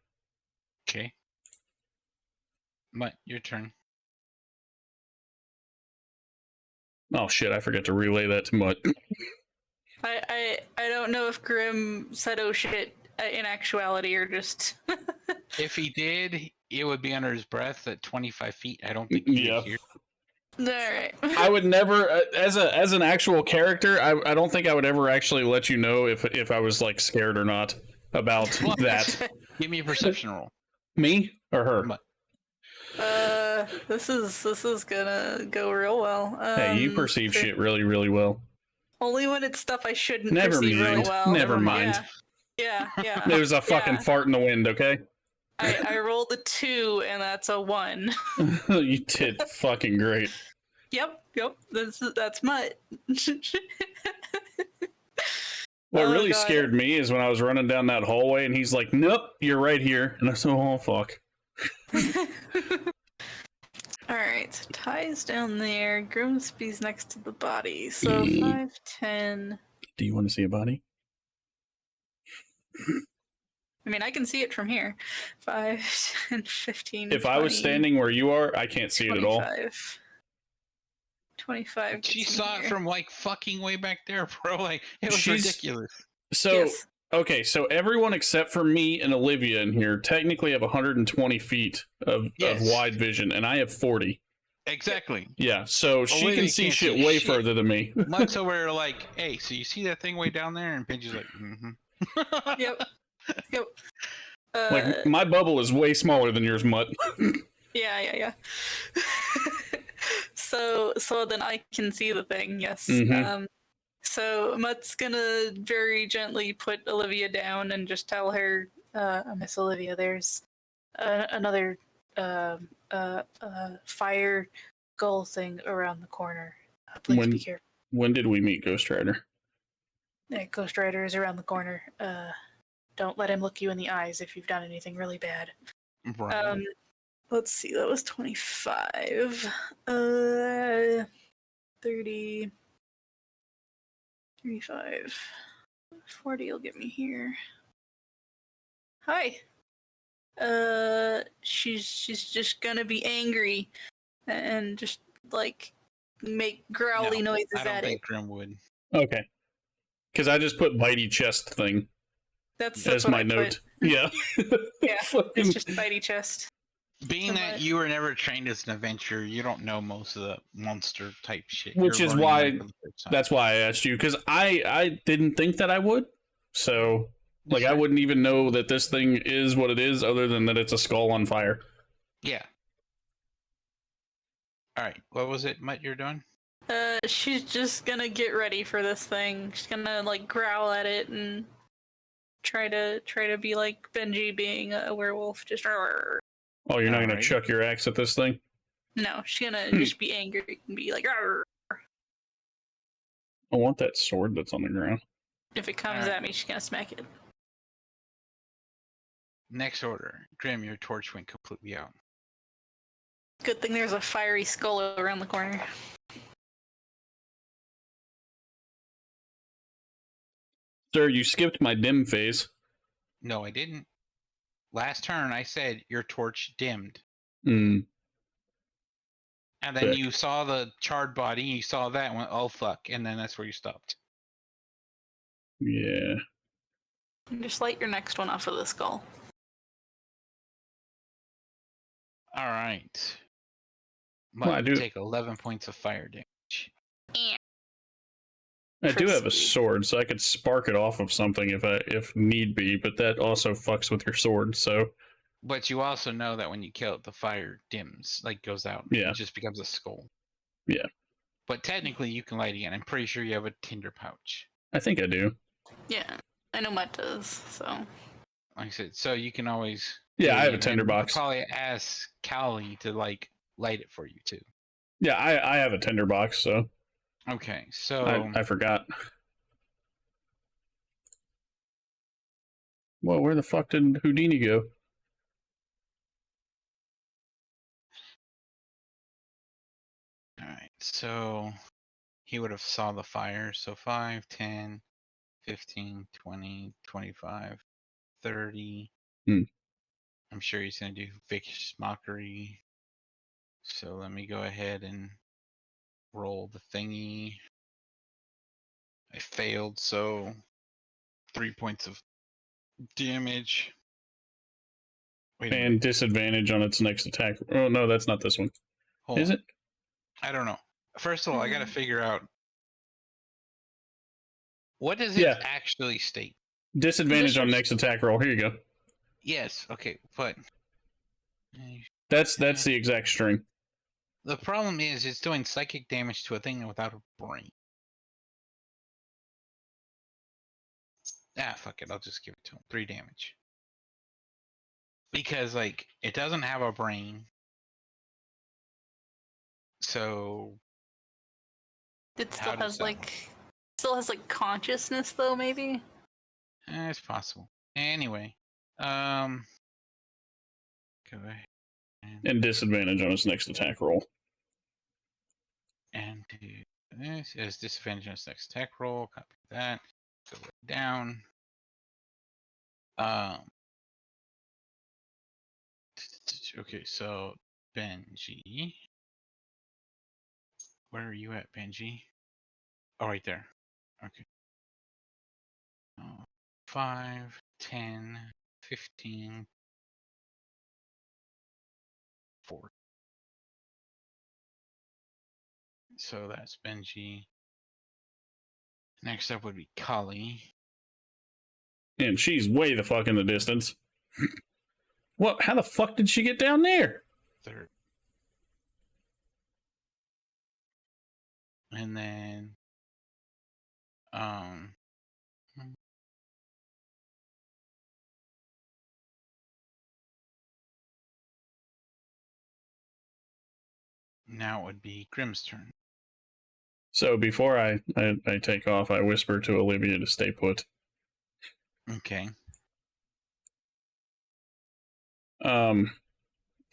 Speaker 2: Okay. Mutt, your turn.
Speaker 1: Oh shit, I forgot to relay that to Mutt.
Speaker 3: I don't know if Grim said "oh shit" in actuality or just.
Speaker 2: If he did, it would be under his breath at 25 feet. I don't think he would hear.
Speaker 3: All right.
Speaker 1: I would never, as an actual character, I don't think I would ever actually let you know if I was like scared or not about that.
Speaker 2: Give me a perception roll.
Speaker 1: Me or her?
Speaker 2: Mutt.
Speaker 3: This is gonna go real well.
Speaker 1: Hey, you perceive shit really, really well.
Speaker 3: Only when it's stuff I shouldn't
Speaker 1: Never
Speaker 3: perceive really
Speaker 1: mind.
Speaker 3: well.
Speaker 1: Never mind.
Speaker 3: Yeah.
Speaker 1: It was a fucking fart in the wind, okay?
Speaker 3: I rolled a 2 and that's a 1.
Speaker 1: You did fucking great.
Speaker 3: Yep. That's Mutt.
Speaker 1: What really
Speaker 3: God.
Speaker 1: scared me is when I was running down that hallway and he's like, "Nope, you're right here," and I said, "Oh fuck."
Speaker 3: Alright, Ty's down there. Grimsby's next to the body. So 5, 10.
Speaker 1: Do you want to see a body?
Speaker 3: I mean, I can see it from here. 5, 10, 15.
Speaker 1: If
Speaker 3: 20,
Speaker 1: I was standing where you are, I can't see it at all.
Speaker 3: 25.
Speaker 2: She
Speaker 3: gets me
Speaker 2: saw it
Speaker 3: here.
Speaker 2: from like fucking way back there, bro. Like, it was ridiculous.
Speaker 1: So,
Speaker 3: Yes.
Speaker 1: okay, so everyone except for me and Olivia in here technically have 120 feet of wide vision, and I have 40.
Speaker 2: Exactly.
Speaker 1: Yeah, so she
Speaker 2: Olivia
Speaker 1: can see
Speaker 2: can't
Speaker 1: shit
Speaker 2: see
Speaker 1: way
Speaker 2: shit.
Speaker 1: further than me.
Speaker 2: Mutt's over there like, hey, so you see that thing way down there? And Benji's like, mm-hmm.
Speaker 3: Yep.
Speaker 1: Like, my bubble is way smaller than yours, Mutt.
Speaker 3: Yeah. So then I can see the thing, yes.
Speaker 1: Mhm.
Speaker 3: So Mutt's gonna very gently put Olivia down and just tell her, Miss Olivia, there's another fire gull thing around the corner. Please be careful.
Speaker 1: When did we meet Ghost Rider?
Speaker 3: Ghost Rider is around the corner. Don't let him look you in the eyes if you've done anything really bad.
Speaker 2: Right.
Speaker 3: Let's see, that was 25. 30. 35. 40 will get me here. Hi. She's just gonna be angry and just like make growly noises
Speaker 2: I don't
Speaker 3: at
Speaker 2: think
Speaker 3: it.
Speaker 2: Grim would.
Speaker 1: Okay. Because I just put bitey chest thing
Speaker 3: That's
Speaker 1: as
Speaker 3: what
Speaker 1: my
Speaker 3: I
Speaker 1: note.
Speaker 3: put.
Speaker 1: Yeah.
Speaker 3: Yeah, it's just bitey chest.
Speaker 2: Being that you were never trained as an adventurer, you don't know most of the monster type shit.
Speaker 1: Which
Speaker 2: You're
Speaker 1: is
Speaker 2: learning
Speaker 1: why
Speaker 2: it for the first time.
Speaker 1: that's why I asked you, because I didn't think that I would. So, like,
Speaker 2: That's
Speaker 1: I
Speaker 2: right.
Speaker 1: wouldn't even know that this thing is what it is, other than that it's a skull on fire.
Speaker 2: Yeah. All right. What was it, Mutt, you're doing?
Speaker 3: She's just gonna get ready for this thing. She's gonna like growl at it and try to be like Benji being a werewolf. Just
Speaker 1: Oh, you're not going to
Speaker 2: Alrighty.
Speaker 1: chuck your axe at this thing?
Speaker 3: no, she's gonna just be angry and be like, "Arr."
Speaker 1: I want that sword that's on the ground.
Speaker 3: If it comes
Speaker 2: Alright.
Speaker 3: at me, she's gonna smack it.
Speaker 2: Next order. Grim, your torch went completely out.
Speaker 3: Good thing there's a fiery skull around the corner.
Speaker 1: Sir, you skipped my dim phase.
Speaker 2: No, I didn't. Last turn, I said your torch dimmed.
Speaker 1: Hmm.
Speaker 2: And then
Speaker 1: Sick.
Speaker 2: you saw the charred body, you saw that and went, oh fuck, and then that's where you stopped.
Speaker 1: Yeah.
Speaker 3: And just light your next one off of the skull.
Speaker 2: Alright.
Speaker 1: Well, I
Speaker 2: Might
Speaker 1: do-
Speaker 2: take 11 points of fire damage.
Speaker 1: I do have a
Speaker 3: Proceed.
Speaker 1: sword, so I could spark it off of something if need be, but that also fucks with your sword, so
Speaker 2: But you also know that when you kill it, the fire dims, like goes out.
Speaker 1: Yeah.
Speaker 2: It just becomes a skull.
Speaker 1: Yeah.
Speaker 2: But technically, you can light again. I'm pretty sure you have a tinder pouch.
Speaker 1: I think I do.
Speaker 3: Yeah, I know Mutt does, so.
Speaker 2: Like I said, so you can always.
Speaker 1: Yeah, I have a
Speaker 2: and
Speaker 1: tinderbox.
Speaker 2: You could probably ask Callie to like light it for you too.
Speaker 1: Yeah, I have a tinderbox, so
Speaker 2: Okay, so
Speaker 1: I forgot. Whoa, where the fuck did Houdini go?
Speaker 2: all right, so he would have saw the fire. So 5, 10, 15, 20, 25, 30.
Speaker 1: Hmm.
Speaker 2: I'm sure he's gonna do vicious mockery. So let me go ahead and roll the thingy. I failed, so 3 points of damage. Wait a minute.
Speaker 1: And disadvantage on its next attack. Oh no, that's not this one.
Speaker 2: Hold
Speaker 1: Is
Speaker 2: on.
Speaker 1: it?
Speaker 2: I don't know. First of all, I gotta
Speaker 3: Hmm.
Speaker 2: figure out what does it
Speaker 1: Yeah.
Speaker 2: actually state.
Speaker 1: Disadvantage on
Speaker 3: Vicious.
Speaker 1: next attack roll. Here you go.
Speaker 2: Yes, okay, but
Speaker 1: That's the exact string.
Speaker 2: the problem is it's doing psychic damage to a thing without a brain. Ah, fuck it. I'll just give it to him. 3 damage. Because, like, it doesn't have a brain. So.
Speaker 3: It
Speaker 2: How
Speaker 3: still
Speaker 2: does
Speaker 3: has
Speaker 2: that
Speaker 3: like consciousness though, maybe?
Speaker 2: It's possible. Anyway. Go ahead.
Speaker 1: And disadvantage on its next attack roll.
Speaker 2: And do this as disadvantage on its next attack roll. Copy that. Go way down. Okay, so Benji. Where are you at, Benji? Oh, right there. Okay. 5, 10, 15, 4. So that's Benji. Next up would be Kali.
Speaker 1: And she's way the fuck in the distance. What? How the fuck did she get down there?
Speaker 2: Third. And then now it would be Grim's turn.
Speaker 1: So before I take off, I whisper to Olivia to stay put.
Speaker 2: Okay.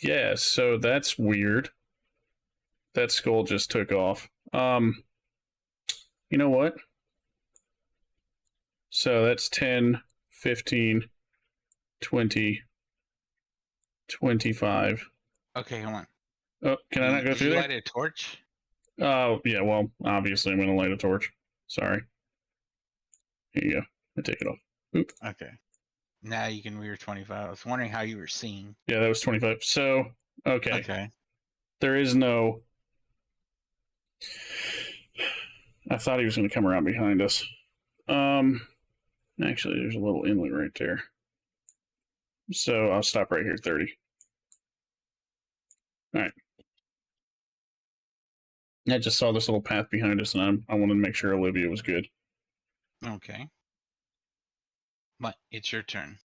Speaker 1: Yeah, so that's weird. That skull just took off. You know what? So that's 10, 15, 20, 25.
Speaker 2: Okay, hold on.
Speaker 1: Oh, can I not go
Speaker 2: Did
Speaker 1: through
Speaker 2: you
Speaker 1: there?
Speaker 2: light a torch?
Speaker 1: Oh, yeah, well, obviously I'm going to light a torch. Sorry. Here you go. I take it off. Oop.
Speaker 2: Okay. Now you can rear 25. I was wondering how you were seeing.
Speaker 1: Yeah, that was 25. So, okay.
Speaker 2: Okay.
Speaker 1: There is no... I thought he was going to come around behind us. Actually, there's a little inlet right there. So I'll stop right here, 30. All right. I just saw this little path behind us, and I wanted to make sure Olivia was good.
Speaker 2: Okay. But it's your turn.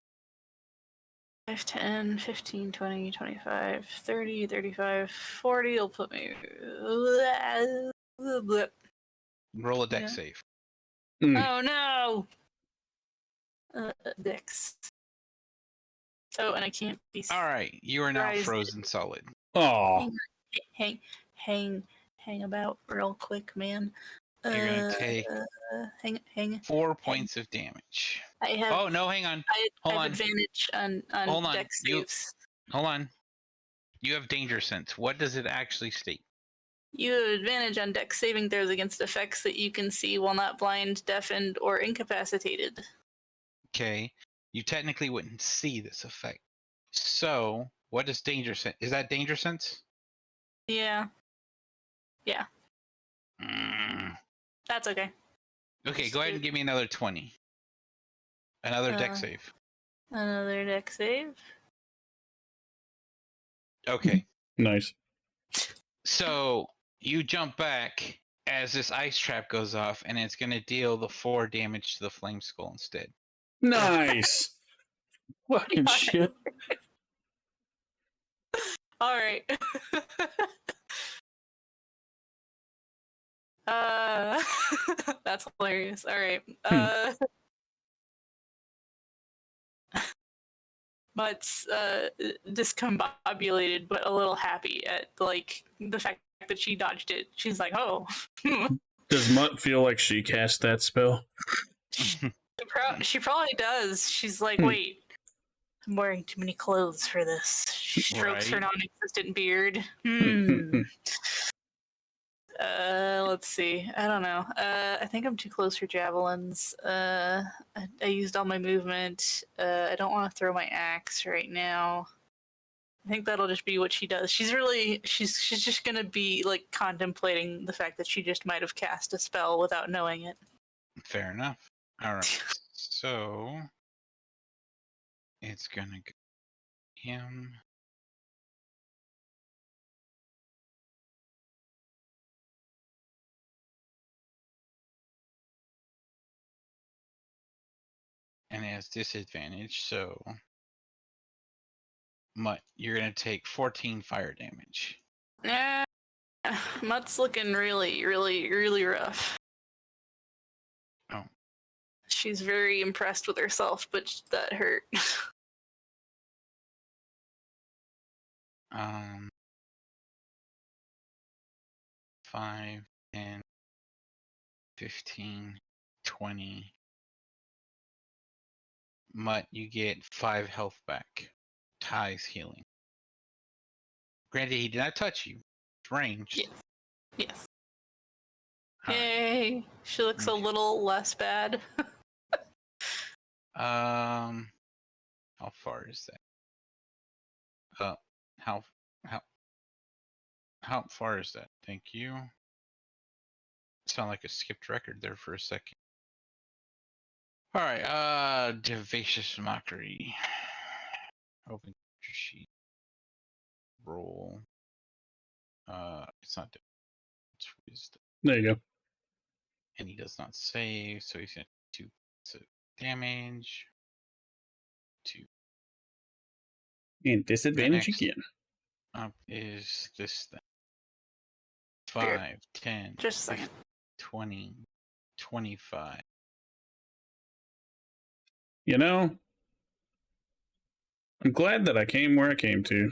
Speaker 3: 5, 10, 15, 20, 25, 30, 35, 40. It'll put me.
Speaker 2: Roll a dex
Speaker 3: Yeah.
Speaker 2: save.
Speaker 3: Oh no! Dex. Oh, and I can't be.
Speaker 2: All right. You are now
Speaker 3: Surprised.
Speaker 2: frozen solid.
Speaker 1: Oh,
Speaker 3: Hang about real quick, man.
Speaker 2: You're gonna take
Speaker 3: Hang.
Speaker 2: 4 points of damage.
Speaker 3: I have.
Speaker 2: Oh no, hang on.
Speaker 3: I
Speaker 2: Hold
Speaker 3: have
Speaker 2: on.
Speaker 3: advantage on
Speaker 2: Hold on.
Speaker 3: deck saves.
Speaker 2: Hold on. You have danger sense. What does it actually state?
Speaker 3: You have advantage on deck saving throws against effects that you can see while not blind, deafened, or incapacitated.
Speaker 2: Okay. You technically wouldn't see this effect. So, what is danger sense? Is that danger sense?
Speaker 3: Yeah. Yeah.
Speaker 2: Mm.
Speaker 3: That's okay.
Speaker 2: Okay, go ahead and give me another 20. Another deck save.
Speaker 3: Another deck save.
Speaker 2: Okay.
Speaker 1: nice.
Speaker 2: So, you jump back as this ice trap goes off, and it's going to deal the 4 damage to the flame skull instead.
Speaker 1: Nice. Fucking shit.
Speaker 3: All right. That's hilarious. All right. Mutt's discombobulated, but a little happy at like the fact that she dodged it. She's like, "Oh."
Speaker 1: Does Mutt feel like she cast that spell?
Speaker 3: She probably does. She's like, "Wait, I'm wearing too many clothes for this." She strokes her
Speaker 2: Right.
Speaker 3: non-existent beard. Let's see. I don't know. I think I'm too close for javelins. I used all my movement. I don't want to throw my axe right now. I think that'll just be what she does. She's just gonna be like contemplating the fact that she just might have cast a spell without knowing it.
Speaker 2: Fair enough. All right. So, it's going to go him. And it has disadvantage, so Mutt, you're gonna take 14 fire damage.
Speaker 3: Mutt's looking really rough.
Speaker 2: Oh.
Speaker 3: She's very impressed with herself, but that hurt.
Speaker 2: 5, 10, 15, 20. Mutt, you get 5 health back. Ty's healing. Granted, he did not touch you. It's ranged.
Speaker 3: Yes.
Speaker 2: All right.
Speaker 3: Yay! She looks a little less bad.
Speaker 2: How far is that? How far is that? Thank you. Sound like a skipped record there for a second. All right. Devacious Mockery. Open sheet. Roll. It's not. It's wisdom.
Speaker 1: There you go.
Speaker 2: And he does not save, so he's gonna do 2 damage. 2.
Speaker 1: And disadvantage
Speaker 2: next
Speaker 1: again.
Speaker 2: Up is this thing.
Speaker 3: Here.
Speaker 2: 5, 10,
Speaker 3: Just a second.
Speaker 2: 20, 25.
Speaker 1: You know, I'm glad that I came where I came to.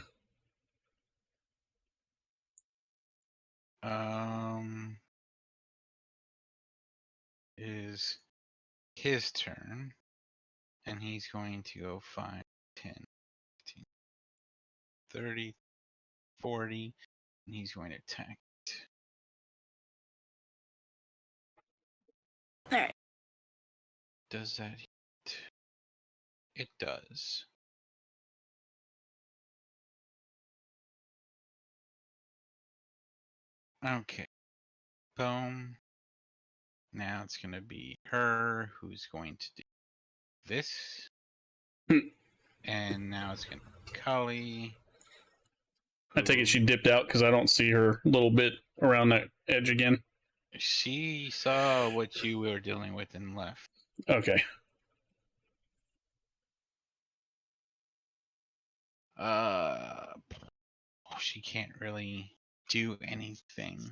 Speaker 2: Is his turn, and he's going to go 5, 10, 15, 30, 40, and he's going to attack it.
Speaker 3: All right.
Speaker 2: Does that hit? It does. Okay. Boom. Now it's going to be her who's going to do this. And now it's going to be Kali.
Speaker 1: I take it she dipped out because I don't see her little bit around that edge again.
Speaker 2: She saw what you were dealing with and left.
Speaker 1: Okay.
Speaker 2: She can't really do anything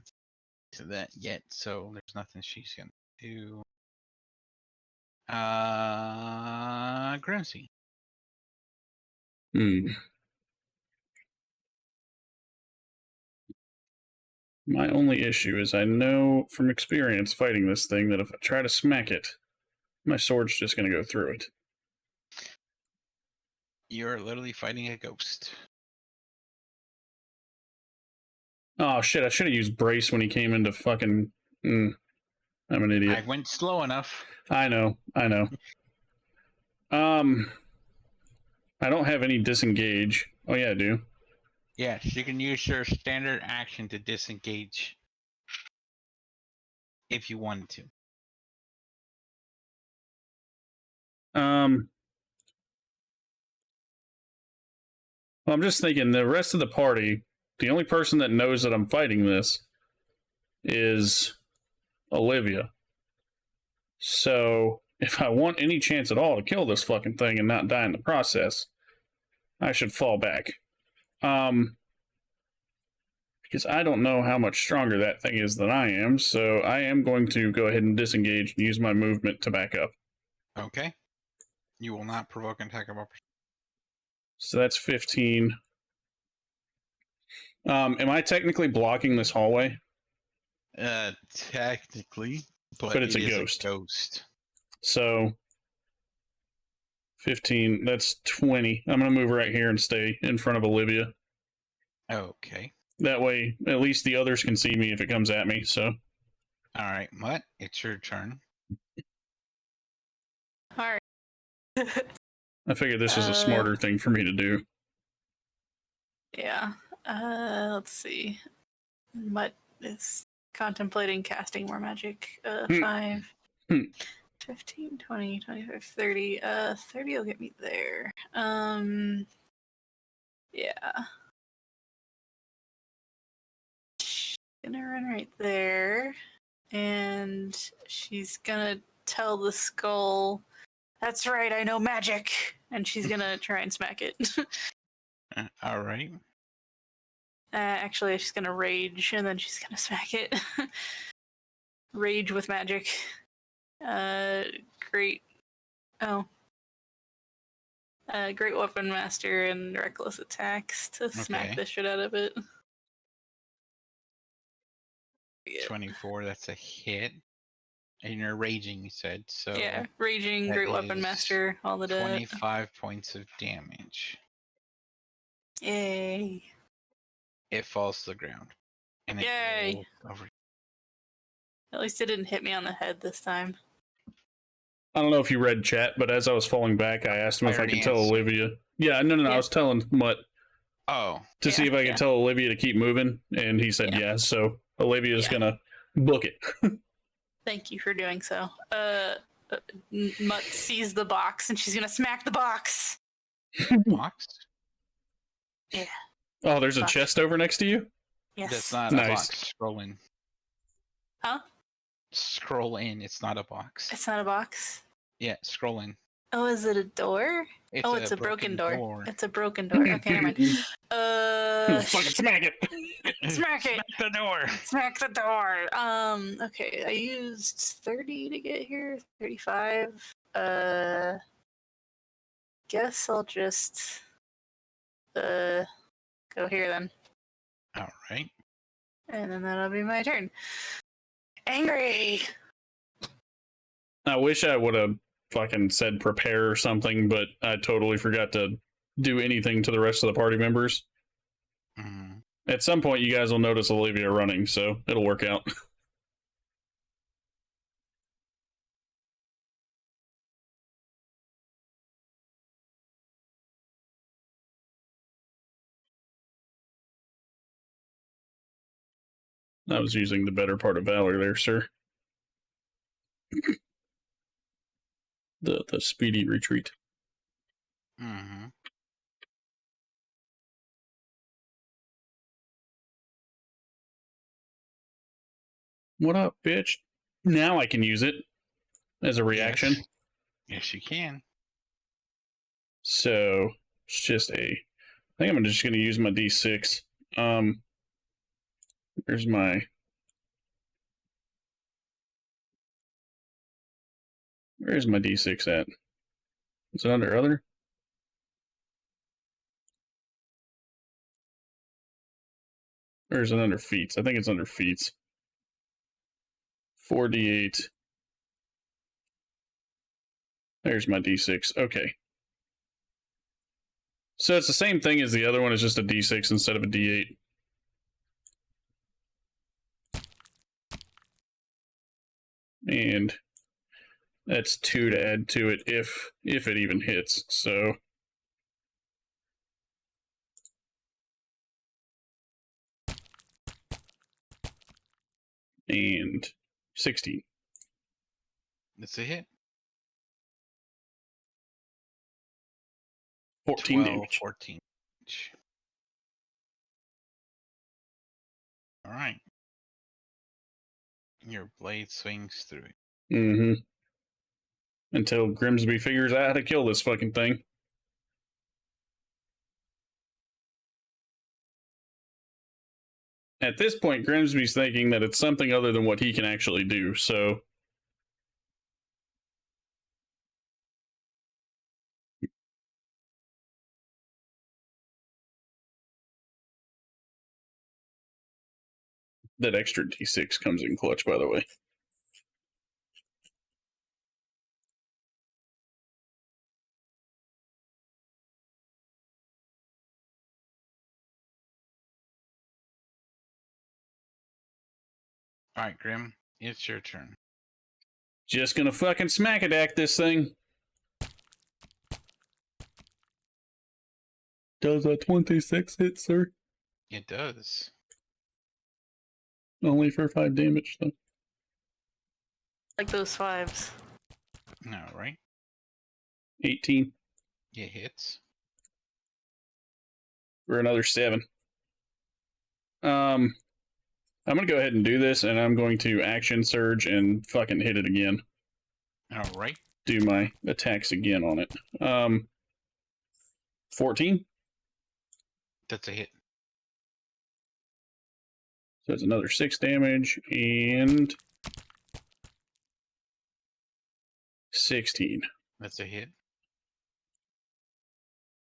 Speaker 2: to that yet, so there's nothing she's gonna do. Grimsby.
Speaker 1: My only issue is I know from experience fighting this thing that if I try to smack it, my sword's just going to go through it.
Speaker 2: You're literally fighting a ghost.
Speaker 1: Oh shit, I should have used Brace when he came into fucking... I'm an idiot.
Speaker 2: I went slow enough.
Speaker 1: I know. I don't have any disengage. Oh yeah, I do.
Speaker 2: Yes, you can use your standard action to disengage. If you wanted to.
Speaker 1: Well, I'm just thinking the rest of the party, the only person that knows that I'm fighting this is Olivia. So if I want any chance at all to kill this fucking thing and not die in the process, I should fall back. Because I don't know how much stronger that thing is than I am, so I am going to go ahead and disengage and use my movement to back up.
Speaker 2: Okay. You will not provoke an attack of opportunity.
Speaker 1: So that's 15. Am I technically blocking this hallway?
Speaker 2: Technically,
Speaker 1: But it's
Speaker 2: it
Speaker 1: a
Speaker 2: is
Speaker 1: ghost.
Speaker 2: A ghost.
Speaker 1: So 15, that's 20. I'm going to move right here and stay in front of Olivia.
Speaker 2: Okay.
Speaker 1: That way, at least the others can see me if it comes at me, so.
Speaker 2: All right, Mutt, it's your turn.
Speaker 3: Alright.
Speaker 1: I figured this was a smarter thing for me to do.
Speaker 3: Yeah. Let's see. Mutt is contemplating casting more magic. 5, 15, 20, 25, 30. 30 will get me there. Yeah. Gonna run right there. And she's gonna tell the skull, "That's right, I know magic!" And she's gonna try and smack it.
Speaker 2: All right.
Speaker 3: Actually, she's gonna rage, and then she's gonna smack it. Rage with magic. Great. Oh. Great Weapon Master and Reckless Attacks to smack
Speaker 2: Okay.
Speaker 3: the shit out of it. Yeah.
Speaker 2: 24, that's a hit. And you're raging, you said, so...
Speaker 3: Yeah, Raging,
Speaker 2: that
Speaker 3: Great Weapon
Speaker 2: is
Speaker 3: Master, all the
Speaker 2: 25 points of damage.
Speaker 3: Yay.
Speaker 2: It falls to the ground. And it
Speaker 3: Yay.
Speaker 2: rolls over.
Speaker 3: At least it didn't hit me on the head this time.
Speaker 1: I don't know if you read chat, but as I was falling back, I asked him if I
Speaker 2: already
Speaker 1: could tell
Speaker 2: answered.
Speaker 1: Olivia. Yeah, no, I
Speaker 3: Yeah.
Speaker 1: was telling Mutt
Speaker 2: Oh,
Speaker 1: to see if I could tell Olivia to keep moving, and he said yes, so Olivia's gonna book it.
Speaker 3: Thank you for doing so. Mutt sees the box, and she's gonna smack the box.
Speaker 2: box?
Speaker 3: Yeah.
Speaker 1: Oh, there's a
Speaker 3: Box.
Speaker 1: chest over next to you?
Speaker 3: Yes.
Speaker 2: That's not
Speaker 1: Nice.
Speaker 2: a box. Scroll in.
Speaker 3: Huh?
Speaker 2: Scroll in. It's not a box.
Speaker 3: It's not a box.
Speaker 2: Yeah, scroll in.
Speaker 3: Oh, is it a door? It's a broken door. It's a broken door. Okay, never mind.
Speaker 1: Fucking smack it!
Speaker 3: Smack it!
Speaker 2: Smack the door!
Speaker 3: Smack the door! Okay, I used 30 to get here. 35. Guess I'll just go here then.
Speaker 2: All right.
Speaker 3: And then that'll be my turn. Angry!
Speaker 1: I wish I would have fucking said prepare or something, but I totally forgot to do anything to the rest of the party members.
Speaker 2: Mm.
Speaker 1: At some point, you guys will notice Olivia running, so it'll work out. I was using the better part of Valor there, sir. The speedy retreat.
Speaker 2: Mm-hmm.
Speaker 1: What up, bitch? Now I can use it as a reaction.
Speaker 2: Yes, you can.
Speaker 1: So it's just I think I'm just going to use my D6. Where's my D6 at? Is it under other? Or is it under feats? I think it's under feats. 4d8. There's my d6. Okay. So it's the same thing as the other one. It's just a d6 instead of a d8. And that's 2 to add to it if it even hits. So and 16.
Speaker 2: That's a hit.
Speaker 1: 14
Speaker 2: 12,
Speaker 1: damage.
Speaker 2: 14. All right. Your blade swings through it.
Speaker 1: Mm-hmm. Until Grimsby figures out how to kill this fucking thing. At this point, Grimsby's thinking that it's something other than what he can actually do, so... That extra d6 comes in clutch, by the way.
Speaker 2: All right, Grim, it's your turn.
Speaker 1: Just gonna fucking smack attack this thing. Does a 26 hit, sir?
Speaker 2: It does.
Speaker 1: Only for 5 damage, though.
Speaker 3: Like those 5s.
Speaker 2: All right.
Speaker 1: 18
Speaker 2: It hits.
Speaker 1: for another 7. I'm gonna go ahead and do this, and I'm going to action surge and fucking hit it again.
Speaker 2: All right.
Speaker 1: Do my attacks again on it. 14.
Speaker 2: That's a hit.
Speaker 1: So it's another 6 damage, and 16.
Speaker 2: That's a hit.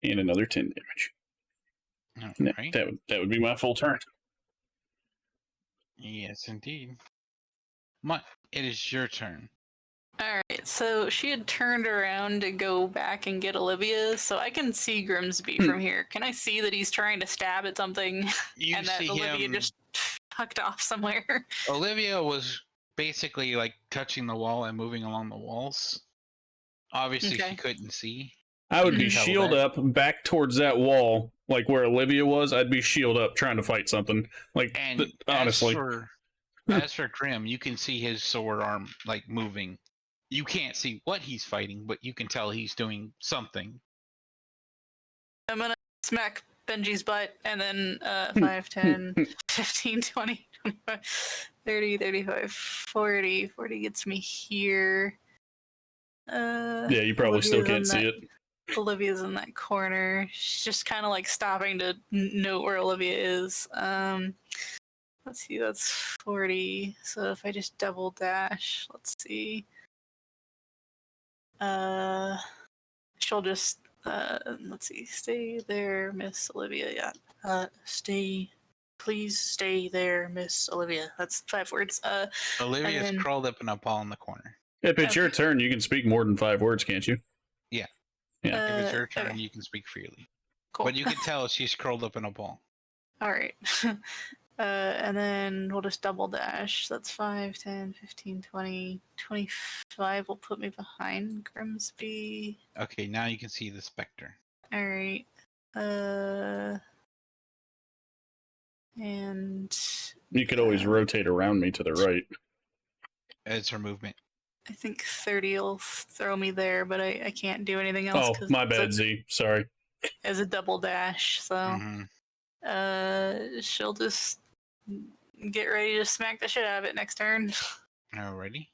Speaker 1: And another 10 damage.
Speaker 2: All right.
Speaker 1: That would be my full turn.
Speaker 2: Yes, indeed. Mutt, it is your turn.
Speaker 3: Alright, so she had turned around to go back and get Olivia, so I can see Grimsby from here. Can I see that he's trying to stab at something
Speaker 2: You
Speaker 3: and that
Speaker 2: see
Speaker 3: Olivia
Speaker 2: him.
Speaker 3: just tucked off somewhere?
Speaker 2: Olivia was basically like touching the wall and moving along the walls. Obviously,
Speaker 3: Okay.
Speaker 2: she couldn't see.
Speaker 1: I would be
Speaker 2: Mhm.
Speaker 1: shield up back towards that wall, like where Olivia was. I'd be shield up trying to fight something. Like,
Speaker 2: And
Speaker 1: honestly.
Speaker 2: as for Grim, you can see his sword arm like moving. You can't see what he's fighting, but you can tell he's doing something.
Speaker 3: I'm gonna smack Benji's butt and then 5, 10, 15, 20, 25, 30, 35, 40. 40 gets me here.
Speaker 1: Yeah, you probably still can't see it.
Speaker 3: Olivia's in that corner. She's just kind of like stopping to note where Olivia is. Let's see, that's 40. So if I just double dash, let's see. She'll just let's see. Stay there, Miss Olivia. Yeah. Please stay there, Miss Olivia. That's 5 words.
Speaker 2: Olivia's
Speaker 3: then-
Speaker 2: crawled up in a ball in the corner.
Speaker 1: If it's your turn, you can speak more than 5 words, can't you?
Speaker 2: Yeah.
Speaker 1: Yeah.
Speaker 2: If it's your turn,
Speaker 3: okay.
Speaker 2: you can speak freely.
Speaker 3: Cool.
Speaker 2: But you can tell she's curled up in a ball.
Speaker 3: All right. And then we'll just double dash. That's 5, 10, 15, 20, 25 will put me behind Grimsby.
Speaker 2: Okay, now you can see the specter.
Speaker 3: All right. And
Speaker 1: You could always rotate around me to the right.
Speaker 2: It's her movement.
Speaker 3: I think 30 will throw me there, but I can't do anything else.
Speaker 1: Oh, my bad, Z. Sorry.
Speaker 3: As a double dash, so
Speaker 2: Mhm.
Speaker 3: she'll just get ready to smack the shit out of it next turn.
Speaker 2: Alrighty.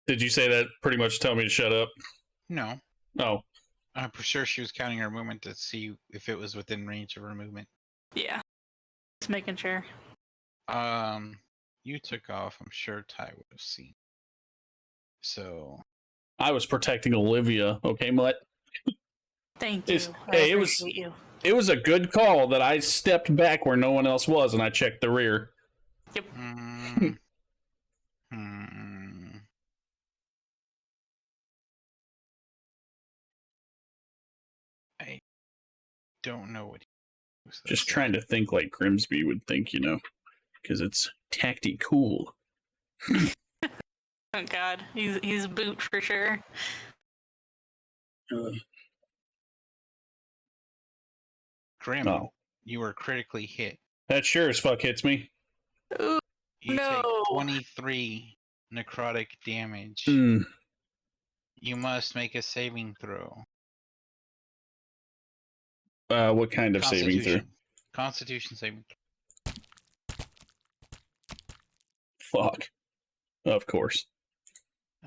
Speaker 1: Did you say that pretty much to tell me to shut up?
Speaker 2: No.
Speaker 1: Oh.
Speaker 2: I'm for sure she was counting her movement to see if it was within range of her movement.
Speaker 3: Yeah. Just making sure.
Speaker 2: You took off. I'm sure Ty would have seen. So.
Speaker 1: I was protecting Olivia, okay, Mutt?
Speaker 3: Thank you.
Speaker 1: Hey,
Speaker 3: I appreciate you.
Speaker 1: it was a good call that I stepped back where no one else was and I checked the rear.
Speaker 3: Yep.
Speaker 2: I don't know what he was.
Speaker 1: Just trying to think like Grimsby would think, because it's tacti-cool.
Speaker 3: Oh god, he's boot for sure.
Speaker 2: Grim,
Speaker 1: Oh.
Speaker 2: you were critically hit.
Speaker 1: That sure as fuck hits me.
Speaker 3: Ooh,
Speaker 2: You
Speaker 3: no.
Speaker 2: take 23 necrotic damage.
Speaker 1: Mm.
Speaker 2: You must make a saving throw.
Speaker 1: What kind of saving throw?
Speaker 2: Constitution saving throw.
Speaker 1: Fuck. Of course.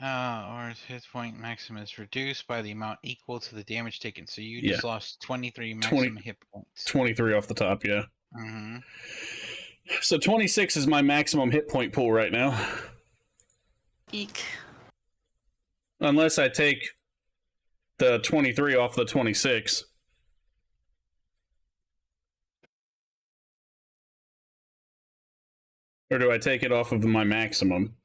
Speaker 2: Or his hit point maximum is reduced by the amount equal to the damage taken. So you just lost 23 maximum hit points.
Speaker 1: 23 off the top, yeah.
Speaker 2: Mm-hmm.
Speaker 1: So 26 is my maximum hit point pool right now.
Speaker 3: Eek.
Speaker 1: Unless I take the 23 off the 26. Or do I take it off of my maximum?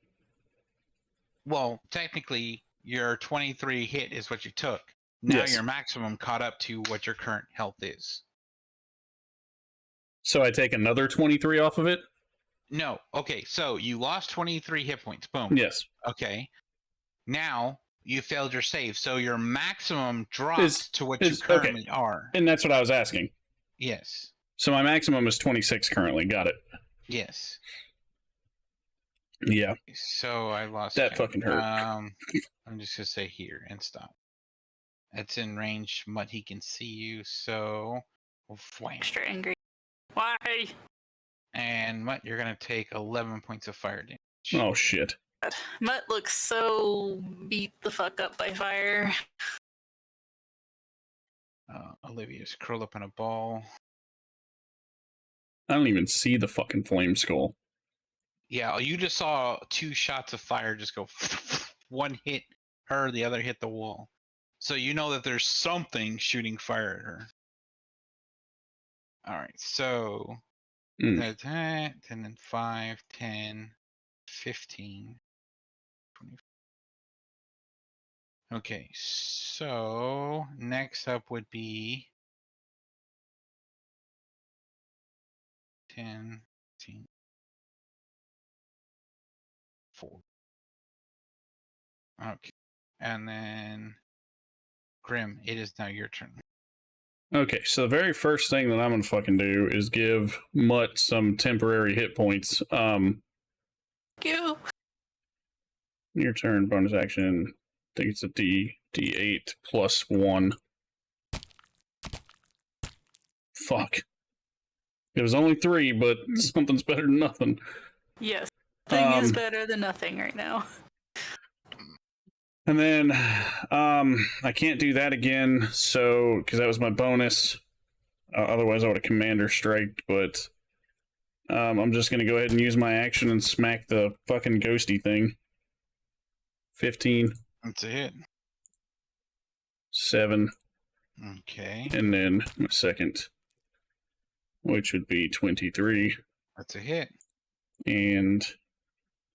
Speaker 2: Well, technically, your 23 hit is what you took. Now
Speaker 1: Yes.
Speaker 2: your maximum caught up to what your current health is.
Speaker 1: So I take another 23 off of it?
Speaker 2: No. Okay, so you lost 23 hit points. Boom.
Speaker 1: Yes.
Speaker 2: Okay. Now you failed your save, so your maximum drops to what you currently are.
Speaker 1: And that's what I was asking.
Speaker 2: Yes.
Speaker 1: So my maximum is 26 currently. Got it.
Speaker 2: Yes.
Speaker 1: Yeah.
Speaker 2: So I lost
Speaker 1: that fucking hurt.
Speaker 2: I'm just gonna say here and stop. It's in range. Mutt, he can see you, so wham.
Speaker 3: Extra angry. Why?
Speaker 2: And Mutt, you're gonna take 11 points of fire damage.
Speaker 1: Oh shit.
Speaker 3: Mutt looks so beat the fuck up by fire.
Speaker 2: Olivia's curled up in a ball.
Speaker 1: I don't even see the fucking flame skull.
Speaker 2: Yeah, you just saw 2 shots of fire just go. One hit her, the other hit the wall. So you know that there's something shooting fire at her. Alright, so that's that, and then 5, 10, 15, 20. Okay, so next up would be 10, 15, 4. Okay, and then Grim, it is now your turn.
Speaker 1: Okay, so the very first thing that I'm gonna fucking do is give Mutt some temporary hit points.
Speaker 3: You.
Speaker 1: Your turn, bonus action. I think it's a D8 plus 1. Fuck. It was only 3, but something's better than nothing.
Speaker 3: Yes. Thing is better than nothing right now.
Speaker 1: And then I can't do that again, so because that was my bonus. Otherwise, I would have commander striked. But I'm just gonna go ahead and use my action and smack the fucking ghosty thing. 15.
Speaker 2: That's a hit.
Speaker 1: 7.
Speaker 2: Okay.
Speaker 1: And then my second, which would be 23.
Speaker 2: That's a hit.
Speaker 1: And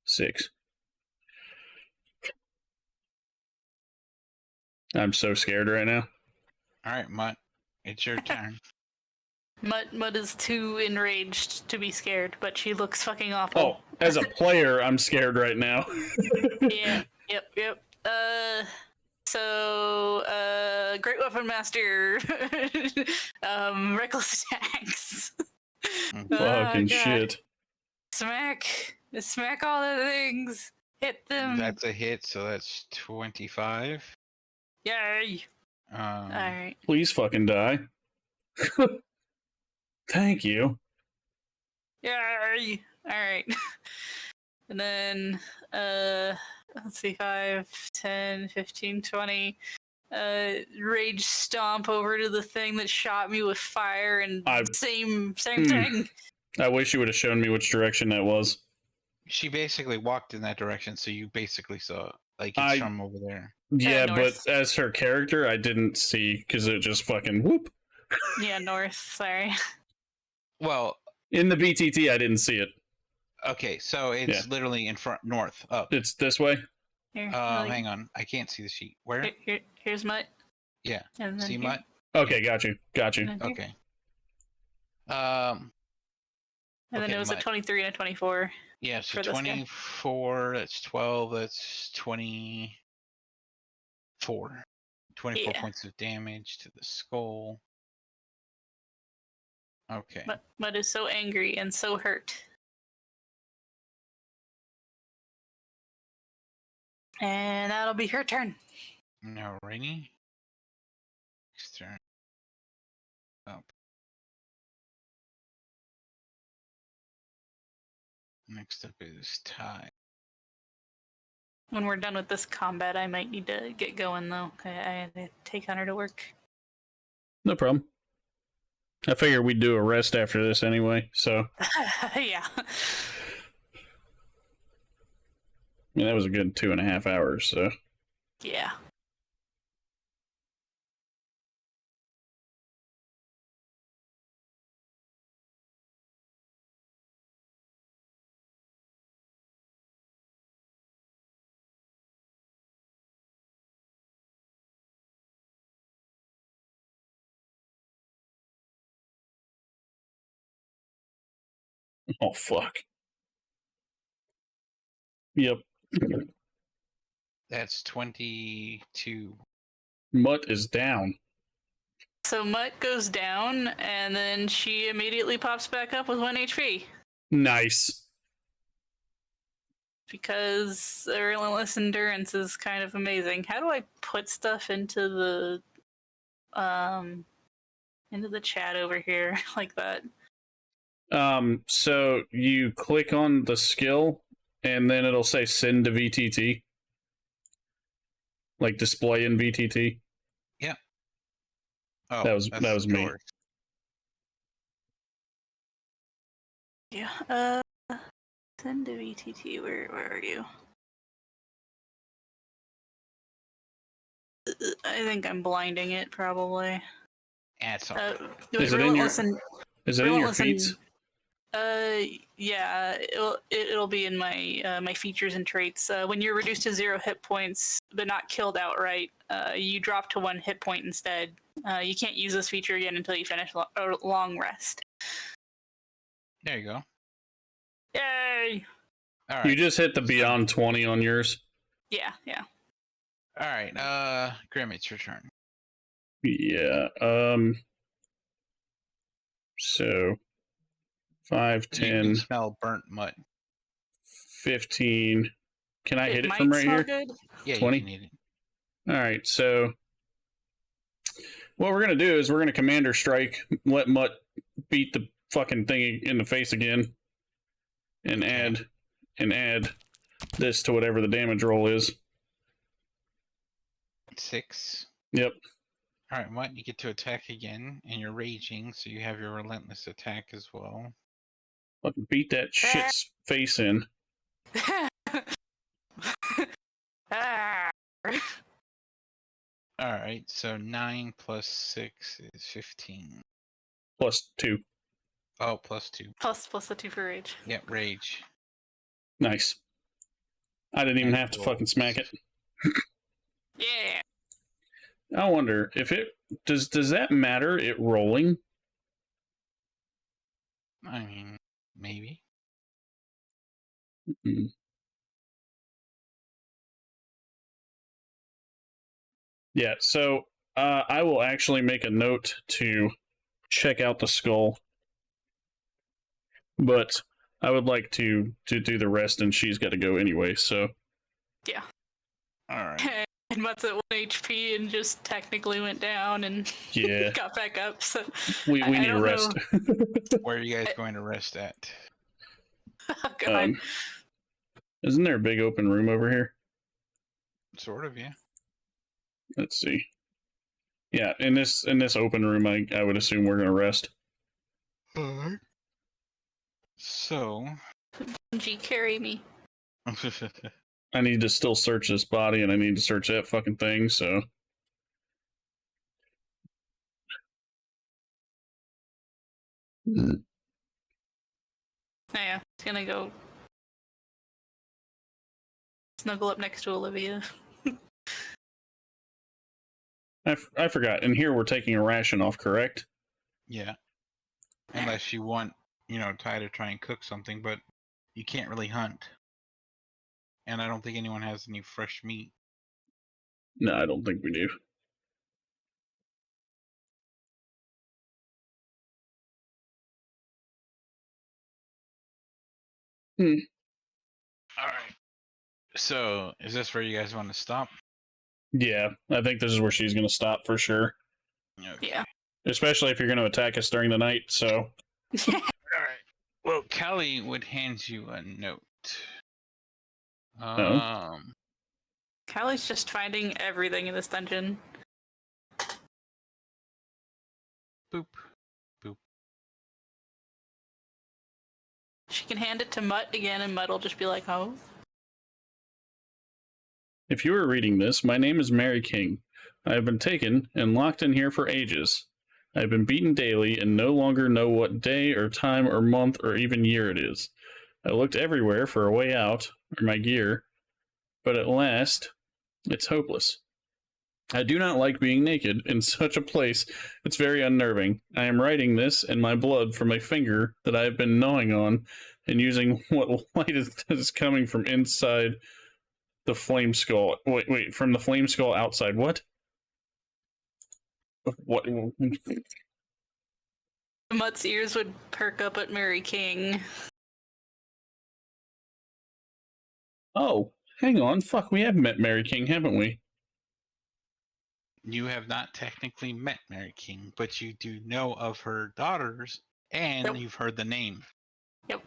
Speaker 1: 6. I'm so scared right now.
Speaker 2: Alright, Mutt. It's your turn.
Speaker 3: Mutt is too enraged to be scared, but she looks fucking awful.
Speaker 1: Oh, as a player, I'm scared right now.
Speaker 3: Yeah, yep. Great Weapon Master. Reckless attacks.
Speaker 1: Fucking
Speaker 3: God.
Speaker 1: shit.
Speaker 3: Smack all the things. Hit them.
Speaker 2: That's a hit, so that's 25.
Speaker 3: Yay. Alright.
Speaker 1: Please fucking die. Thank you.
Speaker 3: Yay. Alright. And then, let's see, 5, 10, 15, 20. Rage stomp over to the thing that shot me with fire and same thing.
Speaker 1: I wish you would have shown me which direction that was.
Speaker 2: She basically walked in that direction, so you basically saw it. Like, it's from over there.
Speaker 1: Yeah, but
Speaker 3: north.
Speaker 1: as her character, I didn't see, because it just fucking whoop.
Speaker 3: Yeah, north. Sorry.
Speaker 2: Well,
Speaker 1: In the VTT, I didn't see it.
Speaker 2: okay, so it's literally in front, north, up.
Speaker 1: It's this way?
Speaker 3: Here,
Speaker 2: Hang on, I can't see the sheet. Where?
Speaker 3: here's Mutt.
Speaker 2: Yeah.
Speaker 3: And then
Speaker 2: See
Speaker 3: here,
Speaker 2: Mutt?
Speaker 1: Okay, got you. Got you.
Speaker 3: and then here.
Speaker 2: Okay.
Speaker 3: And then
Speaker 2: okay,
Speaker 3: it was a
Speaker 2: Mutt.
Speaker 3: 23 and a 24.
Speaker 2: Yeah, so
Speaker 3: for this guy.
Speaker 2: 24, that's 12, that's 24. 24
Speaker 3: Yeah.
Speaker 2: points of damage to the skull. Okay.
Speaker 3: Mutt is so angry and so hurt. And that'll be her turn.
Speaker 2: Alrighty. Next turn. Up. Next up is Ty.
Speaker 3: When we're done with this combat, I might need to get going, though. I have to take Hunter to work.
Speaker 1: No problem. I figured we'd do a rest after this anyway, so.
Speaker 3: Yeah.
Speaker 1: I mean, that was a good 2.5 hours, so.
Speaker 3: Yeah.
Speaker 1: Oh, fuck. Yep.
Speaker 2: That's 22.
Speaker 1: Mutt is down.
Speaker 3: So Mutt goes down, and then she immediately pops back up with 1 HP.
Speaker 1: Nice.
Speaker 3: Because the relentless endurance is kind of amazing. How do I put stuff into the chat over here like that?
Speaker 1: So you click on the skill, and then it'll say send to VTT. Like display in VTT.
Speaker 2: Yeah. Oh,
Speaker 1: That was me.
Speaker 2: yours.
Speaker 3: Yeah. Send to VTT. Where are you? I think I'm blinding it, probably.
Speaker 2: Yeah, it's all right.
Speaker 1: Is it in your feeds?
Speaker 3: Yeah, it'll be in my my features and traits. When you're reduced to 0 hit points but not killed outright, you drop to 1 hit point instead. You can't use this feature again until you finish a long rest.
Speaker 2: There you go.
Speaker 3: Yay!
Speaker 2: All right.
Speaker 1: You just hit the beyond 20 on yours.
Speaker 3: Yeah.
Speaker 2: All right. Grim, it's your turn.
Speaker 1: Yeah. So 5,
Speaker 2: You
Speaker 1: 10,
Speaker 2: can smell burnt mud.
Speaker 1: 15. Can I hit it
Speaker 3: might
Speaker 1: from right
Speaker 3: smell
Speaker 1: here?
Speaker 3: good.
Speaker 2: Yeah,
Speaker 1: 20?
Speaker 2: you can eat it.
Speaker 1: All right. So what we're gonna do is we're gonna commander strike, let Mutt beat the fucking thing in the face again, and add this to whatever the damage roll is.
Speaker 2: 6.
Speaker 1: Yep.
Speaker 2: All right, Mutt, you get to attack again, and you're raging, so you have your relentless attack as well.
Speaker 1: Fucking beat that shit's face in.
Speaker 3: Ah.
Speaker 2: All right, so 9 plus 6 is 15.
Speaker 1: Plus 2.
Speaker 2: Oh, plus 2.
Speaker 3: plus the 2 for rage.
Speaker 2: Yep, rage.
Speaker 1: Nice. I didn't even
Speaker 2: And
Speaker 1: have to fucking smack it.
Speaker 3: Yeah.
Speaker 1: I wonder if it does that matter, it rolling?
Speaker 2: I mean, maybe.
Speaker 1: Mm-hmm. Yeah, so I will actually make a note to check out the skull. But I would like to do the rest, and she's got to go anyway, so.
Speaker 3: Yeah.
Speaker 2: All right.
Speaker 3: And Mutt's at 1 HP and just technically went down and
Speaker 1: Yeah.
Speaker 3: got back up. So
Speaker 1: We
Speaker 3: I
Speaker 1: need a
Speaker 3: don't
Speaker 1: rest.
Speaker 2: Where are you guys going to rest at?
Speaker 3: Oh, God.
Speaker 1: Isn't there a big open room over here?
Speaker 2: Sort of, yeah.
Speaker 1: Let's see. Yeah, in this open room, I would assume we're gonna rest.
Speaker 2: Alright. So.
Speaker 3: G, carry me.
Speaker 1: I need to still search this body, and I need to search that fucking thing. So
Speaker 3: Yeah, it's gonna go snuggle up next to Olivia.
Speaker 1: I forgot. And here we're taking a ration off, correct?
Speaker 2: Yeah. Unless you want, Ty to try and cook something, but you can't really hunt. And I don't think anyone has any fresh meat.
Speaker 1: No, I don't think we do.
Speaker 2: All right. So, is this where you guys want to stop?
Speaker 1: Yeah, I think this is where she's going to stop for sure.
Speaker 2: Okay.
Speaker 3: Yeah.
Speaker 1: Especially if you're going to attack us during the night, so...
Speaker 2: All right. Well, Callie would hand you a note.
Speaker 3: Callie's just finding everything in this dungeon.
Speaker 2: Boop. Boop.
Speaker 3: She can hand it to Mutt again, and Mutt will just be like, oh.
Speaker 1: If you are reading this, my name is Mary King. I have been taken and locked in here for ages. I have been beaten daily and no longer know what day or time or month or even year it is. I looked everywhere for a way out, or my gear, but at last, it's hopeless. I do not like being naked in such a place. It's very unnerving. I am writing this in my blood from a finger that I have been gnawing on and using what light is coming from inside the flame skull. Wait, from the flame skull outside. What? What?
Speaker 3: Mutt's ears would perk up at Mary King.
Speaker 1: Oh, hang on. Fuck, we have met Mary King, haven't we?
Speaker 2: You have not technically met Mary King, but you do know of her daughters, and
Speaker 3: Yep.
Speaker 2: you've heard the name.
Speaker 3: Yep.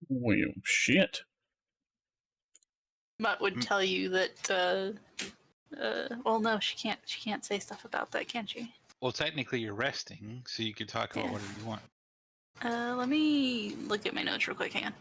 Speaker 1: Well, shit.
Speaker 3: Mutt would tell you that, well, no, she can't say stuff about that, can she?
Speaker 2: Well, technically you're resting, so you could talk about whatever you want.
Speaker 3: Let me look at my notes real quick, hang on.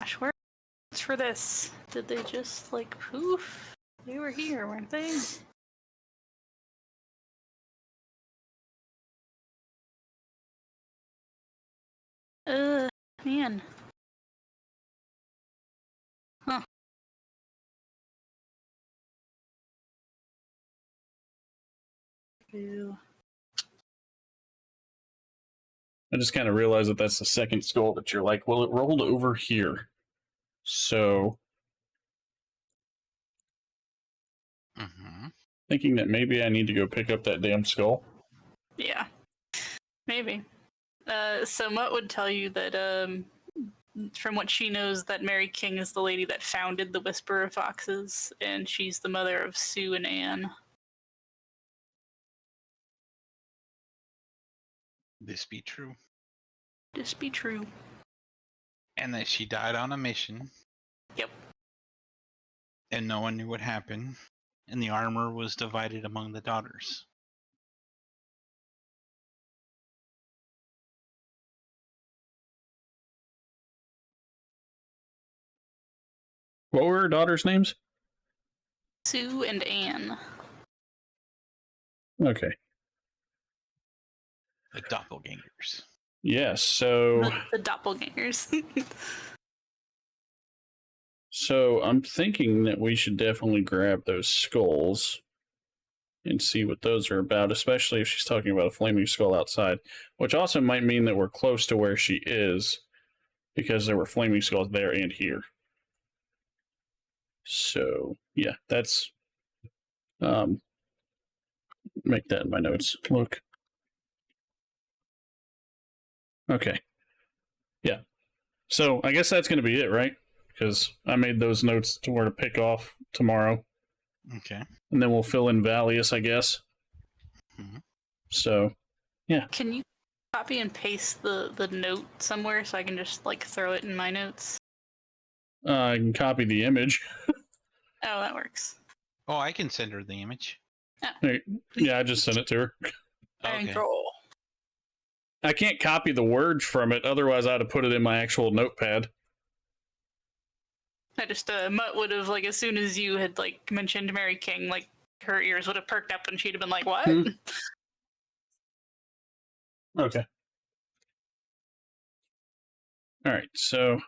Speaker 3: Gosh, where's for this? Did they just, like, poof? They were here, weren't they? Man. Huh. Ew.
Speaker 1: I just kind of realized that that's the second skull that you're like, well, it rolled over here. So, thinking that maybe I need to go pick up that damn skull.
Speaker 3: Yeah. Maybe. So Mutt would tell you that, from what she knows, that Mary King is the lady that founded the Whisper of Foxes, and she's the mother of Sue and Anne.
Speaker 2: This be true.
Speaker 3: This be true.
Speaker 2: And that she died on a mission.
Speaker 3: Yep.
Speaker 2: And no one knew what happened. And the armor was divided among the daughters.
Speaker 1: What were her daughters' names?
Speaker 3: Sue and Anne.
Speaker 1: Okay.
Speaker 2: The doppelgangers.
Speaker 1: Yes, so...
Speaker 3: The doppelgangers.
Speaker 1: So I'm thinking that we should definitely grab those skulls and see what those are about, especially if she's talking about a flaming skull outside, which also might mean that we're close to where she is, because there were flaming skulls there and here. So, yeah, that's... make that in my notes. Look. Okay. Yeah. So I guess that's going to be it, right? Because I made those notes to where to pick off tomorrow.
Speaker 2: Okay.
Speaker 1: And then we'll fill in Vallius, I guess.
Speaker 2: Mhm.
Speaker 1: So, yeah.
Speaker 3: Can you copy and paste the note somewhere so I can just like throw it in my notes?
Speaker 1: I can copy the image.
Speaker 3: Oh, that works.
Speaker 2: Oh, I can send her the image.
Speaker 1: Yeah, I just sent it to her.
Speaker 2: Okay.
Speaker 3: Control.
Speaker 1: I can't copy the words from it, otherwise I'd have put it in my actual notepad.
Speaker 3: I just Mutt would have, like, as soon as you had like mentioned Mary King, like her ears would have perked up and she'd have been like, "What?"
Speaker 1: Okay. Alright, so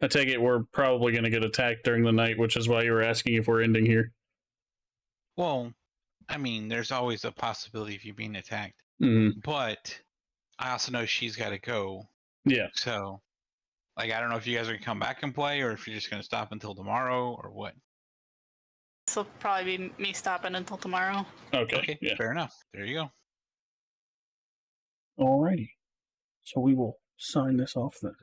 Speaker 1: I take it we're probably going to get attacked during the night, which is why you were asking if we're ending here.
Speaker 2: Well, I mean, there's always a possibility of you being attacked.
Speaker 1: Mm-hmm.
Speaker 2: But I also know she's got to go.
Speaker 1: Yeah.
Speaker 2: So, like, I don't know if you guys are going to come back and play or if you're just going to stop until tomorrow or what.
Speaker 3: This will probably be me stopping until tomorrow.
Speaker 1: Okay. Yeah.
Speaker 2: Fair enough. There you go.
Speaker 1: Alrighty. So we will sign this off then.